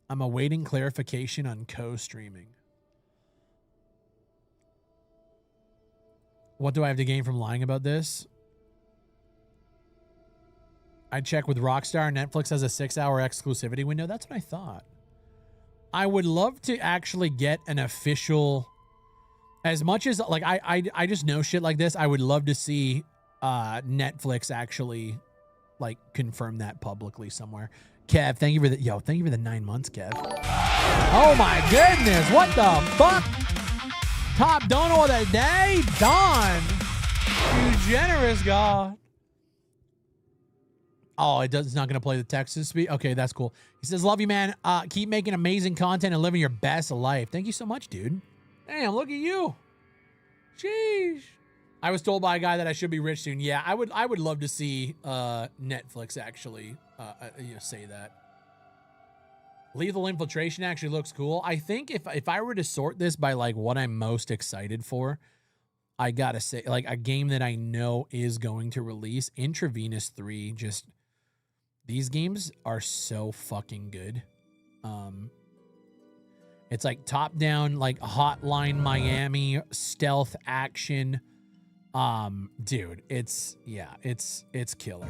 I'm awaiting clarification on co-streaming. What do I have to gain from lying about this? I check with Rockstar. Netflix has a 6-hour exclusivity window. That's what I thought. I would love to actually get an official, as much as like I just know shit like this. I would love to see Netflix actually like confirm that publicly somewhere. Kev, thank you for the thank you for the 9 months, Kev. Oh my goodness, what the fuck? Top donor of the day, Don. You generous God. Oh, it's not going to play the Texas speed. Okay, that's cool. He says, love you, man. Keep making amazing content and living your best life. Thank you so much, dude. Damn, look at you. Sheesh. I was told by a guy that I should be rich soon. Yeah, I would love to see Netflix actually say that. Lethal Infiltration actually looks cool. I think if I were to sort this by like what I'm most excited for, I gotta say like a game that I know is going to release, Intravenous 3. Just these games are so fucking good. It's like top down, like Hotline Miami stealth action. Dude, it's killer.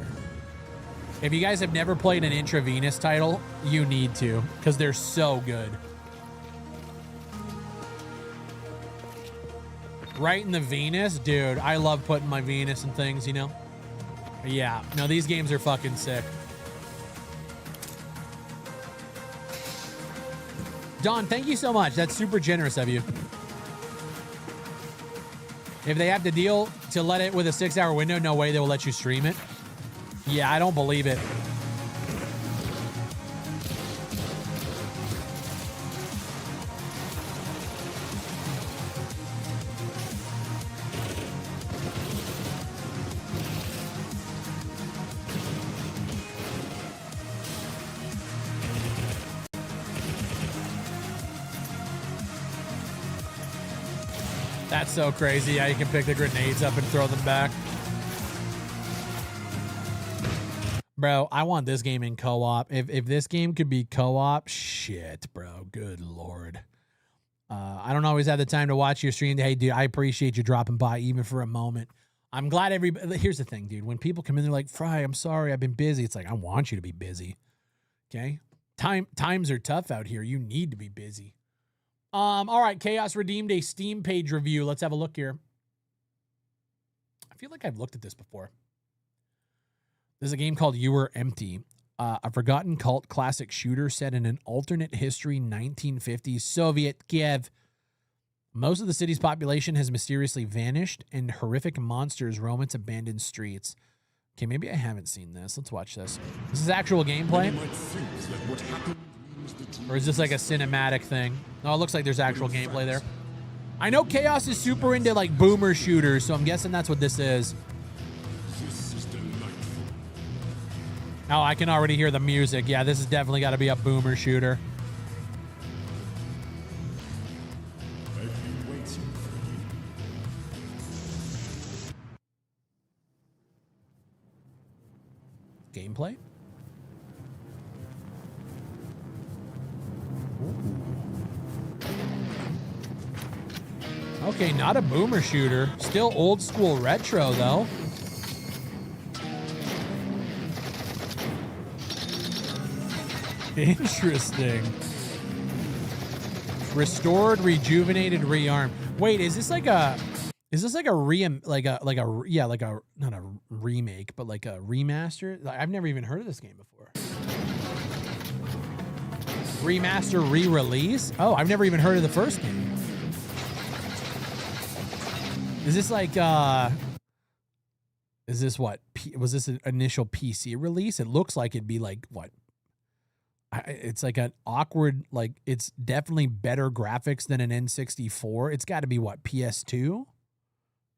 If you guys have never played an Intravenous title, you need to, because they're so good. Right in the Venus, dude. I love putting my Venus and things, you know? Yeah, no, these games are fucking sick. Don, thank you so much. That's super generous of you. If they have to deal to let it with a 6-hour window, no way they will let you stream it. Yeah, I don't believe it. That's so crazy how you can pick the grenades up and throw them back. Bro, I want this game in co-op. If this game could be co-op, shit, bro. Good Lord. I don't always have the time to watch your stream. Hey, dude, I appreciate you dropping by even for a moment. I'm glad everybody... Here's the thing, dude. When people come in, they're like, Fry, I'm sorry, I've been busy. It's like, I want you to be busy. Okay? Times are tough out here. You need to be busy. All right, Chaos redeemed a Steam page review. Let's have a look here. I feel like I've looked at this before. There's a game called You Were Empty, a forgotten cult classic shooter set in an alternate history 1950s Soviet Kiev. Most of the city's population has mysteriously vanished, and horrific monsters roam its abandoned streets. Okay, maybe I haven't seen this. Let's watch this. This is actual gameplay? Or is this like a cinematic thing? No, it looks like there's actual gameplay there. I know Chaos is super into like boomer shooters, so I'm guessing that's what this is. Oh, I can already hear the music. Yeah, this has definitely got to be a boomer shooter. Gameplay? Okay, not a boomer shooter. Still old school retro, though. Interesting. Restored, rejuvenated, rearmed. Wait, is this like a not a remake, but like a remaster? I've never even heard of this game before. Remaster, re-release? Oh, I've never even heard of the first game. Is this like, is this what? Was this an initial PC release? It looks like it'd be like, what? It's like an awkward, like, it's definitely better graphics than an N64. It's got to be what, PS2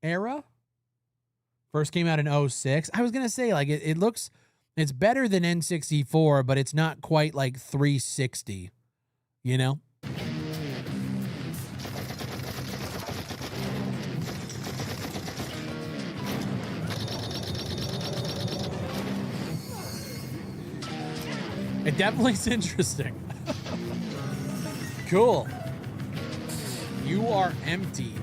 era? First came out in 06. I was going to say, like, it looks, it's better than N64, but it's not quite like 360, you know? It definitely is interesting. Cool. You Are Empty.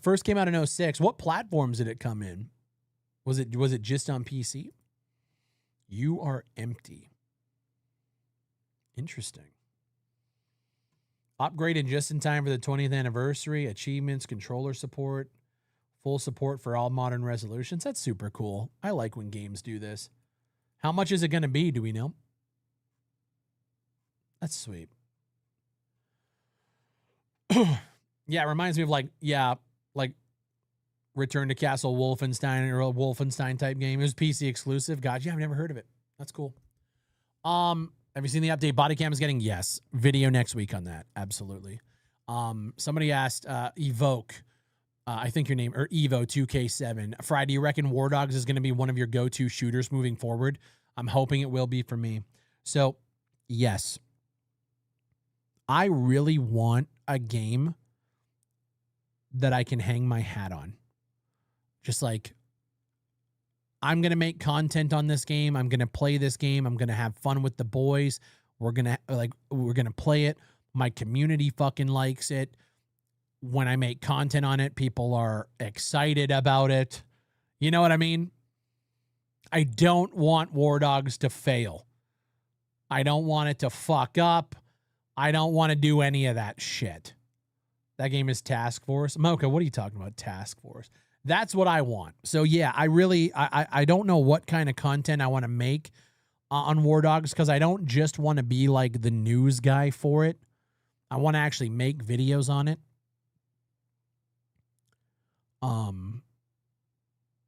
First came out in 06. What platforms did it come in? Was it just on PC? You Are Empty. Interesting. Upgraded just in time for the 20th anniversary. Achievements, controller support, full support for all modern resolutions. That's super cool. I like when games do this. How much is it going to be? Do we know? That's sweet. Yeah, it reminds me of like Return to Castle Wolfenstein or a Wolfenstein type game. It was PC exclusive. God, yeah, I've never heard of it. That's cool. Have you seen the update Bodycam is getting? Yes. Video next week on that. Absolutely. Somebody asked Evoke. I think your name, or Evo2K7. Fry, do you reckon War Dogs is going to be one of your go-to shooters moving forward? I'm hoping it will be for me. So, yes. I really want a game that I can hang my hat on. Just like, I'm going to make content on this game. I'm going to play this game. I'm going to have fun with the boys. We're going to play it. My community fucking likes it. When I make content on it, people are excited about it. You know what I mean? I don't want War Dogs to fail. I don't want it to fuck up. I don't want to do any of that shit. That game is Task Force. Mocha, what are you talking about, Task Force? That's what I want. So yeah, I don't know what kind of content I want to make on War Dogs, because I don't just want to be like the news guy for it. I want to actually make videos on it.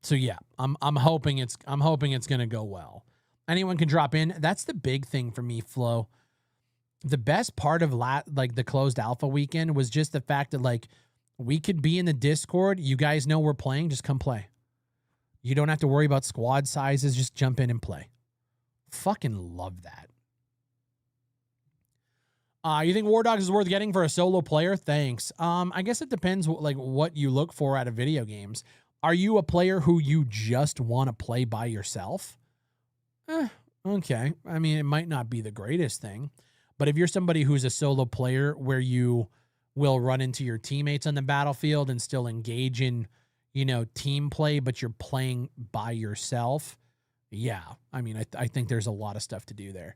So yeah, I'm hoping it's gonna go well. Anyone can drop in. That's the big thing for me, Flo. The best part of like the closed alpha weekend was just the fact that like we could be in the Discord. You guys know we're playing. Just come play. You don't have to worry about squad sizes. Just jump in and play. Fucking love that. You think War Dogs is worth getting for a solo player? Thanks. I guess it depends what you look for out of video games. Are you a player who you just want to play by yourself? Okay. I mean, it might not be the greatest thing, but if you're somebody who's a solo player where you will run into your teammates on the battlefield and still engage in, team play, but you're playing by yourself. Yeah. I mean, I think there's a lot of stuff to do there.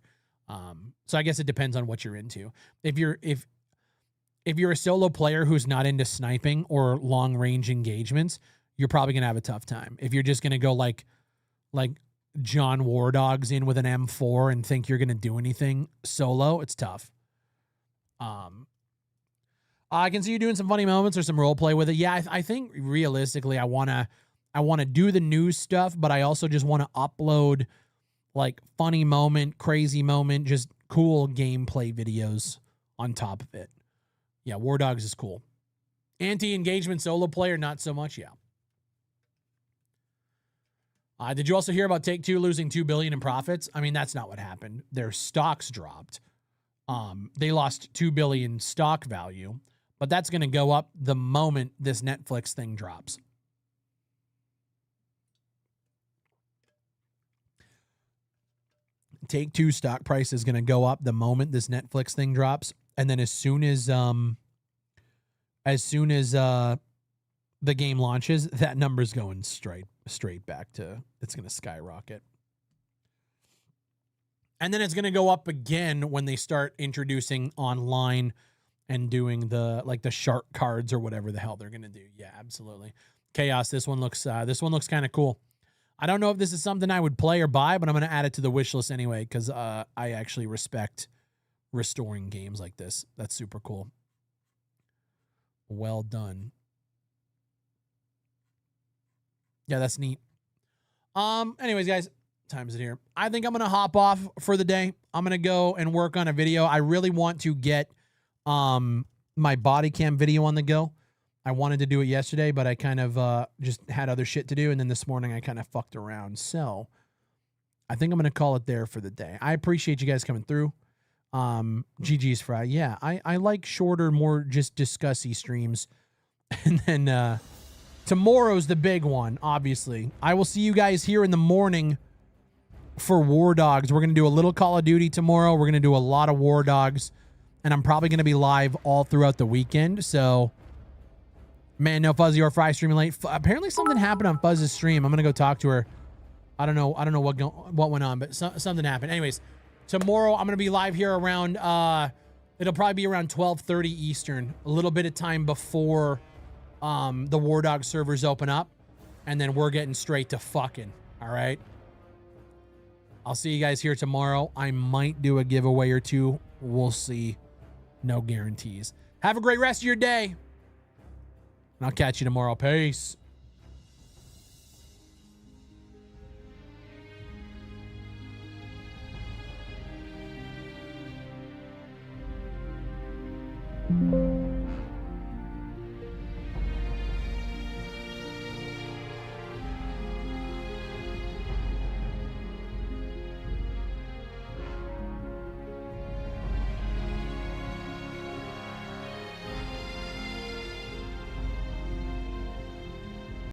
So I guess it depends on what you're into. If you're a solo player who's not into sniping or long range engagements, you're probably going to have a tough time. If you're just going to go like John War Dogs in with an M4 and think you're going to do anything solo, it's tough. I can see you doing some funny moments or some role play with it. Yeah, I think realistically, I want to do the news stuff, but I also just want to upload like funny moment, crazy moment, just cool gameplay videos on top of it. Yeah, War Dogs is cool. Anti-engagement solo player, not so much. Yeah. Did you also hear about Take-Two losing $2 billion in profits? I mean, that's not what happened. Their stocks dropped. They lost $2 billion stock value, but that's going to go up the moment this Netflix thing drops. Take-Two stock price is going to go up the moment this Netflix thing drops, and then as soon as the game launches, that number's going straight back to, it's going to skyrocket. And then it's going to go up again when they start introducing online and doing the shark cards or whatever the hell they're going to do. Yeah, absolutely. Chaos. This one looks kind of cool. I don't know if this is something I would play or buy, but I'm going to add it to the wish list anyway, because I actually respect restoring games like this. That's super cool. Well done. Yeah, that's neat. Anyways, guys, time is it here. I think I'm going to hop off for the day. I'm going to go and work on a video. I really want to get my body cam video on the go. I wanted to do it yesterday, but I kind of just had other shit to do. And then this morning I kind of fucked around. So I think I'm going to call it there for the day. I appreciate you guys coming through. GG's Fry. Yeah, I like shorter, more just discussy streams. And then tomorrow's the big one, obviously. I will see you guys here in the morning for War Dogs. We're going to do a little Call of Duty tomorrow. We're going to do a lot of War Dogs. And I'm probably going to be live all throughout the weekend. So, man, no Fuzzy or Fry streaming late. Apparently something happened on Fuzz's stream. I'm going to go talk to her. I don't know what went on, but something happened. Anyways, tomorrow I'm going to be live here around, it'll probably be around 12:30 Eastern. A little bit of time before the War Dog servers open up. And then we're getting straight to fucking. All right? I'll see you guys here tomorrow. I might do a giveaway or two. We'll see. No guarantees. Have a great rest of your day. And I'll catch you tomorrow. Peace.